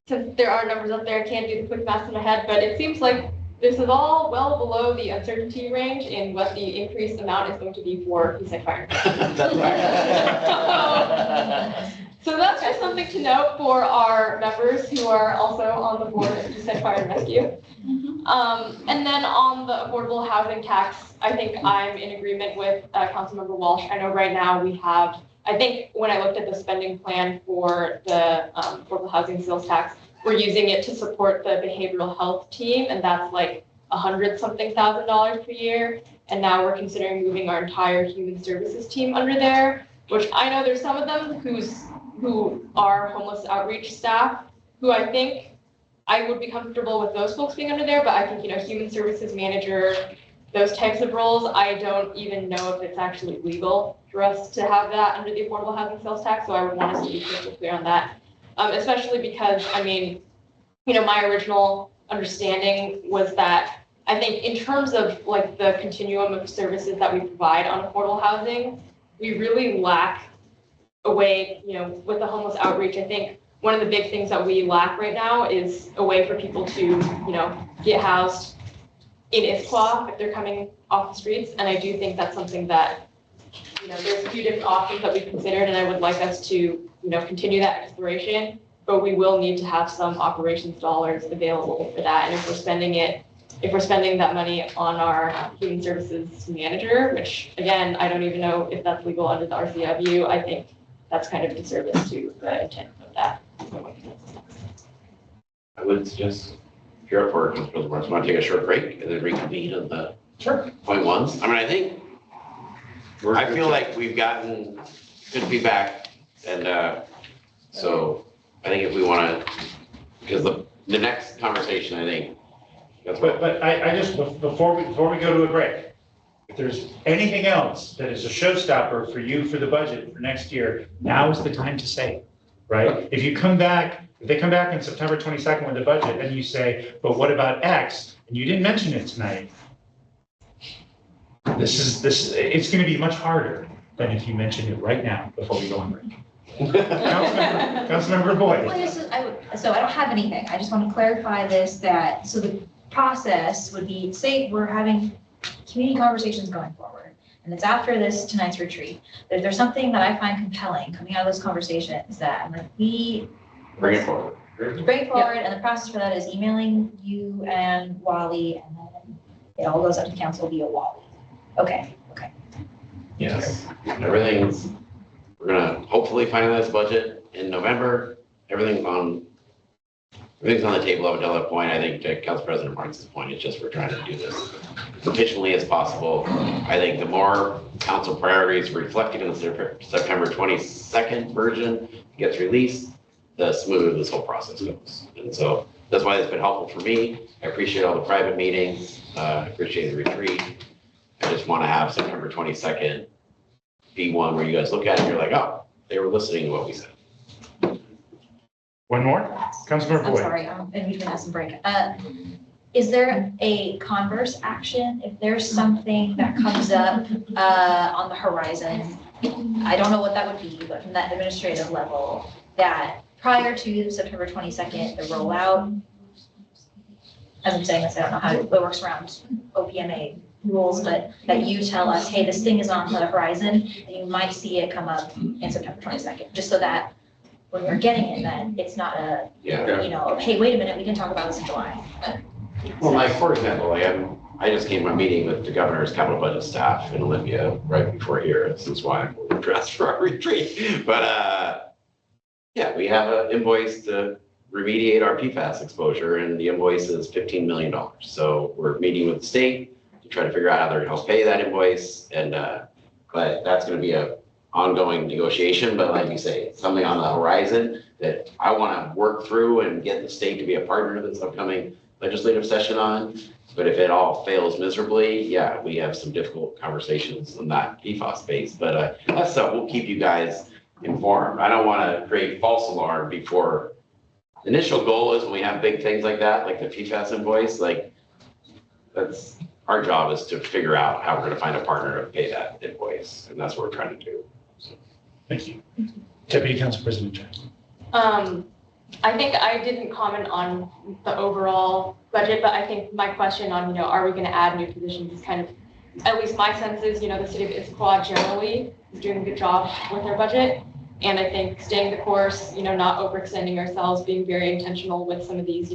since there are numbers up there, I can't do the quick math in my head, but it seems like this is all well below the uncertainty range in what the increased amount is going to be for Issaquah. So that's just something to note for our members who are also on the board of Issaquah and Rescue. And then on the affordable housing tax, I think I'm in agreement with Councilmember Walsh. I know right now we have, I think when I looked at the spending plan for the affordable housing sales tax, we're using it to support the behavioral health team, and that's like $100-something thousand per year. And now we're considering moving our entire human services team under there, which I know there's some of them who are homeless outreach staff, who I think I would be comfortable with those folks being under there, but I think, human services manager, those types of roles, I don't even know if it's actually legal for us to have that under the affordable housing sales tax, so I would want us to be crystal clear on that. Especially because, my original understanding was that I think in terms of like the continuum of services that we provide on affordable housing, we really lack a way, with the homeless outreach. I think one of the big things that we lack right now is a way for people to, get housed in Issaquah if they're coming off the streets. And I do think that's something that, there's a few different options that we've considered, and I would like us to, continue that exploration, but we will need to have some operations dollars available for that. And if we're spending that money on our human services manager, which again, I don't even know if that's legal under the RCW, I think that's kind of a disservice to the intent of that. I would suggest, if you're up for it, Councilor Morris, want to take a short break and then reconvene on the point ones? I think, I feel like we've gotten good feedback, and so I think if we want to, because the next conversation, I think. But I just, before we go to a break, if there's anything else that is a showstopper for you for the budget for next year, now is the time to say it, right? If they come back on September 22nd with the budget, then you say, but what about X? And you didn't mention it tonight. It's going to be much harder than if you mentioned it right now before we go on break. Councilmember Boyd. So I don't have anything. I just want to clarify this, so the process would be, say we're having community conversations going forward, and it's after tonight's retreat. If there's something that I find compelling coming out of those conversations that I'm like, bring it forward. And the process for that is emailing you and Wally, and then it all goes up to the council via Wally. Okay. Yes, we're gonna hopefully finalize the budget in November. Everything's on the table up until that point. I think to Council President Marks' point, it's just we're trying to do this as efficiently as possible. I think the more council priorities reflected in the September 22nd version gets released, the smoother this whole process goes. And so that's why it's been helpful for me. I appreciate all the private meetings. I appreciate the retreat. I just want to have September 22nd be one where you guys look at it and you're like, oh, they were listening to what we said. One more? Councilmember Boyd. I'm sorry, I'm in between us and break. Is there a converse action if there's something that comes up on the horizon? I don't know what that would be, but from that administrative level, that prior to September 22nd, the rollout, as I'm saying this, I don't know how it works around OPMA rules, but that you tell us, hey, this thing is on the horizon, and you might see it come up in September 22nd, just so that when we're getting it, then it's not hey, wait a minute, we can talk about this in July. Well, for example, I just came from a meeting with the governor's capital budget staff in Olympia right before here. This is why I'm dressed for our retreat. But yeah, we have an invoice to remediate our PFAS exposure, and the invoice is $15 million. So we're meeting with the state to try to figure out how they're gonna help pay that invoice. And but that's gonna be a ongoing negotiation. But like you say, it's something on the horizon that I wanna work through and get the state to be a partner in this upcoming legislative session on. But if it all fails miserably, yeah, we have some difficult conversations on that PFAS space. But that's stuff we'll keep you guys informed. I don't want to create false alarm before. The initial goal is when we have big things like that, like the PFAS invoice, like that's our job is to figure out how we're going to find a partner to pay that invoice, and that's what we're trying to do. Thank you. Deputy Council President Jackson. I think I didn't comment on the overall budget, but I think my question on, are we going to add new positions is kind of, at least my sense is, the city of Issaquah generally is doing a good job with their budget. And I think staying the course, not overextending ourselves, being very intentional with some of these,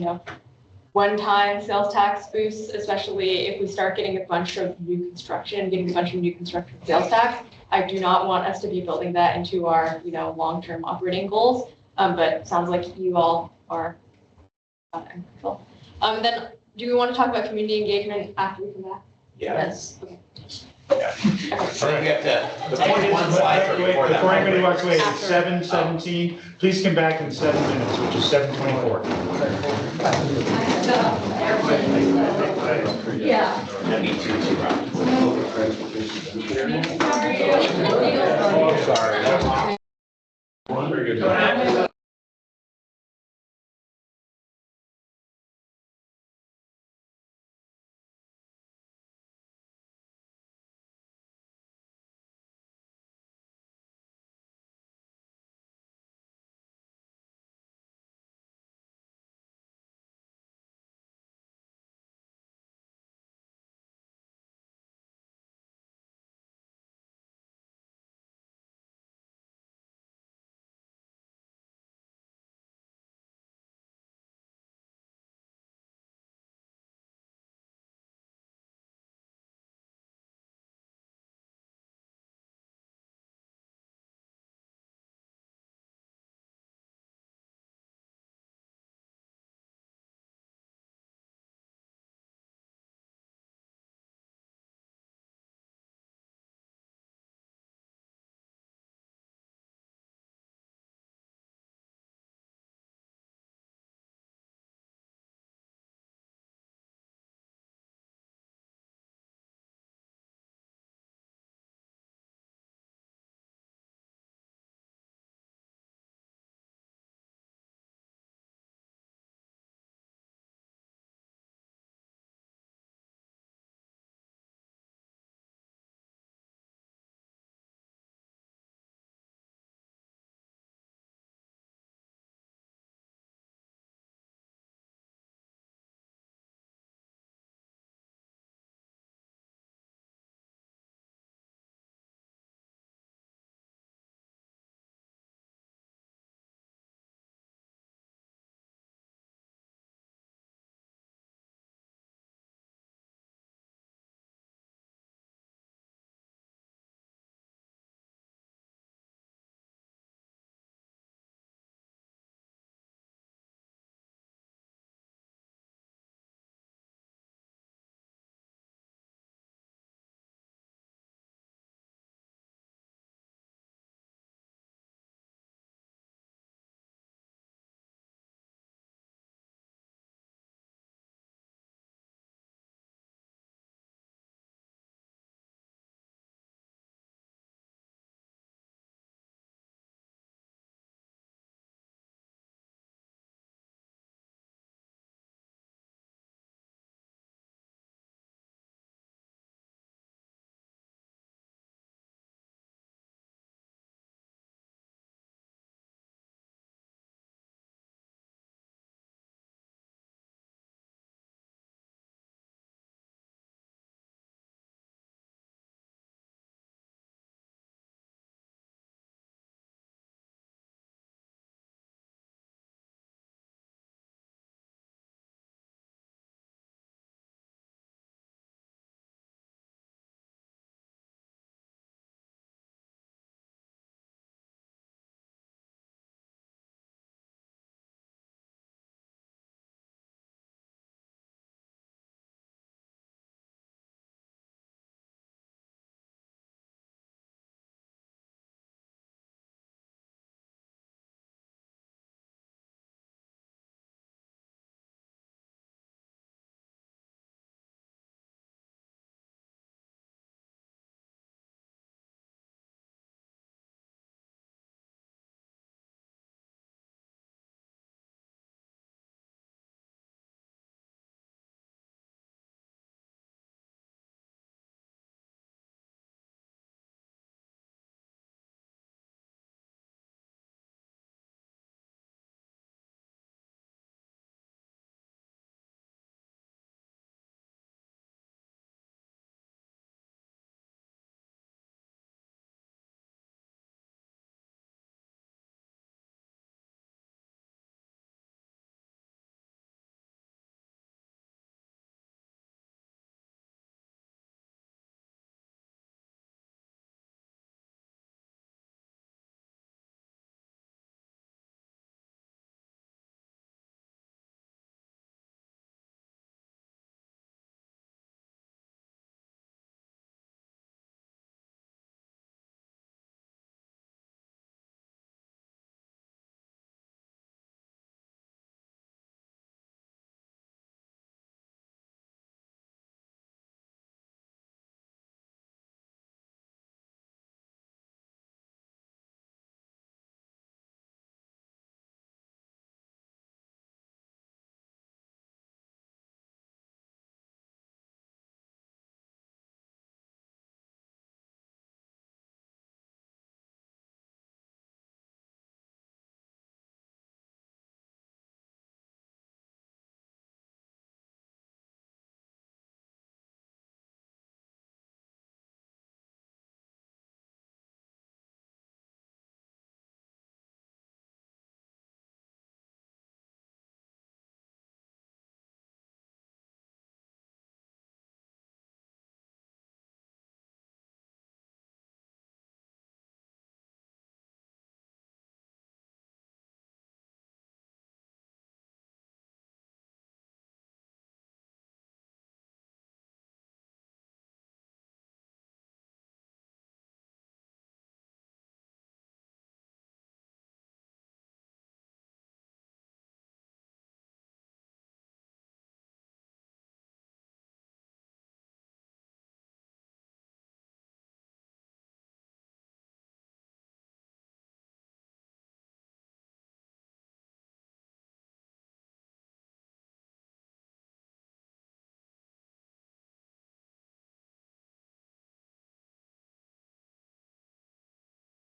one-time sales tax boosts, especially if we start getting a bunch of new construction sales tax. I do not want us to be building that into our, long-term operating goals. But sounds like you all are. Then do we want to talk about community engagement after we come back? Yes. Okay. I think we have to take one slide before that. Before anybody walks away, it's 7:17. Please come back in 7 minutes, which is 7:24. Yeah. That'd be too rough. Sorry. Very good.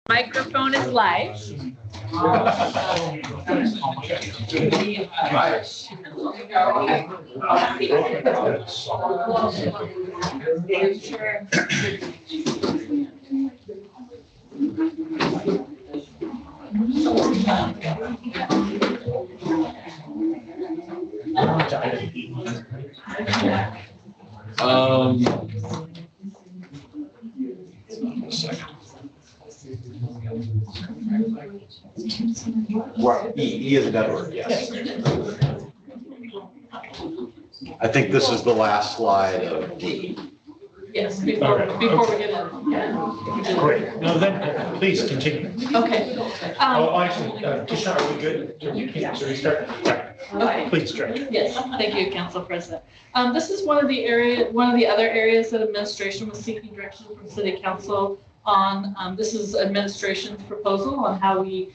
Microphone is live. Right, E is network, yes. I think this is the last slide of D. Yes, before we get in. Yeah. Great. No, then, please continue. Okay. Oh, actually, Tisha, are we good? Should we start? Okay. Please, Chair. Yes, thank you, Council President. This is one of the other areas that administration was seeking direction from City Council on. This is administration's proposal on how we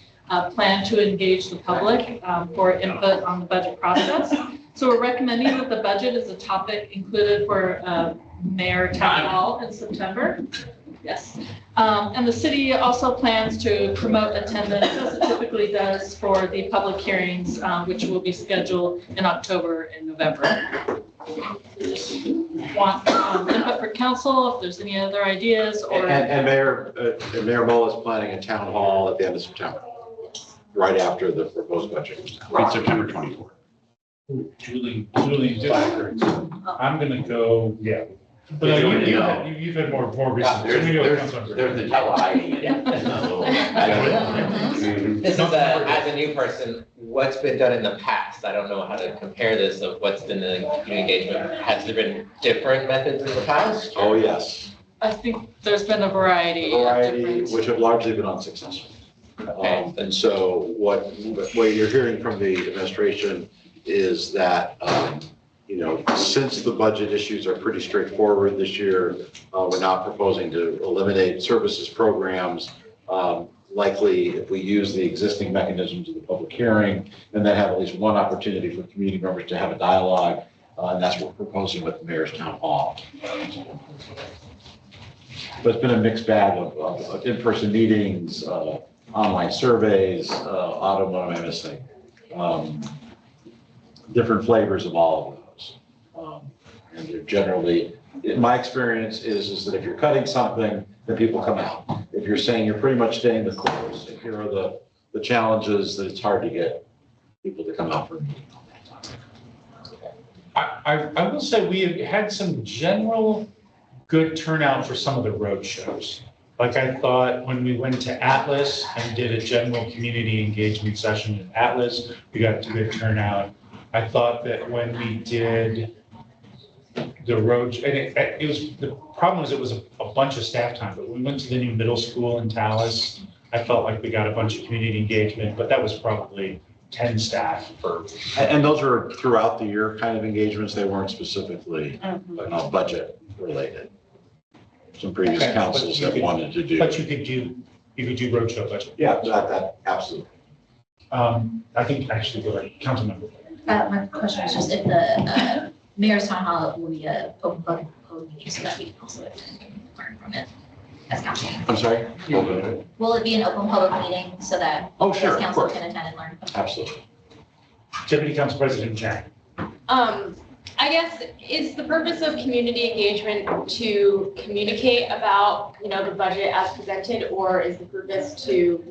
plan to engage the public for input on the budget process. So we're recommending that the budget is a topic included for Mayor Town Hall in September. Yes. And the city also plans to promote attendance as it typically does for the public hearings, which will be scheduled in October and November. Want input for council, if there's any other ideas or. And Mayor Mull is planning a town hall at the end of September, right after the proposed budget. It's September 24th. Julie, I'm gonna go, yeah. But you've had more recent. There's the jello hiding in it. This is as a new person, what's been done in the past? I don't know how to compare this of what's been the community engagement. Has there been different methods in the past? Oh, yes. I think there's been a variety. Which have largely been unsuccessful. Okay. And so what you're hearing from the administration is that, since the budget issues are pretty straightforward this year, we're not proposing to eliminate services programs. Likely, if we use the existing mechanisms of the public hearing, and then have at least one opportunity for community members to have a dialogue, and that's what we're proposing with the mayor's town hall. But it's been a mixed bag of in-person meetings, online surveys, autonomous, different flavors of all of those. And they're generally, my experience is that if you're cutting something, then people come out. If you're saying you're pretty much staying the course, if here are the challenges, that it's hard to get people to come out for a meeting. I will say we have had some general good turnout for some of the road shows. Like I thought when we went to Atlas and did a general community engagement session at Atlas, we got a good turnout. I thought that when we did the road, and it was, the problem was it was a bunch of staff time, but when we went to the new middle school in Tallis, I felt like we got a bunch of community engagement, but that was probably 10 staff for. And those are throughout the year kind of engagements. They weren't specifically budget related. Some previous councils that wanted to do. But you could do roadshow budget. Yeah, that absolutely. I think actually go ahead, council member. My question is just if the mayor's town hall will be a open public meeting so that we can also attend and learn from it as council. I'm sorry? Will it be an open public meeting so that Oh, sure, as of council course. can attend and learn? Absolutely. Deputy Council President Chang. I guess, is the purpose of community engagement to communicate about, the budget as presented, or is the purpose to,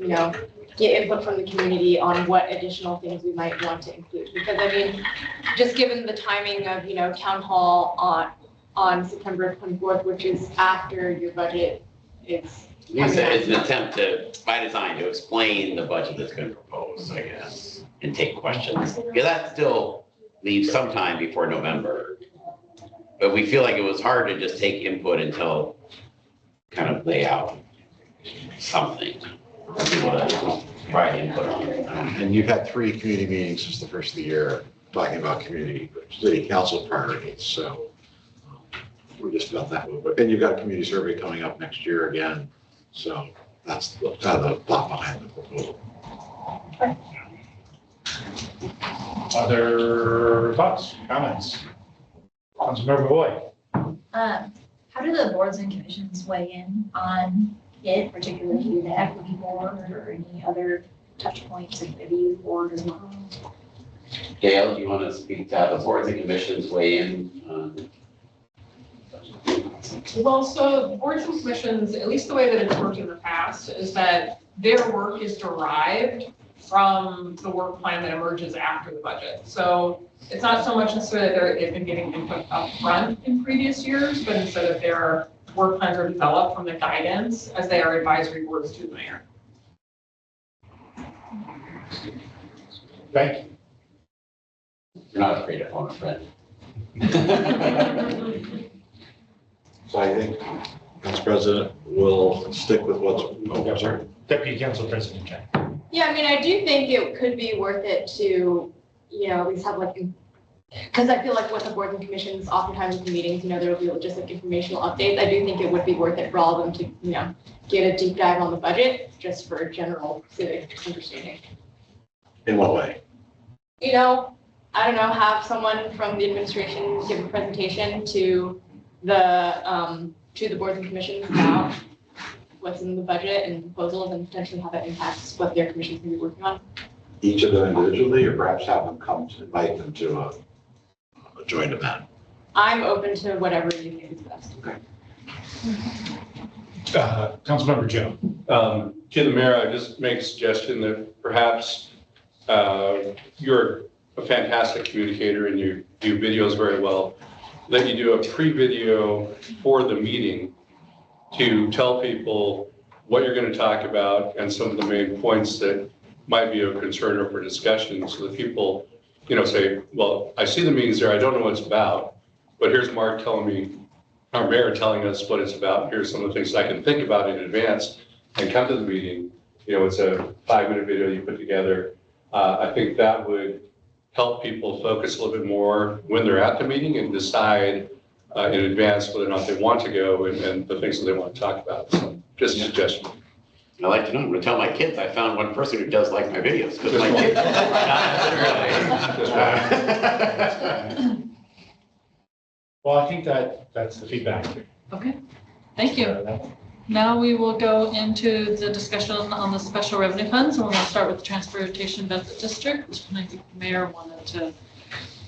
get input from the community on what additional things we might want to include? Because I mean, just given the timing of, town hall on September 24th, which is after your budget is. It's an attempt to, by design, to explain the budget that's been proposed, I guess, and take questions. Because that still leaves some time before November. But we feel like it was hard to just take input until kind of lay out something. People to provide input on. And you've had 3 community meetings since the first of the year talking about city council priorities. So we're just about that little bit. And you've got a community survey coming up next year again. So that's kind of the thought behind the proposal. Other thoughts, comments? Councilmember Boyd. How do the boards and commissions weigh in on it, particularly through the equity board or any other touch points in the review board as well. Gail, do you want to speak to how the boards and commissions weigh in? Well, so boards and commissions, at least the way that it's worked in the past, is that their work is derived from the work plan that emerges after the budget. So it's not so much necessarily that they've been getting input up front in previous years, but instead of their work plans are developed from the guidance as they are advisory boards to the mayor. Thank you. You're not afraid to phone a friend. So I think, Council President, will stick with what's, oh, sorry. Deputy Council President Jack. Yeah, I mean, I do think it could be worth it to, at least have like, because I feel like with the boards and commissions, oftentimes in meetings, there will be just like informational updates. I do think it would be worth it for all of them to, get a deep dive on the budget, just for general civic understanding. In what way? I don't know, have someone from the administration give a presentation to the boards and commissions about what's in the budget and proposals and potentially how that impacts what their commissions can be working on. Each of them individually, or perhaps have them come to invite them to a joint event? I'm open to whatever you think is best. Councilmember Joe. To the mayor, I just make a suggestion that perhaps you're a fantastic communicator and you do videos very well, that you do a pre-video for the meeting to tell people what you're going to talk about and some of the main points that might be of concern or for discussion, so that people, say, well, I see the meetings there, I don't know what it's about, but here's Mark telling me, our mayor telling us what it's about. Here's some of the things I can think about in advance and come to the meeting. It's a 5-minute video you put together. I think that would help people focus a little bit more when they're at the meeting and decide in advance whether or not they want to go and the things that they want to talk about. So just a suggestion. I like to know. I'm going to tell my kids I found one person who does like my videos, because my kids not necessarily. Well, I think that's the feedback. Okay, thank you. Now we will go into the discussion on the special revenue funds, and we're going to start with the transportation budget district. And I think the mayor wanted to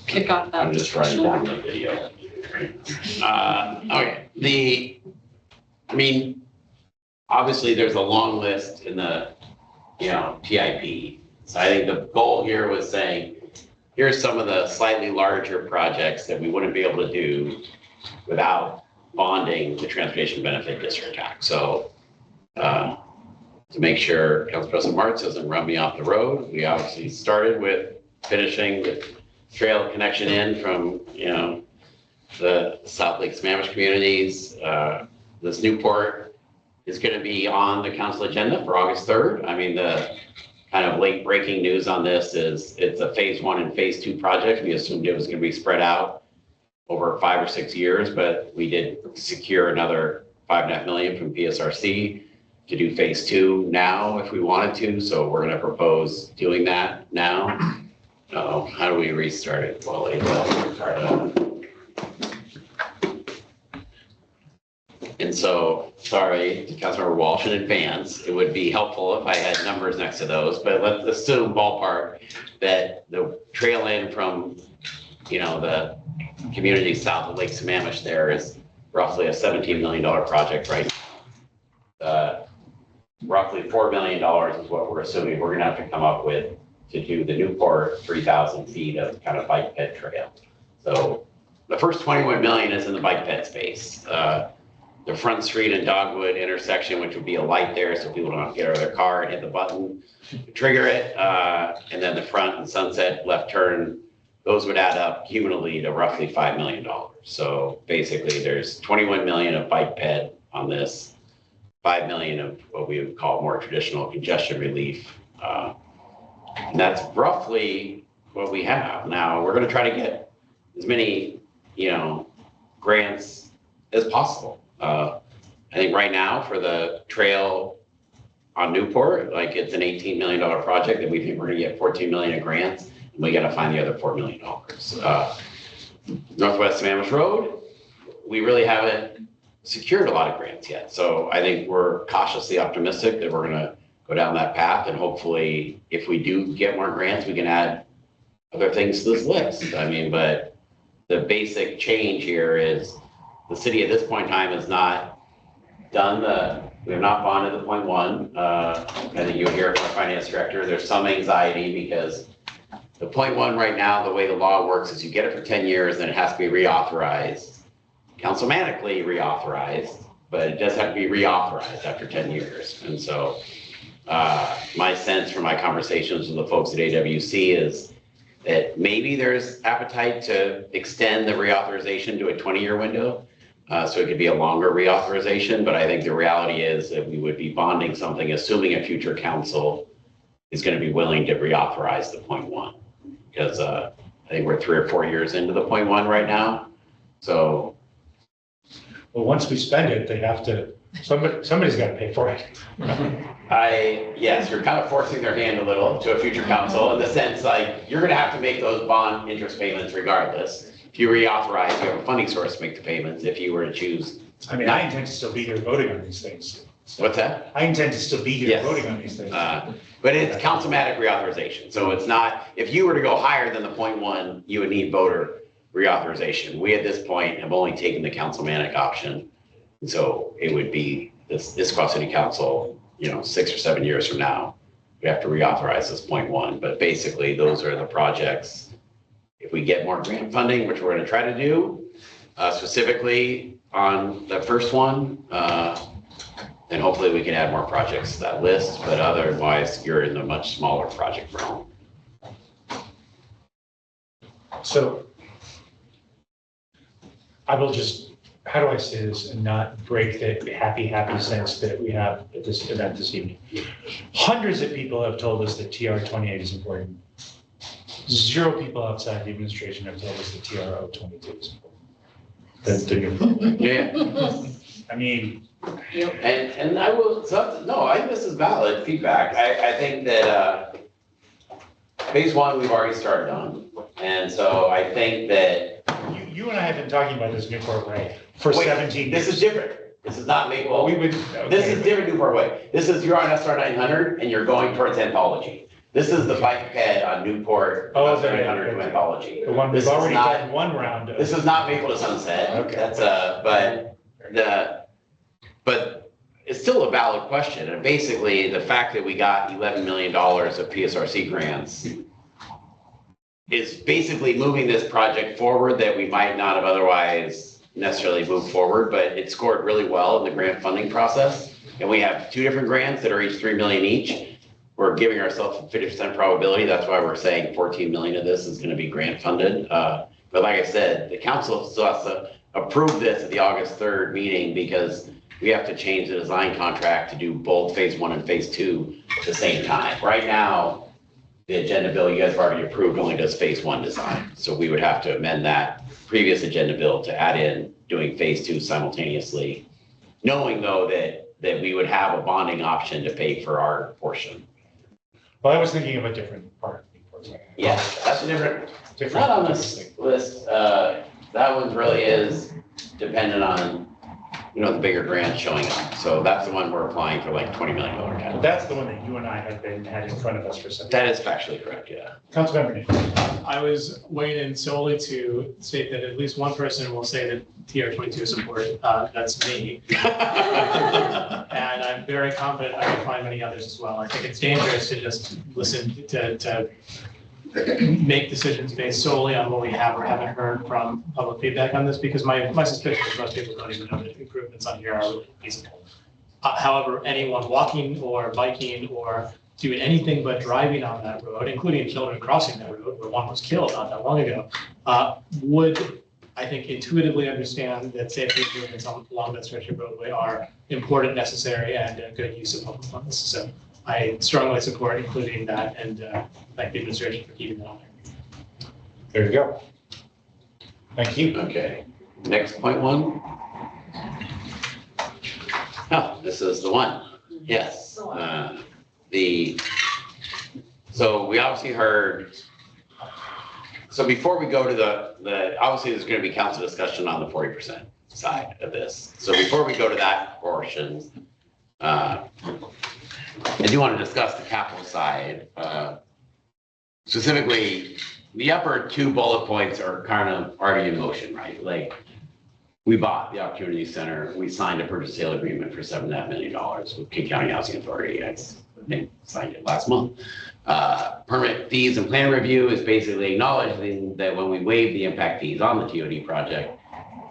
kick off that I'm just writing discussion. down the video. Okay, obviously there's a long list in the, TIP. So I think the goal here was saying, here's some of the slightly larger projects that we wouldn't be able to do without bonding the transportation benefit district tax. So to make sure Council President Martz doesn't run me off the road, we obviously started with finishing the trail connection in from, the South Lake Sammamish communities. This Newport is going to be on the council agenda for August 3rd. The kind of late breaking news on this is it's a phase 1 and phase 2 project. We assumed it was going to be spread out over 5 or 6 years, but we did secure another $5.5 million from PSRC to do phase 2 now if we wanted to. So we're going to propose doing that now. How do we restart it? Well, and so, sorry to Councilmember Walsh in advance, it would be helpful if I had numbers next to those, but let's assume ballpark that the trail in from, the community south of Lake Sammamish there is roughly a $17 million project, right? Roughly $4 million is what we're assuming we're gonna have to come up with to do the Newport 3,000 feet of kind of bike ped trail. So the first 21 million is in the bike ped space. The Front Street and Dogwood intersection, which would be a light there so people don't have to get out of their car and hit the button to trigger it. And then the Front and Sunset left turn, those would add up cumulatively to roughly $5 million. So basically there's 21 million of bike ped on this, 5 million of what we would call more traditional congestion relief. And that's roughly what we have. Now we're going to try to get as many, grants as possible. I think right now for the trail on Newport, it's an $18 million project, and we think we're going to get 14 million in grants, and we got to find the other $4 million. Northwest Sammamish Road, we really haven't secured a lot of grants yet. So I think we're cautiously optimistic that we're gonna go down that path, and hopefully, if we do get more grants, we can add other things to this list. I mean, but the basic change here is the city at this point in time has not done we have not bonded the 0.1. I think you'll hear from our finance director, there's some anxiety because the 0.1 right now, the way the law works is you get it for 10 years, then it has to be reauthorized, councilmanically reauthorized, but it does have to be reauthorized after 10 years. And so my sense from my conversations with the folks at AWC is that maybe there's appetite to extend the reauthorization to a 20-year window. So it could be a longer reauthorization, but I think the reality is that we would be bonding something, assuming a future council is going to be willing to reauthorize the 0.1. Because I think we're 3 or 4 years into the 0.1 right now. So. Well, once we spend it, they have to, somebody's got to pay for it. Yes, you're kind of forcing their hand a little to a future council in the sense like, you're going to have to make those bond interest payments regardless. If you reauthorize, you have a funding source to make the payments if you were to choose. I mean, I intend to still be here voting on these things. What's that? I intend to still be here Yes. voting on these things. But it's councilmatic reauthorization. So it's not, if you were to go higher than the 0.1, you would need voter reauthorization. We at this point have only taken the councilmatic option. And so it would be this Issaquah City Council, 6 or 7 years from now, we have to reauthorize this 0.1. But basically those are the projects. If we get more grant funding, which we're going to try to do, specifically on the first one, then hopefully we can add more projects to that list. But otherwise, you're in the much smaller project realm. So I will just, how do I say this and not break the happy sense that we have at this event this evening? Hundreds of people have told us that TR 28 is important. 0 people outside the administration have told us that TR 22 is important. The new program. Yeah. I mean. And I will, I think this is valid feedback. I think that phase 1, we've already started on. And so I think that. You and I have been talking about this Newport Way for 17 years. This is different. This is not Maple. Well, This is different Newport Way. This is, you're on SR 900 and you're going towards Anthology. This is the bike head on Newport, SR 900 to Anthology. The one we've already done one round of. This is not Maple to Sunset. Okay. That's but it's still a valid question. And basically the fact that we got $11 million of PSRC grants is basically moving this project forward that we might not have otherwise necessarily moved forward, but it scored really well in the grant funding process. And we have 2 different grants that are each 3 million each. We're giving ourselves a 50% probability. That's why we're saying 14 million of this is going to be grant funded. But like I said, the council still has to approve this at the August 3rd meeting because we have to change the design contract to do both phase 1 and phase 2 at the same time. Right now, the agenda bill you guys have already approved only does phase 1 design. So we would have to amend that previous agenda bill to add in doing phase 2 simultaneously, knowing though that we would have a bonding option to pay for our portion. Well, I was thinking of a different part. Yeah, that's different. Not on this list. That one really is dependent on, the bigger grants showing up. So that's the one we're applying for like $20 million capital. That's the one that you and I have had in front of us for some. That is factually correct, yeah. Councilmember Nick. I was weighing in solely to state that at least one person will say that TR 22 is important. That's me. And I'm very confident I can find many others as well. I think it's dangerous to just listen to make decisions based solely on what we have or haven't heard from public feedback on this, because my suspicion is most people don't even know that improvements on here are really feasible. However, anyone walking or biking or doing anything but driving on that road, including children crossing that road where one was killed not that long ago, would, I think, intuitively understand that safety improvements along that stretch of roadway are important, necessary, and a good use of public funds. So I strongly support including that, and thank the administration for keeping that on there. There you go. Thank you. Okay, next .1. Oh, this is the one. Yes. So we obviously heard, so before we go to the obviously there's going to be council discussion on the 40%. side of this. So before we go to that portion, I do want to discuss the capital side. Specifically, the upper two bullet points are kind of already in motion, right? Like, we bought the Opportunity Center, we signed a purchase sale agreement for $7.5 million with King County Housing Authority. I think signed it last month. Permit fees and plan review is basically acknowledging that when we waive the impact fees on the TOD project,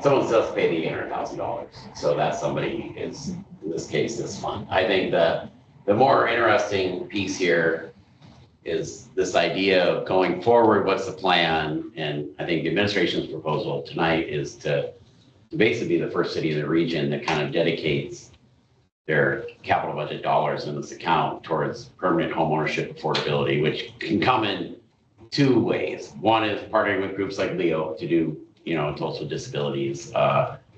someone still has to pay the $800,000. So that somebody is, in this case, this fund. I think the more interesting piece here is this idea of going forward, what's the plan? And I think the administration's proposal tonight is to basically be the first city in the region that kind of dedicates their capital budget dollars in this account towards permanent homeownership affordability, which can come in two ways. One is partnering with groups like Leo to do, adults with disabilities,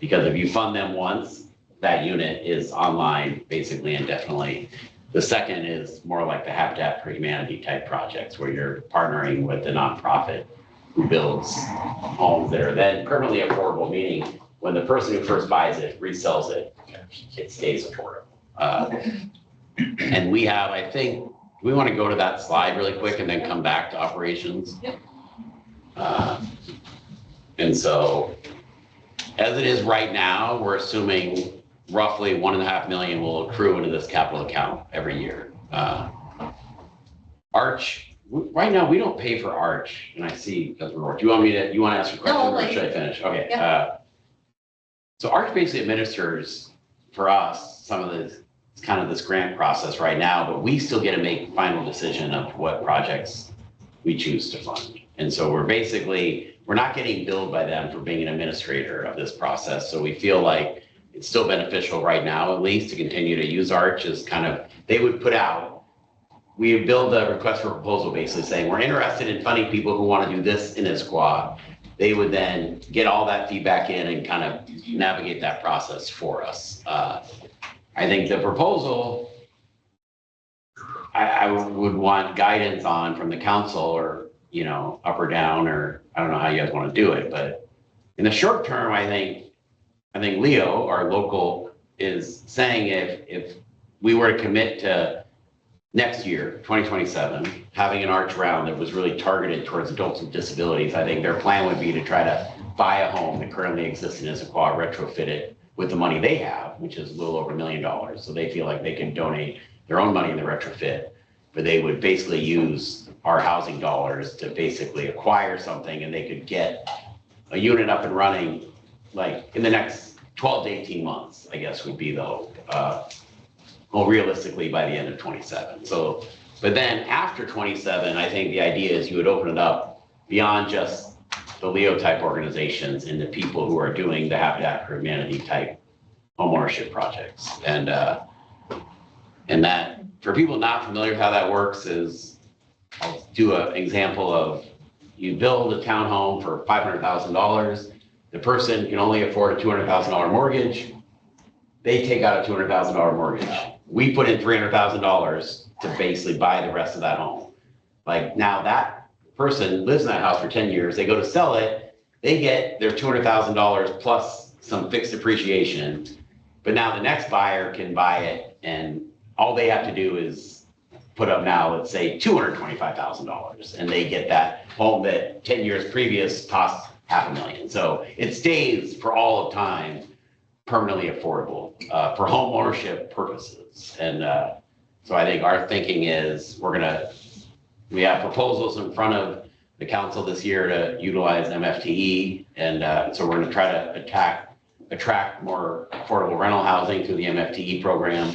because if you fund them once, that unit is online basically indefinitely. The second is more like the Habitat for Humanity type projects where you're partnering with a nonprofit who builds homes that are then permanently affordable, meaning when the person who first buys it, resells it, it stays affordable. And we have, I think, we want to go to that slide really quick and then come back to operations. Yep. And so as it is right now, we're assuming roughly $1.5 million will accrue into this capital account every year. Arch, right now we don't pay for Arch, and I see Councilman Rohr. Do you want to ask a question or should I finish? Okay. Yeah. So Arch basically administers for us some of this kind of this grant process right now, but we still get to make final decision of what projects we choose to fund. And so we're not getting billed by them for being an administrator of this process. So we feel like it's still beneficial right now, at least, to continue to use Arch as kind of, they would put out, we build a request for proposal basically saying, we're interested in funding people who want to do this in Issaquah. They would then get all that feedback in and kind of navigate that process for us. I think the proposal, I would want guidance on from the council or, up or down, or I don't know how you guys want to do it, but in the short term, I think Leo, our local, is saying if we were to commit to next year, 2027, having an Arch round that was really targeted towards adults with disabilities, I think their plan would be to try to buy a home that currently exists in Issaquah, retrofit it with the money they have, which is a little over $1 million. So they feel like they can donate their own money in the retrofit, but they would basically use our housing dollars to basically acquire something, and they could get a unit up and running like in the next 12 to 18 months, I guess would be the hope. Well, realistically by the end of 27. So, but then after 27, I think the idea is you would open it up beyond just the Leo type organizations and the people who are doing the Habitat for Humanity type homeownership projects. And that, for people not familiar with how that works, is I'll do an example of you build a townhome for $500,000. The person can only afford a $200,000 mortgage. They take out a $200,000 mortgage. We put in $300,000 to basically buy the rest of that home. Like, now that person lives in that house for 10 years, they go to sell it, they get their $200,000 plus some fixed depreciation. But now the next buyer can buy it, and all they have to do is put up now, let's say $225,000, and they get that home that 10 years previous cost $500,000. So it stays for all of time permanently affordable for home ownership purposes. And so I think our thinking is we have proposals in front of the council this year to utilize MFTE. And so we're going to try to attract more affordable rental housing through the MFTE program.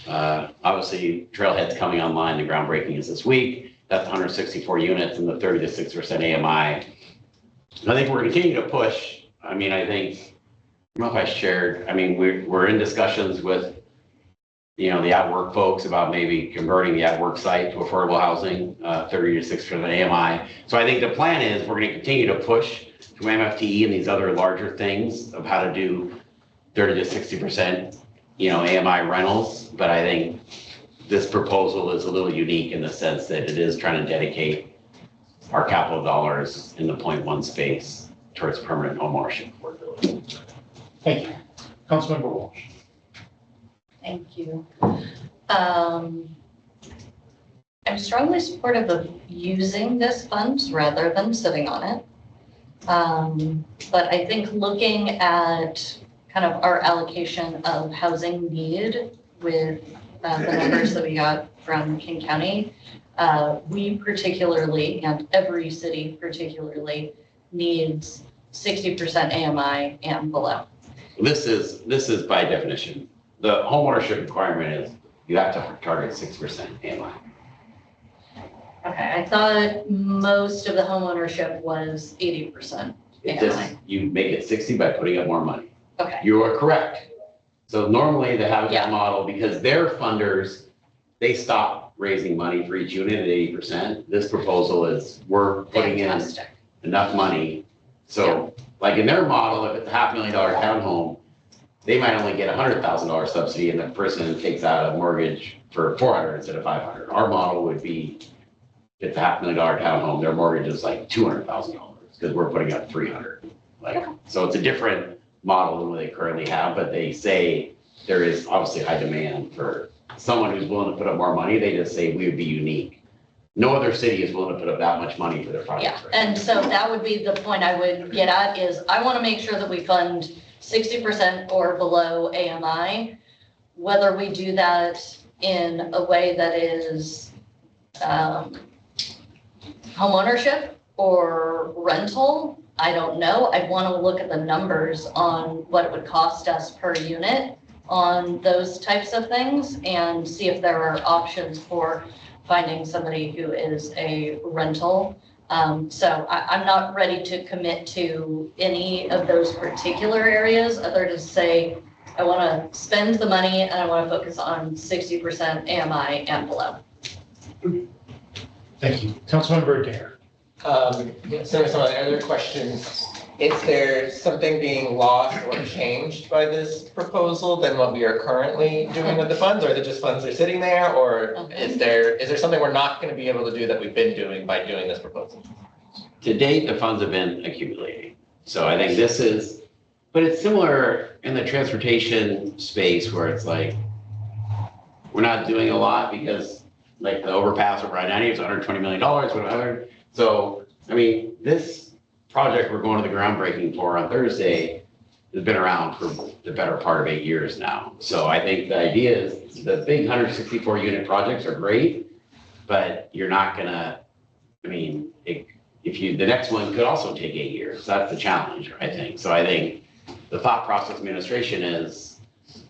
Obviously, Trailhead's coming online. The groundbreaking is this week. That's 164 units and the 30 to 6% AMI. I think we're continuing to push. I mean, I don't know if I shared, we're in discussions with, the at-work folks about maybe converting the at-work site to affordable housing, 30 to 6% AMI. So I think the plan is we're going to continue to push through MFTE and these other larger things of how to do 30 to 60%, AMI rentals. But I think this proposal is a little unique in the sense that it is trying to dedicate our capital dollars in the 0.1 space towards permanent homeownership affordability. Thank you. Councilmember Walsh. Thank you. I'm strongly supportive of using this fund rather than sitting on it. But I think looking at kind of our allocation of housing need with the numbers that we got from King County, we particularly, and every city particularly, needs 60% AMI and below. This is by definition, the homeownership requirement is you have to target 6% AMI. Okay, I thought most of the homeownership was 80% It AMI. just, you make it 60 by putting up more money. Okay, You are correct. So normally they have Yeah. that model because their funders, they stop raising money for each unit at 80%. This proposal is, we're putting in fantastic. enough money. So like in their model, if it's a $500,000 townhome, they might only get $100,000 subsidy and the person takes out a mortgage for 400 instead of 500. Our model would be, if it's a $500,000 townhome, their mortgage is like $200,000 because we're putting up 300. Like, so it's a different model than what they currently have, but they say there is obviously high demand for someone who's willing to put up more money. They just say we would be unique. No other city is willing to put up that much money for their Yeah, projects. Right and so that would be the point I would get at is I want to make sure that we fund 60% or below AMI. Whether we do that in a way that is homeownership or rental, I don't know. I want to look at the numbers on what it would cost us per unit on those types of things and see if there are options for finding somebody who is a rental. So I'm not ready to commit to any of those particular areas other to say, I want to spend the money and I want to focus on 60% AMI and below. Thank you. Councilmember Dare. So some of the other questions, is there something being lost or changed by this proposal than what we are currently doing with the funds? Or are they just funds that are sitting there? Or is there something we're not going to be able to do that we've been doing by doing this proposal? To date, the funds have been accumulating. So I think this is, but it's similar in the transportation space where it's like, we're not doing a lot because like the overpass over I-90 is $120 million, whatever. So, I mean, this project we're going to the groundbreaking for on Thursday has been around for the better part of 8 years now. So I think the idea is the big 164 unit projects are great, but you're not gonna, I mean, the next one could also take 8 years. That's the challenge, I think. So I think the thought process administration is,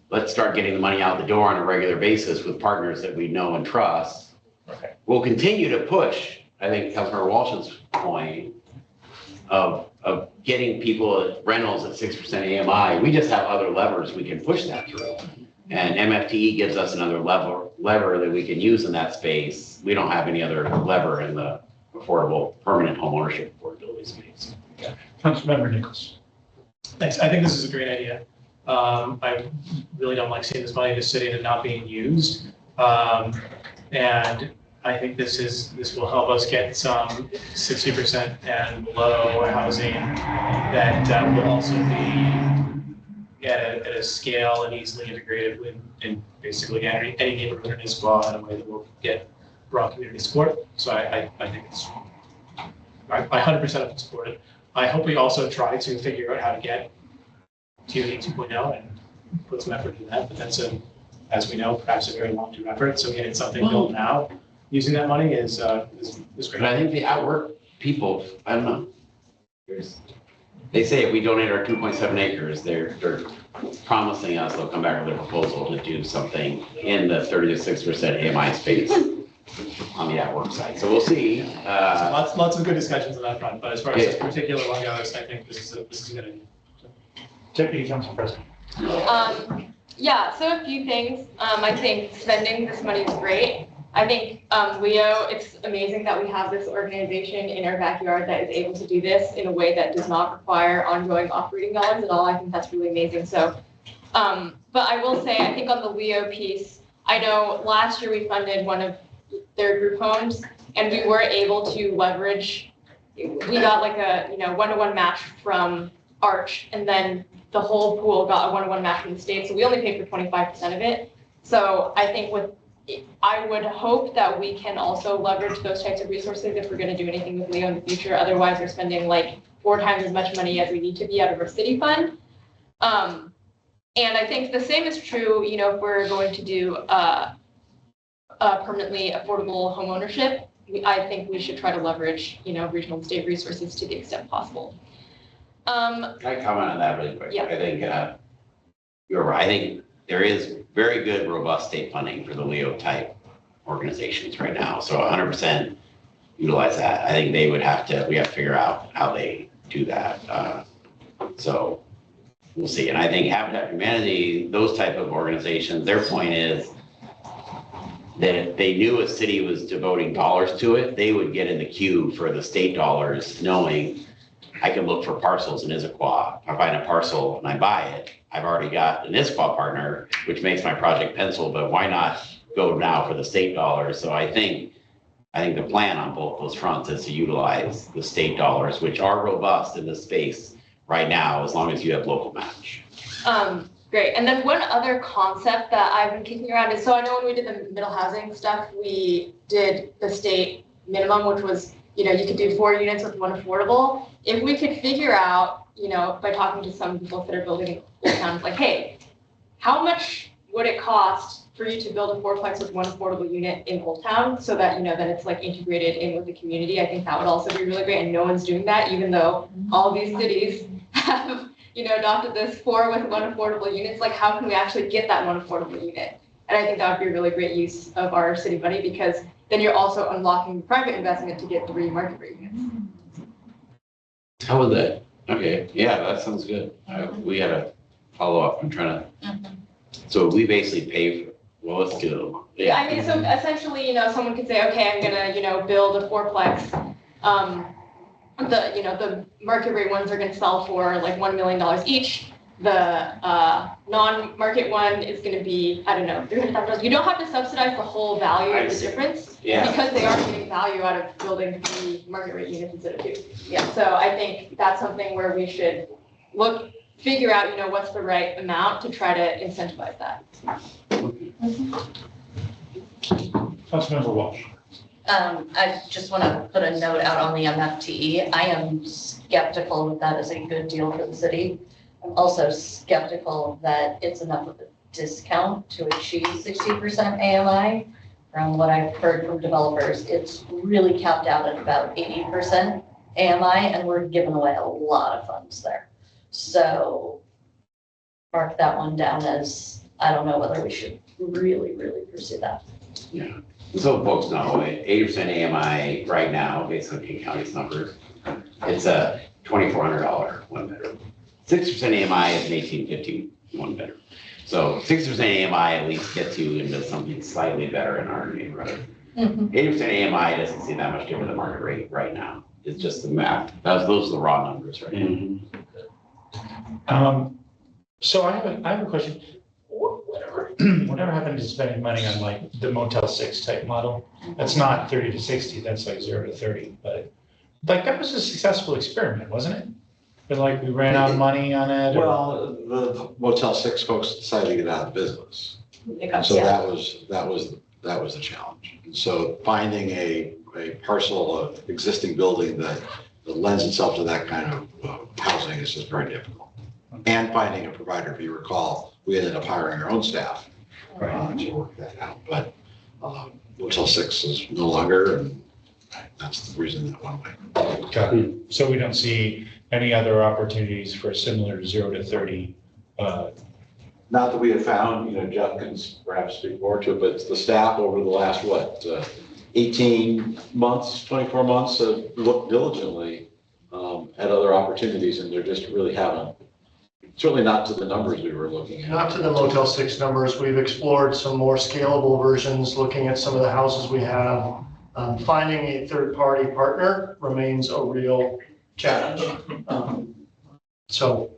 let's start getting the money out the door on a regular basis with partners that we know and trust. Okay. We'll continue to push, I think Councilmember Walsh's point of getting people at rentals at 6% AMI. We just have other levers we can push that through. And MFTE gives us another lever that we can use in that space. We don't have any other lever in the affordable permanent homeownership affordability space. Councilmember Nichols. Thanks. I think this is a great idea. I really don't like seeing this money just sitting and not being used. And I think this will help us get some 60% and below housing that will also be at a scale and easily integrated in basically any neighborhood in Issaquah in a way that will get broad community support. So I think I 100% support it. I hope we also try to figure out how to get TOD 2.0 and put some effort into that, but that's as we know, perhaps a very long-term effort. So getting something built now, using that money is great. But I think the outwork people, I don't know. They say if we donate our 2.7 acres, they're promising us they'll come back with a proposal to do something in the 30 to 6% AMI space on the outwork side. So we'll see. Lots of good discussions on that front, but as far as this particular one goes, I think this is a good idea. Deputy Council President. Yeah, so a few things. I think spending this money is great. I think Leo, it's amazing that we have this organization in our backyard that is able to do this in a way that does not require ongoing operating dollars at all. I think that's really amazing. So, but I will say, I think on the Leo piece, I know last year we funded one of their group homes and we were able to leverage, we got like a, 1-to-1 match from arch, and then the whole pool got a 1-to-1 match from the state, so we only paid for 25% of it. So I think I would hope that we can also leverage those types of resources if we're gonna do anything with Leo in the future. Otherwise, we're spending like 4 times as much money as we need to be out of our city fund. And I think the same is true, you know, if we're going to do permanently affordable homeownership. I think we should try to leverage, you know, regional and state resources to the extent possible. Can I comment on that really quick? Yeah. I think you're right. I think there is very good, robust state funding for the Leo type organizations right now. So 100% utilize that. I think we have to figure out how they do that. So we'll see. And I think Habitat for Humanity, those type of organizations, their point is that if they knew a city was devoting dollars to it, they would get in the queue for the state dollars, knowing I can look for parcels in Issaquah. If I find a parcel and I buy it, I've already got an Issaquah partner, which makes my project pencil, but why not go now for the state dollars? So I think the plan on both those fronts is to utilize the state dollars, which are robust in this space right now, as long as you have local match. Great. And then one other concept that I've been kicking around is, so I know when we did the middle housing stuff, we did the state minimum, which was, you know, you could do 4 units with 1 affordable. If we could figure out, you know, by talking to some people that are building in Old Town, like, hey, how much would it cost for you to build a 4-plex with 1 affordable unit in Old Town, so that, you know, then it's like integrated in with the community? I think that would also be really great, and no one's doing that, even though all these cities have, you know, adopted this 4 with 1 affordable units. Like, how can we actually get that 1 affordable unit? And I think that would be a really great use of our city money, because then you're also unlocking private investment to get 3 market rate units. How was that? Okay, yeah, that sounds good. We had a follow up. I'm trying to. So we basically pay for. Well, let's do. Yeah, I mean, so essentially, you know, someone could say, okay, I'm gonna, you know, build a 4-plex. The market rate ones are gonna sell for like $1 million each. The non-market one is gonna be, I don't know, $300,000. You don't have to subsidize the whole value of the difference, because they are getting value out of building 3 market rate units instead of 2. Yeah, so I think that's something where we should figure out, you know, what's the right amount to try to incentivize that. Councilmember Walsh. I just want to put a note out on the MFTE. I am skeptical that that is a good deal for the city. I'm also skeptical that it's enough of a discount to achieve 60% AMI. From what I've heard from developers, it's really capped out at about 80% AMI, and we're giving away a lot of funds there. So mark that one down as, I don't know whether we should really pursue that. Yeah. So folks know, 80% AMI right now, based on King County's numbers, it's a $2,400 one bedroom. 6% AMI is an $1,850 one bedroom. So 6% AMI at least gets you into something slightly better in our neighborhood. 80% AMI doesn't seem that much different than market rate right now. It's just the math. Those are the raw numbers right now. So I have a question. Whatever happened to spending money on like the Motel 6 type model? That's not 30 to 60, that's like 0 to 30, but like that was a successful experiment, wasn't it? But like we ran out of money on it? Well, the Motel 6 folks decided to get out of business. So that was the challenge. And so finding a parcel of existing building that lends itself to that kind of housing is just very difficult. And finding a provider, if you recall, we ended up hiring our own staff to work that out. But Motel 6 is no longer, and that's the reason that one way. Got it. So we don't see any other opportunities for similar 0 to 30? Not that we have found, you know, Jeff can perhaps speak more to it, but the staff over the last, 18 months, 24 months have looked diligently at other opportunities, and there just really haven't. Certainly not to the numbers we were looking at. Not to the Motel 6 numbers. We've explored some more scalable versions, looking at some of the houses we have. Finding a third-party partner remains a real challenge. So,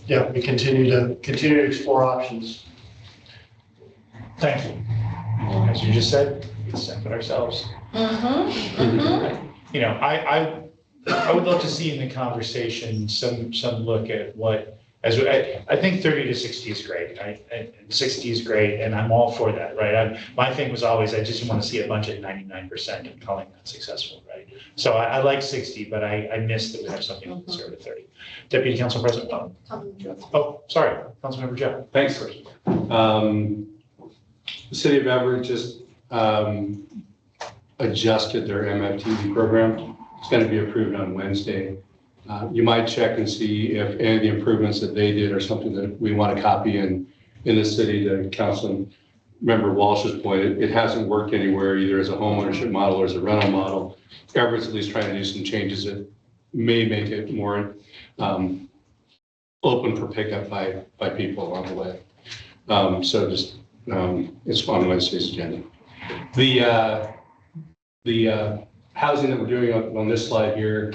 yeah, we continue to explore options. Thank you. As you just said, we accepted ourselves. You know, I would love to see in the conversation some look at what, I think 30 to 60 is great. 60 is great, and I'm all for that, right? My thing was always, I just want to see a budget 99% and calling that successful, right? So I like 60, but I miss that we have something conservative 30. Deputy Council President. Oh, sorry, Councilmember Jeff. Thanks, Chris. The city of Everett just adjusted their MFTD program. It's going to be approved on Wednesday. You might check and see if any of the improvements that they did are something that we want to copy in the city. To Council Member Walsh's point, it hasn't worked anywhere either as a homeownership model or as a rental model. Everett's at least trying to do some changes that may make it more open for pickup by people along the way. So just it's on Wednesday's agenda. The housing that we're doing on this slide here.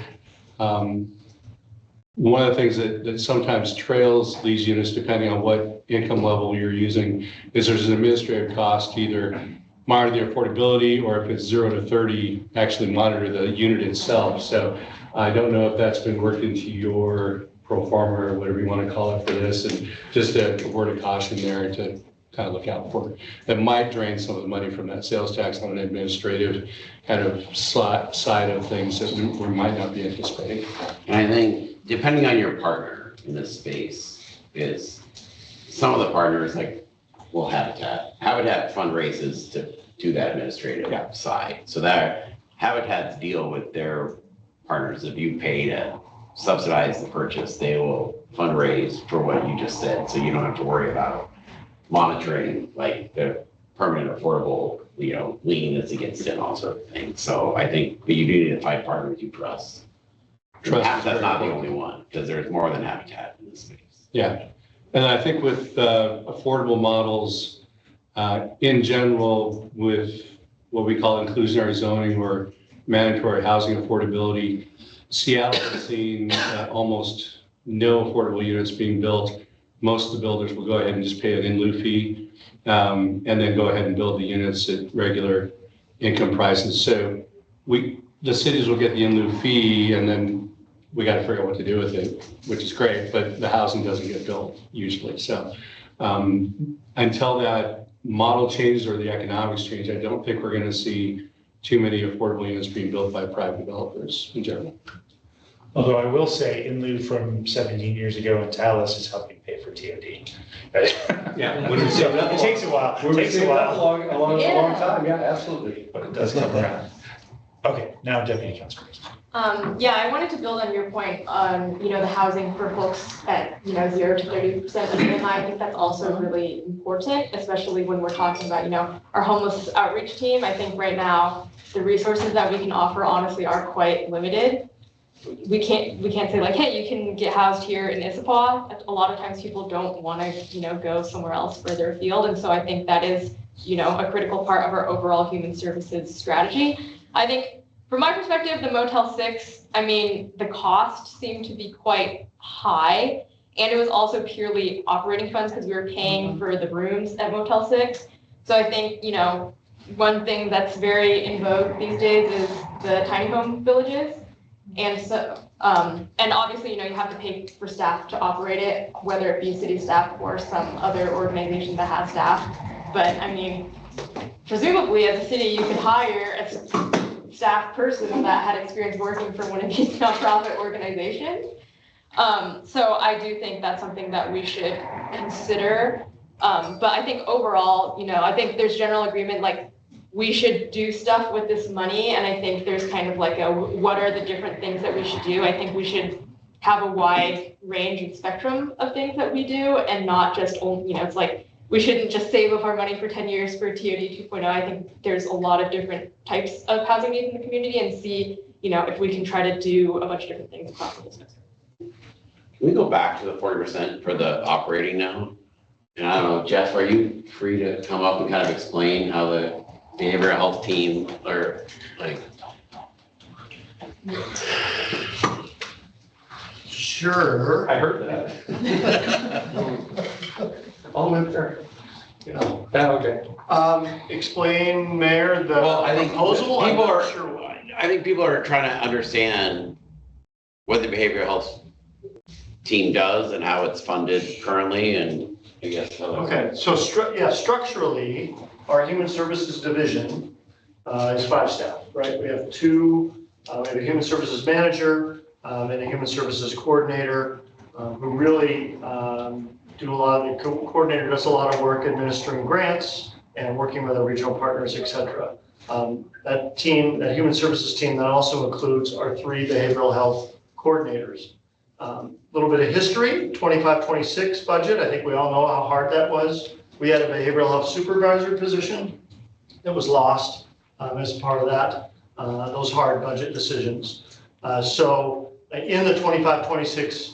One of the things that sometimes trails these units, depending on what income level you're using, is there's an administrative cost to either monitor the affordability, or if it's 0 to 30, actually monitor the unit itself. So I don't know if that's been worked into your pro forma or whatever you want to call it for this, and just a word of caution there to kind of look out for. That might drain some of the money from that sales tax on an administrative kind of side of things that we might not be anticipating. And I think, depending on your partner in this space, is some of the partners like Habitat fundraises to do that administrative side. So that Habitat's deal with their partners, if you pay to subsidize the purchase, they will fundraise for what you just said. So you don't have to worry about monitoring like the permanent affordable, lien that's against it and all sorts of things. So I think, but you do need to find partners you trust. Habitat's not the only one, because there's more than Habitat in this space. Yeah, and I think with affordable models, in general, with what we call inclusionary zoning or mandatory housing affordability, Seattle has seen almost no affordable units being built. Most of the builders will go ahead and just pay an in lieu fee, and then go ahead and build the units at regular income prices. So the cities will get the in lieu fee, and then we got to figure out what to do with it, which is great, but the housing doesn't get built usually. So until that model changes or the economics change, I don't think we're going to see too many affordable units being built by private developers in general. Although I will say, in lieu from 17 years ago in Talis is helping pay for TOD. Yeah. It takes a while. We've been seeing that a long time. Yeah, absolutely. But it does come around. Okay, now Deputy Council President. Yeah, I wanted to build on your point on, the housing for folks at, 0 to 30% of income. I think that's also really important, especially when we're talking about, our homeless outreach team. I think right now, the resources that we can offer honestly are quite limited. We can't say like, hey, you can get housed here in Issaquah. A lot of times people don't want to, go somewhere else further afield. And so I think that is, a critical part of our overall human services strategy. I think from my perspective, the Motel 6, the cost seemed to be quite high. And it was also purely operating funds because we were paying for the rooms at Motel 6. So I think, one thing that's very in vogue these days is the tiny home villages. And so, and obviously, you have to pay for staff to operate it, whether it be city staff or some other organization that has staff. But presumably as a city, you could hire a staff person that had experience working for one of these nonprofit organizations. So I do think that's something that we should consider. But I think overall, I think there's general agreement, like, we should do stuff with this money. And I think there's kind of like what are the different things that we should do? I think we should have a wide range and spectrum of things that we do, and not just, it's like, we shouldn't just save up our money for 10 years for TOD 2.0. I think there's a lot of different types of housing needs in the community, and see, if we can try to do a bunch of different things across the business. Can we go back to the 40% for the operating now? And I don't know, Jeff, are you free to come up and kind of explain how the behavioral health team, or like? Sure. I heard that. All went there. Yeah, okay. Explain, Mayor, the Well, I think proposal. people I'm not are- sure why. I think people are trying to understand what the behavioral health team does and how it's funded currently, and I guess. Okay, so structurally, our human services division is 5 staff, right? We have we have a human services manager and a human services coordinator who really do a lot of, the coordinator does a lot of work administering grants and working with our regional partners, et cetera. That team, that human services team, that also includes our 3 behavioral health coordinators. A little bit of history, 25-26 budget. I think we all know how hard that was. We had a behavioral health supervisor position that was lost as part of that, those hard budget decisions. So in the 25-26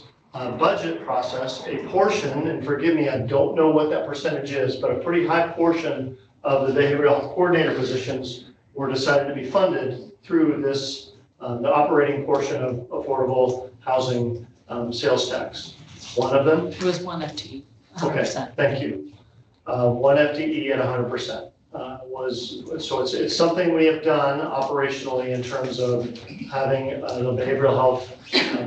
budget process, a portion, and forgive me, I don't know what that percentage is, but a pretty high portion of the behavioral health coordinator positions were decided to be funded through this, the operating portion of affordable housing sales tax. One of them? It was 1 FTE. Okay, 100%. thank you. 1 FTE at 100% so it's something we have done operationally in terms of having the behavioral health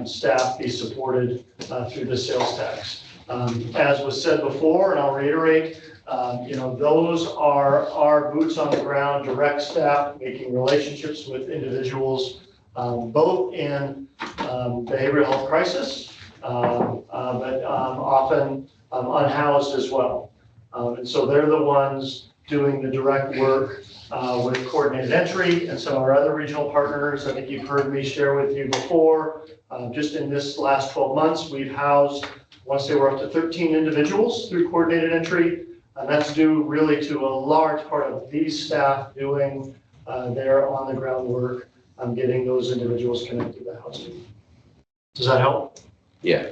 staff be supported through the sales tax. As was said before, and I'll reiterate, those are our boots on the ground, direct staff, making relationships with individuals, both in behavioral health crisis, but often unhoused as well. And so they're the ones doing the direct work with coordinated entry and some of our other regional partners. I think you've heard me share with you before, just in this last 12 months, we've housed, I want to say we're up to 13 individuals through coordinated entry. And that's due really to a large part of these staff doing their on the ground work on getting those individuals connected to housing. Does that help? Yeah.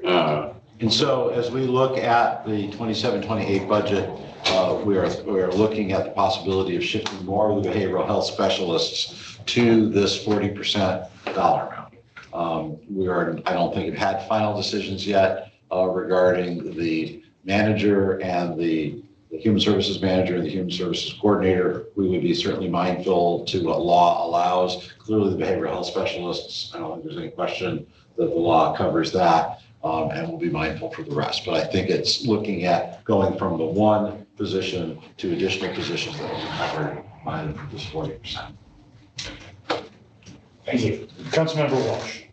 And so as we look at the 27-28 budget, we are looking at the possibility of shifting more of the behavioral health specialists to this 40% dollar amount. I don't think we've had final decisions yet regarding the manager and the human services manager and the human services coordinator. We would be certainly mindful to what law allows. Clearly the behavioral health specialists, I don't think there's any question that the law covers that. And we'll be mindful for the rest. But I think it's looking at going from the one position to additional positions that will be covered by this 40%. Thank you. Councilmember Walsh.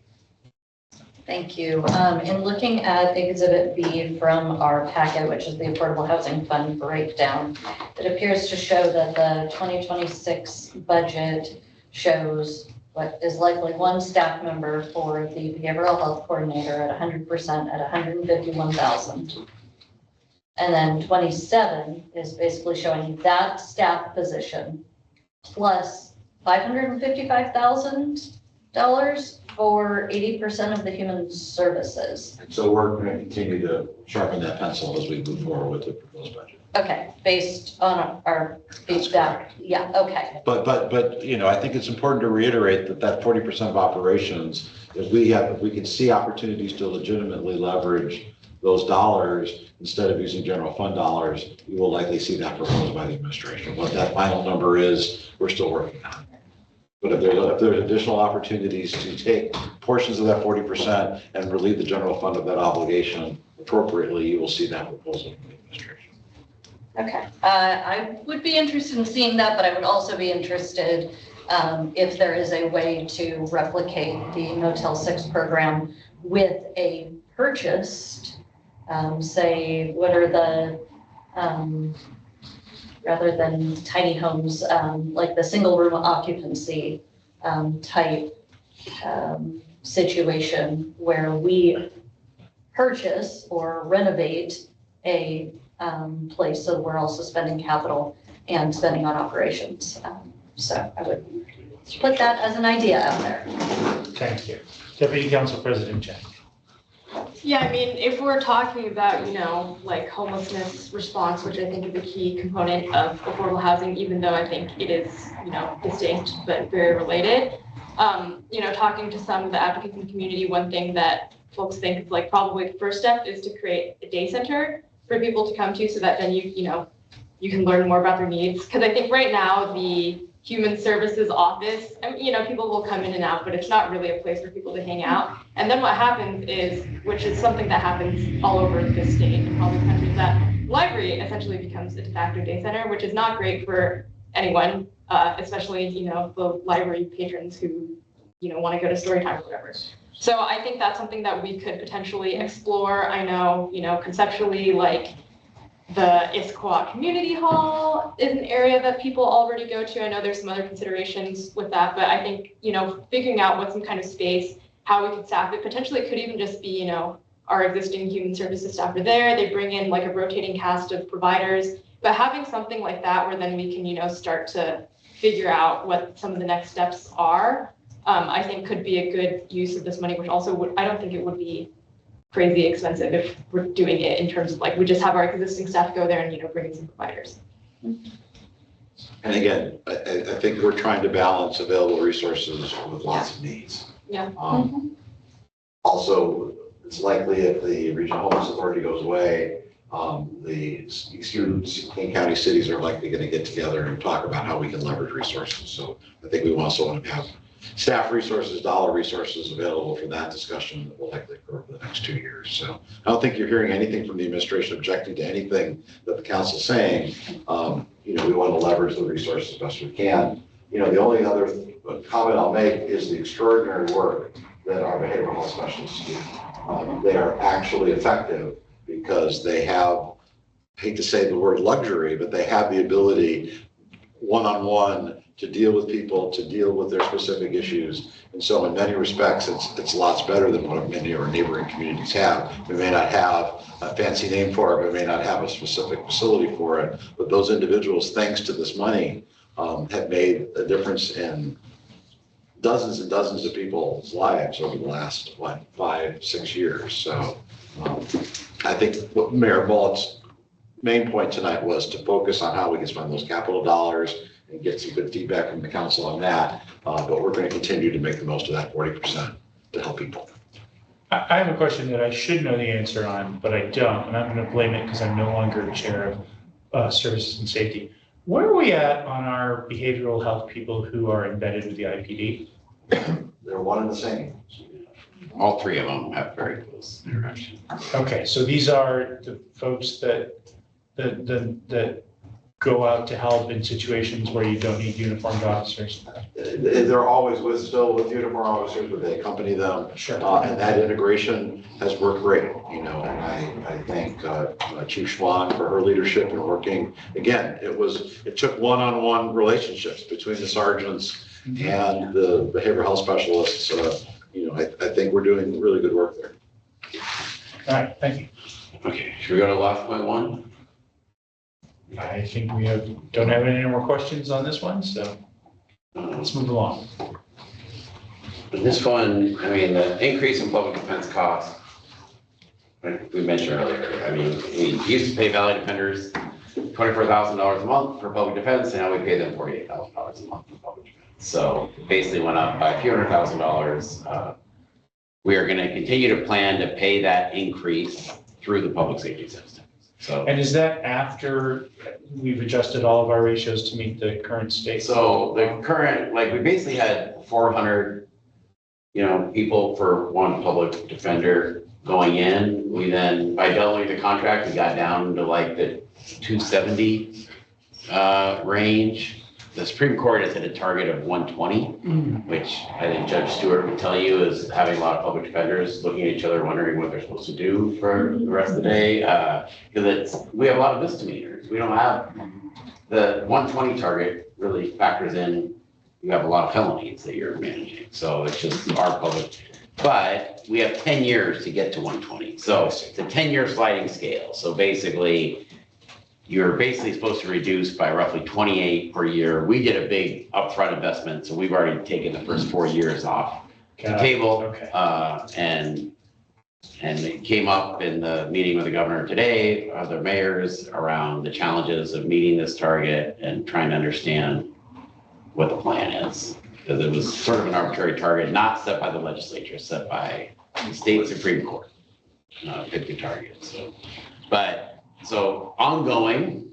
Thank you. In looking at Exhibit B from our packet, which is the Affordable Housing Fund breakdown, it appears to show that the 2026 budget shows what is likely 1 staff member for the behavioral health coordinator at 100% at 151,000. And then 27 is basically showing that staff position plus $555,000 for 80% of the human services. So we're going to continue to sharpen that pencil as we move forward with the proposed budget. Okay, based on our feedback. Yeah, okay. But I think it's important to reiterate that 40% of operations, if we can see opportunities to legitimately leverage those dollars instead of using general fund dollars, you will likely see that proposed by the administration. What that final number is, we're still working on. But if there's additional opportunities to take portions of that 40% and relieve the general fund of that obligation appropriately, you will see that proposal from the administration. Okay, I would be interested in seeing that, but I would also be interested if there is a way to replicate the Motel 6 program with a purchased, say, what are the, rather than tiny homes, like the single room occupancy type situation where we purchase or renovate a place, so we're also spending capital and spending on operations. So I would put that as an idea out there. Thank you. Deputy Council President Chen. Yeah, I mean, if we're talking about, like homelessness response, which I think is a key component of affordable housing, even though I think it is, distinct but very related. Talking to some of the advocates in the community, one thing that folks think is like probably the first step is to create a day center for people to come to, so that then you can learn more about their needs. Because I think right now the human services office. I mean, people will come in and out, but it's not really a place for people to hang out. And then what happens is, which is something that happens all over the state and probably the country, that library essentially becomes a de facto day center, which is not great for anyone, especially, the library patrons who, want to go to story time or whatever. So I think that's something that we could potentially explore. I know, conceptually, like the Issaquah Community Hall is an area that people already go to. I know there's some other considerations with that, but I think, figuring out what some kind of space, how we could staff it, potentially it could even just be, our existing human services staff are there. They bring in like a rotating cast of providers, but having something like that where then we can, start to figure out what some of the next steps are, I think could be a good use of this money, which also I don't think it would be crazy expensive if we're doing it in terms of like, we just have our existing staff go there and, bring in some providers. And again, I think we're trying to balance available resources with lots of needs. Yeah. Also, it's likely if the regional homeless authority goes away, the Eastern King County cities are likely going to get together and talk about how we can leverage resources. So I think we also want to have staff resources, dollar resources available for that discussion that will likely occur over the next 2 years. So I don't think you're hearing anything from the administration objecting to anything that the council's saying. We want to leverage the resources as best we can. The only other comment I'll make is the extraordinary work that our behavioral health specialists do. They are actually effective because they have, I hate to say the word luxury, but they have the ability one-on-one to deal with people, to deal with their specific issues. And so in many respects, it's lots better than what many of our neighboring communities have. We may not have a fancy name for it, we may not have a specific facility for it, but those individuals, thanks to this money, have made a difference in dozens and dozens of people's lives over the last, 5-6 years. So I think what Mayor Mullet's main point tonight was to focus on how we can spend those capital dollars and get some good feedback from the council on that. But we're going to continue to make the most of that 40% to help people. I have a question that I should know the answer on, but I don't, and I'm going to blame it because I'm no longer chair of services and safety. Where are we at on our behavioral health people who are embedded with the IPD? They're one and the same. All three of them have very close interaction. Okay, so these are the folks that go out to help in situations where you don't need uniformed officers? They're always still with uniformed officers, but they accompany them. Sure. And that integration has worked great, and I thank Chief Schwan for her leadership in working. Again, it took one-on-one relationships between the sergeants and the behavioral health specialists. I think we're doing really good work there. All right, thank you. Okay, should we go to last point one? I think we don't have any more questions on this one, so let's move along. This one, the increase in public defense costs, like we mentioned earlier, we used to pay Valley Defenders $24,000 a month for public defense, and now we pay them $48,000 a month for public defense. So it basically went up by a few $100,000. We are going to continue to plan to pay that increase through the public safety system. So, and is that after we've adjusted all of our ratios to meet the current state? So the current, we basically had 400, people for one public defender going in. We then, by doubling the contract, we got down to the 270 range. The Supreme Court has hit a target of 120, which I think Judge Stewart would tell you is having a lot of public defenders looking at each other, wondering what they're supposed to do for the rest of the day. Because we have a lot of misdemeanors. We don't have the 120 target really factors in. You have a lot of felonies that you're managing. So it's just our public. But we have 10 years to get to 120. So it's a 10-year sliding scale. So basically, you're basically supposed to reduce by roughly 28 per year. We did a big upfront investment, so we've already taken the first 4 years off the table. Okay. And it came up in the meeting with the governor today, the mayors, around the challenges of meeting this target and trying to understand what the plan is. Because it was sort of an arbitrary target, not set by the legislature, set by the state Supreme Court, picked a target. So ongoing,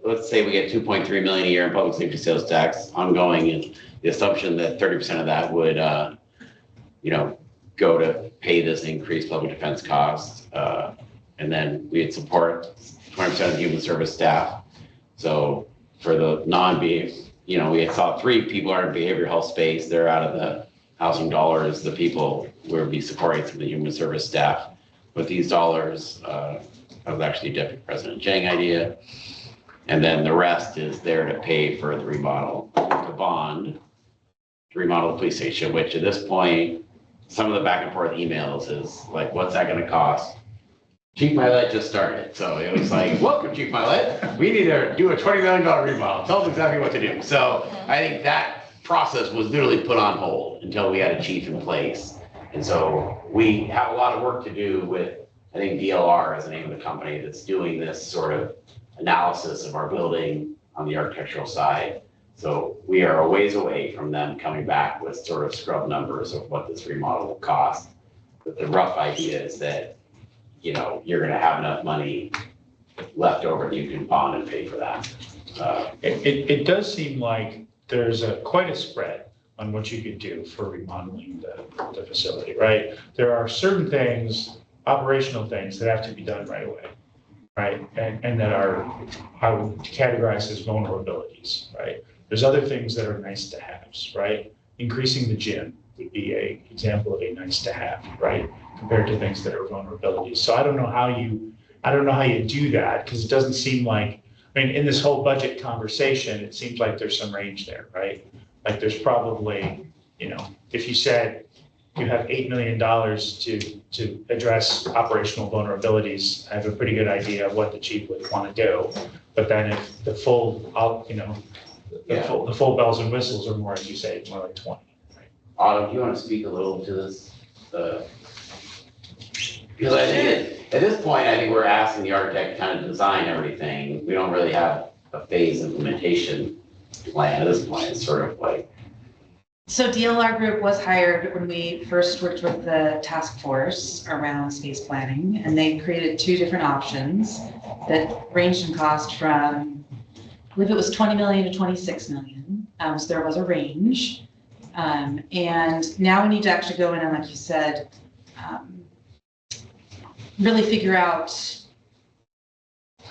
let's say we get 2.3 million a year in public safety sales tax ongoing, and the assumption that 30% of that would, go to pay this increased public defense costs. And then we'd support 20% of human service staff. So for the we saw 3 people are in behavioral health space. They're out of the housing dollars. The people will be supporting some of the human service staff. With these dollars, that was actually Deputy President Chang idea. And then the rest is there to pay for the remodel, the bond, to remodel the police station, which at this point, some of the back and forth emails is like, what's that gonna cost? Chief Milet just started. So it was like, welcome Chief Milet. We need to do a $20 million remodel. Tell us exactly what to do. So I think that process was literally put on hold until we had a chief in place. And so we have a lot of work to do with, I think DLR is the name of the company that's doing this sort of analysis of our building on the architectural side. So we are a ways away from them coming back with sort of scrub numbers of what this remodel will cost. But the rough idea is that, you're gonna have enough money left over that you can bond and pay for that. It does seem like there's quite a spread on what you could do for remodeling the facility, right? There are certain things, operational things that have to be done right away, right? And that are, I would categorize as vulnerabilities, right? There's other things that are nice to haves, right? Increasing the gym would be an example of a nice to have, right? Compared to things that are vulnerabilities. So I don't know how you do that, because it doesn't seem like, in this whole budget conversation, it seems like there's some range there, right? Like there's probably, if you said you have $8 million to address operational vulnerabilities, I have a pretty good idea of what the chief would want to do. But then if the full, the full bells and whistles are more, as you say, more like 20. Right? Autumn, do you want to speak a little to this? Because I think at this point, I think we're asking the architect to kind of design everything. We don't really have a phase implementation plan at this point. It's sort of like. So DLR Group was hired when we first worked with the task force around space planning, and they created 2 different options that ranged in cost from, I believe it was 20 million to 26 million. So there was a range. And now we need to actually go in and, like you said, really figure out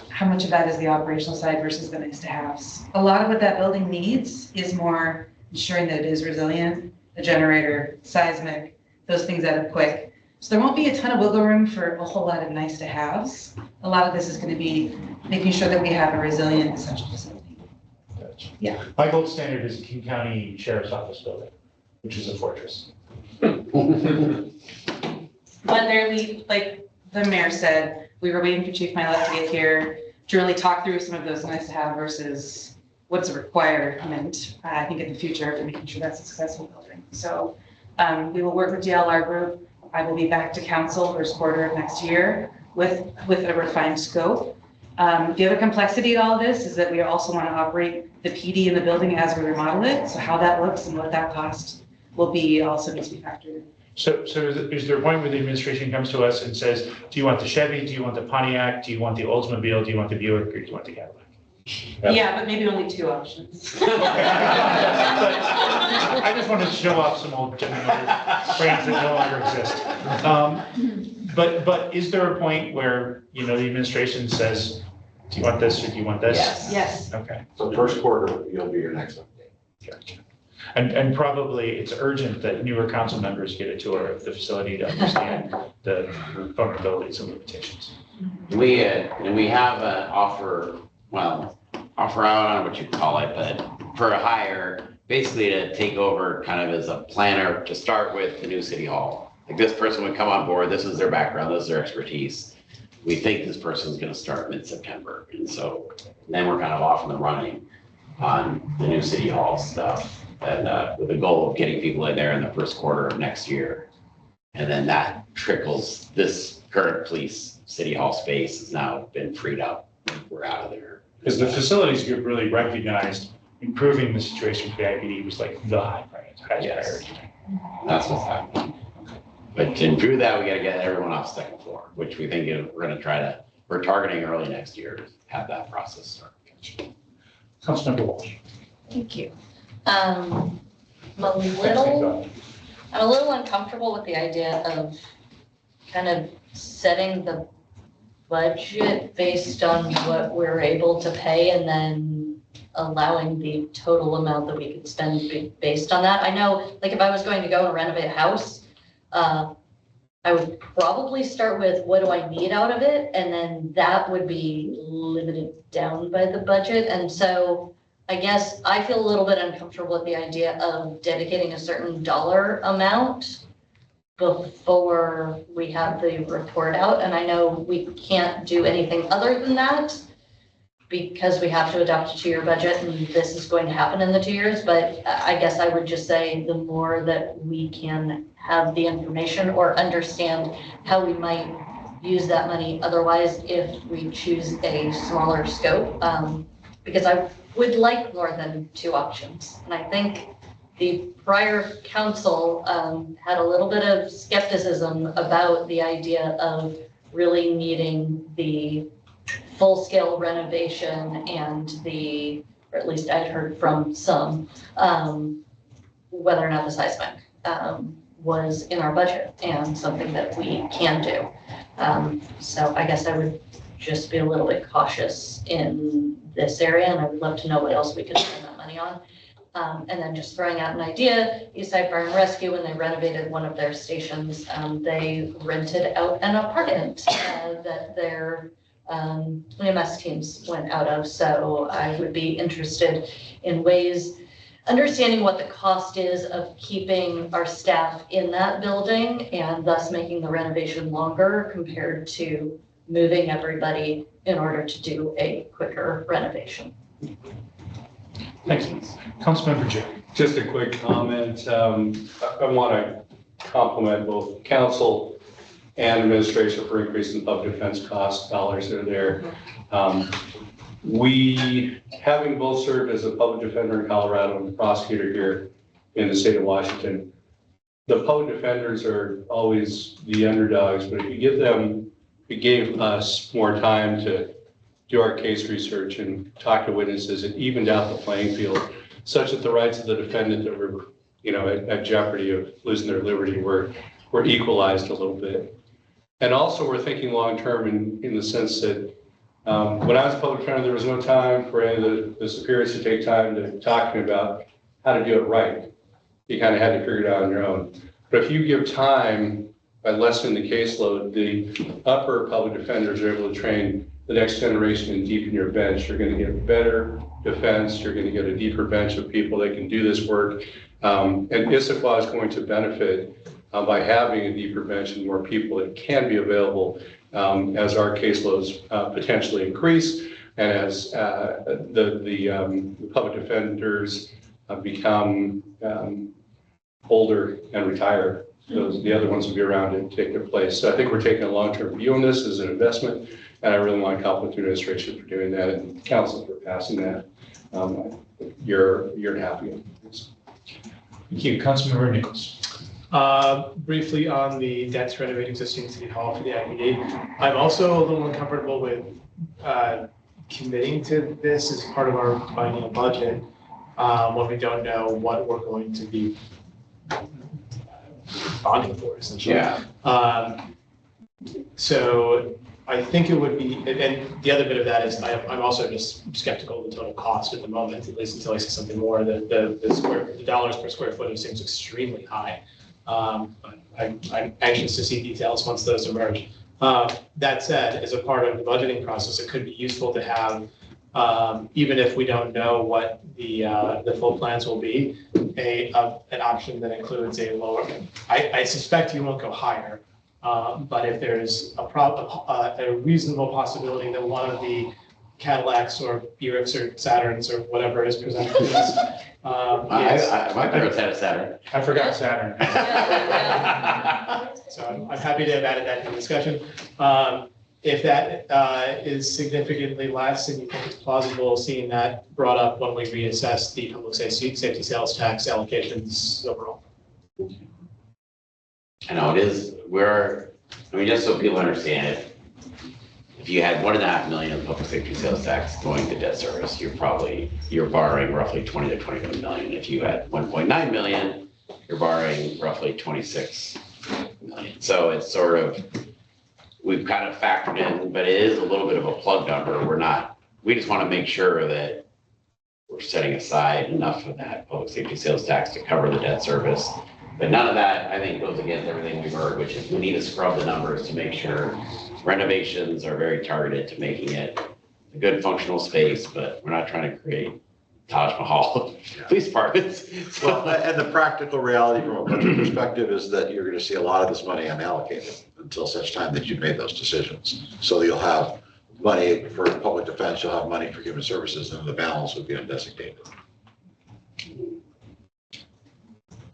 how much of that is the operational side versus the nice to haves. A lot of what that building needs is more ensuring that it is resilient, the generator, seismic, those things out of quick. So there won't be a ton of wiggle room for a whole lot of nice to haves. A lot of this is going to be making sure that we have a resilient essential facility. Gotcha. Yeah. My gold standard is King County Sheriff's Office building, which is a fortress. But like the mayor said, we were waiting for Chief Milet to get here to really talk through some of those nice to have versus what's a requirement, I think in the future, for making sure that's a successful building. So we will work with DLR Group. I will be back to council first quarter of next year with a refined scope. The other complexity to all of this is that we also want to operate the PD in the building as we remodel it. So how that looks and what that cost will be also needs to be factored in. So is there a point where the administration comes to us and says, do you want the Chevy, do you want the Pontiac, do you want the Oldsmobile, do you want the Buick, or do you want the Cadillac? Yep. Yeah, but maybe only 2 options. But I just wanted to show off some old General Motors brands that no longer exist. But is there a point where, the administration says, do you want this or do you want this? Yes. Okay. So first quarter, you'll be your next update. Gotcha. And probably it's urgent that newer council members get a tour of the facility to understand the vulnerabilities and limitations. We have an offer out, I don't know what you call it, but for a hire, basically to take over kind of as a planner to start with the new city hall. Like this person would come on board, this is their background, this is their expertise. We think this person's gonna start mid-September. And so then we're kind of off in the running on the new city hall stuff. And with the goal of getting people in there in the first quarter of next year. And then that trickles, this current police city hall space has now been freed up. We're out of there. Because the facilities group really recognized improving the situation for the IPD was like the high priority. That's what's happening. But to improve that, we got to get everyone off second floor, which we think we're targeting early next year to have that process start. Councilmember Walsh. Thank you. I'm a little uncomfortable with the idea of kind of setting the budget based on what we're able to pay and then allowing the total amount that we could spend based on that. I know, like, if I was going to go and renovate a house, I would probably start with what do I need out of it? And then that would be limited down by the budget. And so I guess I feel a little bit uncomfortable with the idea of dedicating a certain dollar amount before we have the report out. And I know we can't do anything other than that because we have to adopt a 2-year budget and this is going to happen in the 2 years. But I guess I would just say the more that we can have the information or understand how we might use that money otherwise if we choose a smaller scope, because I would like more than 2 options. And I think the prior council had a little bit of skepticism about the idea of really needing the full-scale renovation and or at least I'd heard from some, whether or not the seismic was in our budget and something that we can do. So I guess I would just be a little bit cautious in this area, and I would love to know what else we could spend that money on. And then just throwing out an idea, Eastside Fire and Rescue, when they renovated one of their stations, they rented out an apartment that their EMS teams went out of. So I would be interested in ways, understanding what the cost is of keeping our staff in that building and thus making the renovation longer compared to moving everybody in order to do a quicker renovation. Thanks. Councilmember Jay. Just a quick comment. I want to compliment both council and administration for increasing public defense cost dollars that are there. We, having both served as a public defender in Colorado and a prosecutor here in the state of Washington, the public defenders are always the underdogs, but if you gave us more time to do our case research and talk to witnesses, it evened out the playing field such that the rights of the defendant that were, at jeopardy of losing their liberty were equalized a little bit. And also we're thinking long-term in the sense that when I was a public defender, there was no time for any of the superiors to take time to talk to me about how to do it right. You kind of had to figure it out on your own. But if you give time by lessening the caseload, the upper public defenders are able to train the next generation and deepen your bench. You're going to get better defense. You're going to get a deeper bench of people that can do this work. And Issaquah is going to benefit by having a deeper bench and more people that can be available as our caseloads potentially increase and as the public defenders become older and retire. The other ones will be around to take their place. So I think we're taking a long-term view on this as an investment, and I really want to compliment the administration for doing that and council for passing that. Year and a half ago. Thank you. Councilmember Nichols. Briefly on the debts renovating existing city hall for the A.TBD. I'm also a little uncomfortable with committing to this as part of our biennial budget when we don't know what we're going to be bonding for, essentially. Yeah. So I think it would be, and the other bit of that is I'm also just skeptical of the total cost at the moment, at least until I see something more. The dollars per square foot seems extremely high. I'm anxious to see details once those emerge. That said, as a part of the budgeting process, it could be useful to have, even if we don't know what the full plans will be, an option that includes a lower. I suspect you won't go higher, but if there's a reasonable possibility that one of the Cadillacs or Buicks or Saturns or whatever is presented to us. My parents had a Saturn. I forgot Saturn. So I'm happy to have added that to the discussion. If that is significantly less and you think it's plausible, seeing that brought up when we reassess the public safety sales tax allocations overall. I know it is, just so people understand it, if if you had 1.5 million public safety sales tax going to debt service, you're borrowing roughly 20 to 21 million. If you had 1.9 million, you're borrowing roughly 26 million. So it's sort of, we've kind of factored in, but it is a little bit of a plug number. We just want to make sure that we're setting aside enough of that public safety sales tax to cover the debt service. But none of that, I think, goes against everything we've heard, which is we need to scrub the numbers to make sure renovations are very targeted to making it a good functional space, but we're not trying to create Taj Mahal police departments. Well, and the practical reality from a budget perspective is that you're going to see a lot of this money unallocated until such time that you've made those decisions. So you'll have money for public defense, you'll have money for human services, and the balance would be undesignated.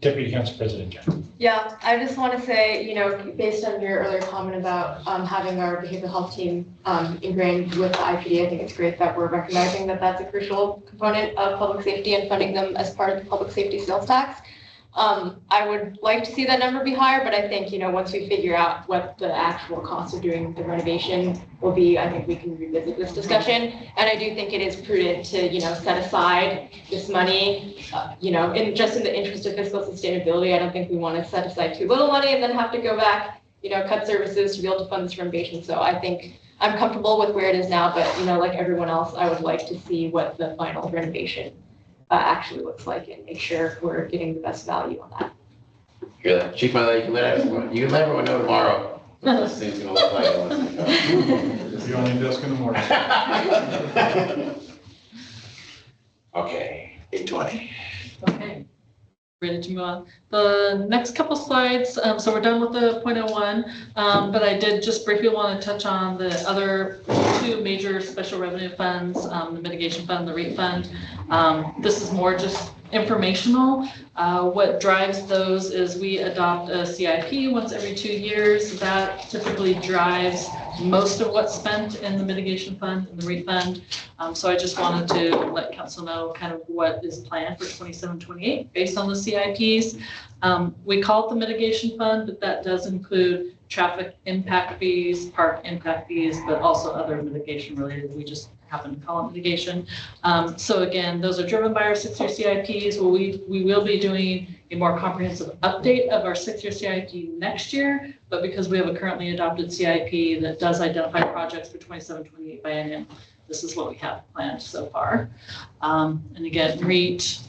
Deputy Council President Jen. Yeah, I just want to say, based on your earlier comment about having our behavioral health team ingrained with the IPD, I think it's great that we're recognizing that that's a crucial component of public safety and funding them as part of the public safety sales tax. I would like to see that number be higher, but I think, once we figure out what the actual cost of doing the renovation will be, I think we can revisit this discussion. And I do think it is prudent to, set aside this money, in the interest of fiscal sustainability. I don't think we want to set aside too little money and then have to go back, cut services to be able to fund this renovation. So I think I'm comfortable with where it is now, but, like everyone else, I would like to see what the final renovation actually looks like and make sure we're getting the best value on that. Hear that? Chief Miley, you can let everyone know tomorrow what this thing's gonna look like. You're on the desk in the morning. Okay, 8:20. Okay, ready to move on. The next couple slides, so we're done with the 0.01, but I did just briefly want to touch on the other two major special revenue funds, the mitigation fund, the REET fund. This is more just informational. What drives those is we adopt a CIP once every 2 years. That typically drives most of what's spent in the mitigation fund and the REET fund. So I just wanted to let council know kind of what is planned for 27-28 based on the CIPs. We call it the mitigation fund, but that does include traffic impact fees, park impact fees, but also other mitigation related. We just happen to call it mitigation. So again, those are driven by our 6-year CIPs. Well, we will be doing a more comprehensive update of our 6-year CIP next year, but because we have a currently adopted CIP that does identify projects for 27-28 biennium, this is what we have planned so far. And again, REET,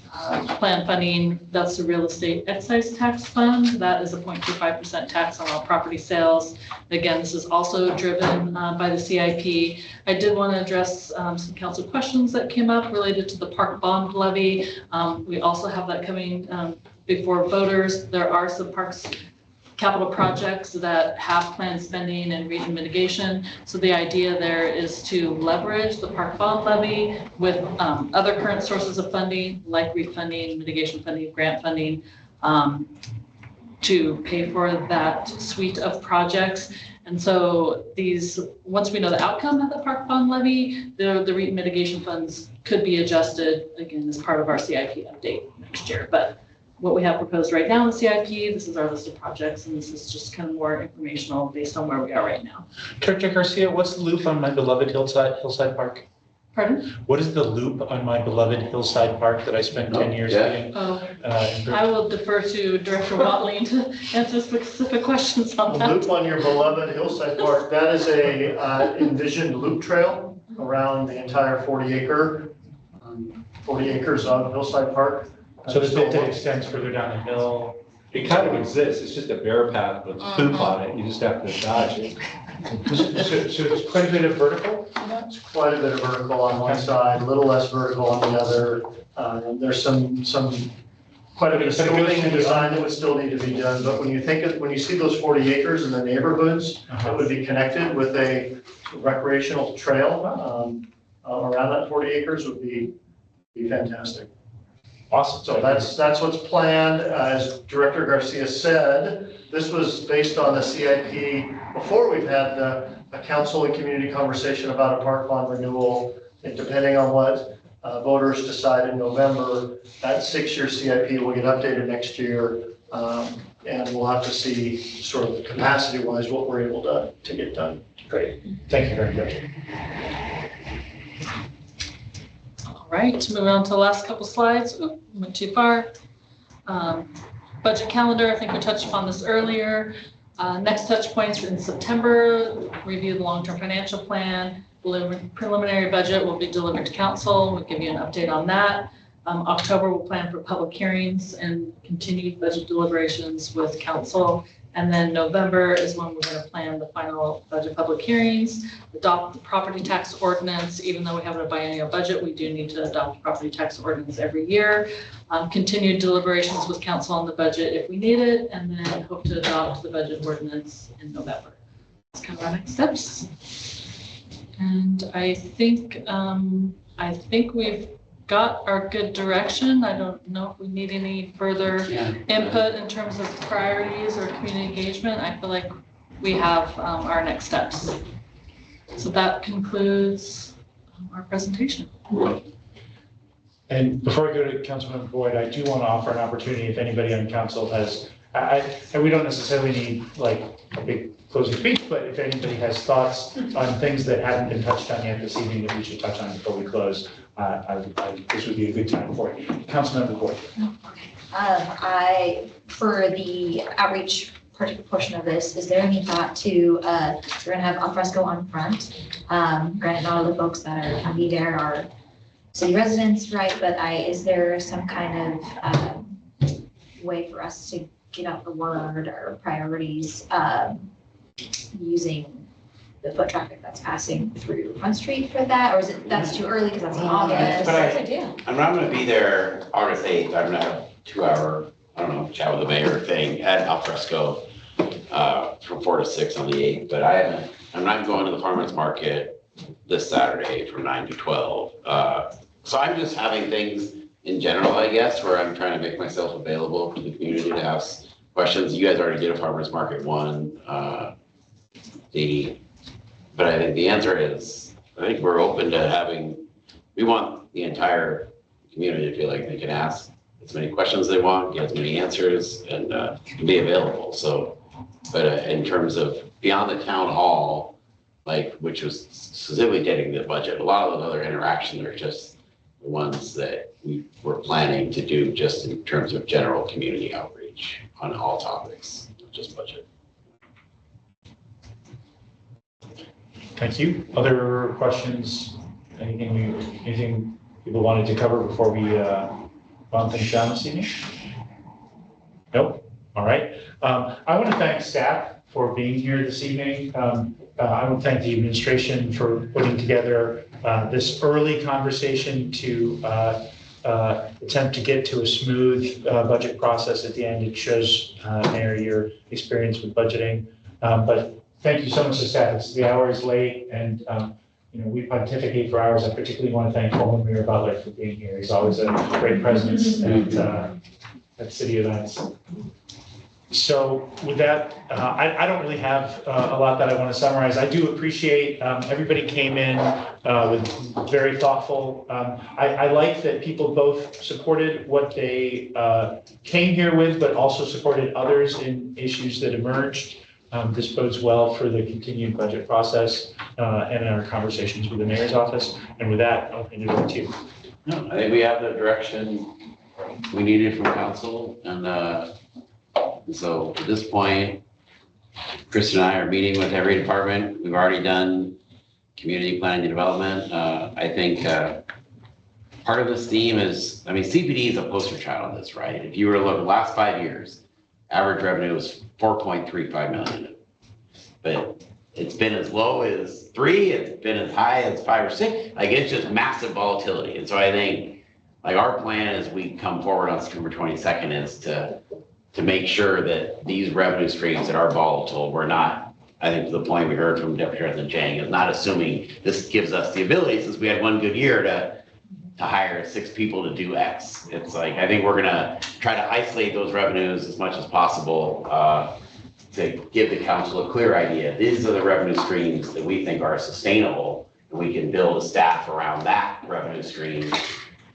plan funding, that's the real estate excise tax fund. That is a 0.25% tax on all property sales. Again, this is also driven by the CIP. I did want to address some council questions that came up related to the park bond levy. We also have that coming before voters. There are some parks capital projects that have planned spending and REET and mitigation. So the idea there is to leverage the park bond levy with other current sources of funding, like REET funding, mitigation funding, grant funding, to pay for that suite of projects. And so these, once we know the outcome of the park bond levy, the REET mitigation funds could be adjusted again as part of our CIP update next year. But what we have proposed right now in the CIP, this is our list of projects, and this is just kind of more informational based on where we are right now. Director Garcia, what's the loop on my beloved Hillside Park? Pardon? What is the loop on my beloved Hillside Park that I spent 10 years doing? Oh, I will defer to Director Watling to answer specific questions on The that. loop on your beloved Hillside Park, that is a envisioned loop trail around the entire 40 acres of Hillside Park. So the bit that extends further down the hill. It kind of exists, it's just a bear path with poop on it, you just have to dodge it. So it's quite a bit of vertical? It's quite a bit of vertical on one side, a little less vertical on the other. There's some quite a bit of schooling and design that would still need to be done. But when you see those 40 acres in the neighborhoods that would be connected with a recreational trail around that 40 acres would be fantastic. Awesome. So that's what's planned. As Director Garcia said, this was based on the CIP before we've had a council and community conversation about a park bond renewal. And depending on what voters decide in November, that 6-year CIP will get updated next year. And we'll have to see sort of capacity-wise what we're able to get done. Great, thank you very much. All right, moving on to the last couple slides. Oop, went too far. Budget calendar, I think we touched upon this earlier. Next touch points in September, review the long-term financial plan. Preliminary budget will be delivered to council. We'll give you an update on that. October, we'll plan for public hearings and continued budget deliberations with council. And then November is when we're going to plan the final budget public hearings, adopt the property tax ordinance. Even though we have a biennial budget, we do need to adopt property tax ordinance every year. Continued deliberations with council on the budget if we need it, and then hope to adopt the budget ordinance in November. That's kind of our next steps. And I think we've got our good direction. I don't know if we need any further input in terms of priorities or community engagement. I feel like we have our next steps. So that concludes our presentation. And before I go to Councilmember Boyd, I do want to offer an opportunity if anybody on council has, and we don't necessarily need like a big closing speech, but if anybody has thoughts on things that haven't been touched on yet this evening that we should touch on before we close, this would be a good time for it. Councilmember Boyd. For the outreach portion of this, is there any thought to, we're gonna have alfresco on front. Granted, not all the folks that are gonna be there are city residents, right? But is there some kind of way for us to get out the word or priorities using the foot traffic that's passing through Front Street for that? Or is it, that's too early because that's in August? But I'm not gonna be there August 8th. I'm gonna have a 2-hour, I don't know, chat with the mayor thing at Alfresco from 4 to 6 on the 8th. But I'm not going to the farmers market this Saturday from 9 to 12. So I'm just having things in general, I guess, where I'm trying to make myself available for the community to ask questions. You guys already did a farmers market one. But I think the answer is, I think we're open to we want the entire community to feel like they can ask as many questions they want, get as many answers, and be available. So, but in terms of beyond the town hall, which was specifically dedicated to the budget, a lot of those other interactions are just the ones that we were planning to do just in terms of general community outreach on all topics, not just budget. Thank you. Other questions? Anything people wanted to cover before we round things down this evening? Nope. All right. I want to thank staff for being here this evening. I want to thank the administration for putting together this early conversation to attempt to get to a smooth budget process at the end. It shows, Mayor, your experience with budgeting. But thank you so much to staff. The hour is late, and we pontificate for hours. I particularly want to thank Coleman Mayor Butler for being here. He's always a great presence at city events. So with that, I don't really have a lot that I want to summarize. I do appreciate everybody came in with very thoughtful. I like that people both supported what they came here with, but also supported others in issues that emerged. This bodes well for the continued budget process and our conversations with the mayor's office. And with that, I'll hand it over to you. No, I think we have the direction we needed from council, and so at this point, Chris and I are meeting with every department. We've already done community planning and development. I think part of this theme is, CPD is a poster child of this, right? If you were to look at the last 5 years, average revenue was 4.35 million. But it's been as low as 3, it's been as high as 5 or 6. It's just massive volatility. And so I think our plan as we come forward on September 22nd is to make sure that these revenue streams that are volatile, we're not, I think to the point we heard from Deputy President Jang, is not assuming this gives us the ability, since we had one good year, to hire 6 people to do X. It's I think we're gonna try to isolate those revenues as much as possible to give the council a clear idea. These are the revenue streams that we think are sustainable, and we can build a staff around that revenue stream.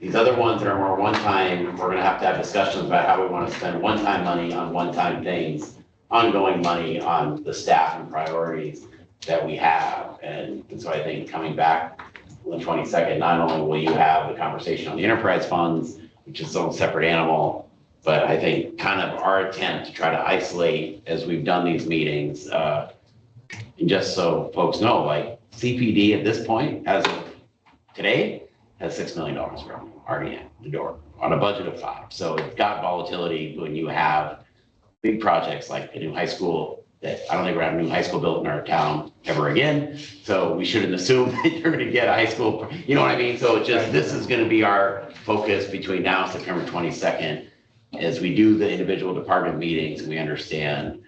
These other ones that are more one-time, we're gonna have to have discussions about how we wanna spend one-time money on one-time things, ongoing money on the staff and priorities that we have. And so I think coming back on the 22nd, not only will you have the conversation on the enterprise funds, which is its own separate animal, but I think kind of our attempt to try to isolate as we've done these meetings, and just so folks know, like CPD at this point, as of today, has $6 million revenue already in the door on a budget of $5 million. So it's got volatility when you have big projects like the new high school that I don't think we're having a new high school built in our town ever again. So we shouldn't assume that you're gonna get a high school, you know what I mean? So it's just, this is gonna be our focus between now and September 22nd. As we do the individual department meetings, we understand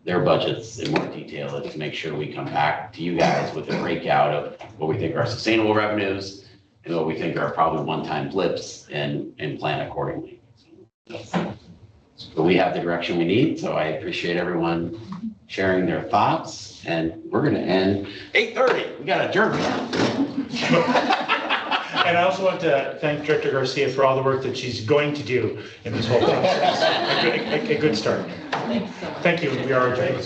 their budgets in more detail, is to make sure we come back to you guys with a breakout of what we think are sustainable revenues and what we think are probably one-time blips and plan accordingly. But we have the direction we need, so I appreciate everyone sharing their thoughts, and we're gonna end 8:30. We got adjournment. And I also want to thank Director Garcia for all the work that she's going to do in this whole process. A good start. Thank you. We are adjourned.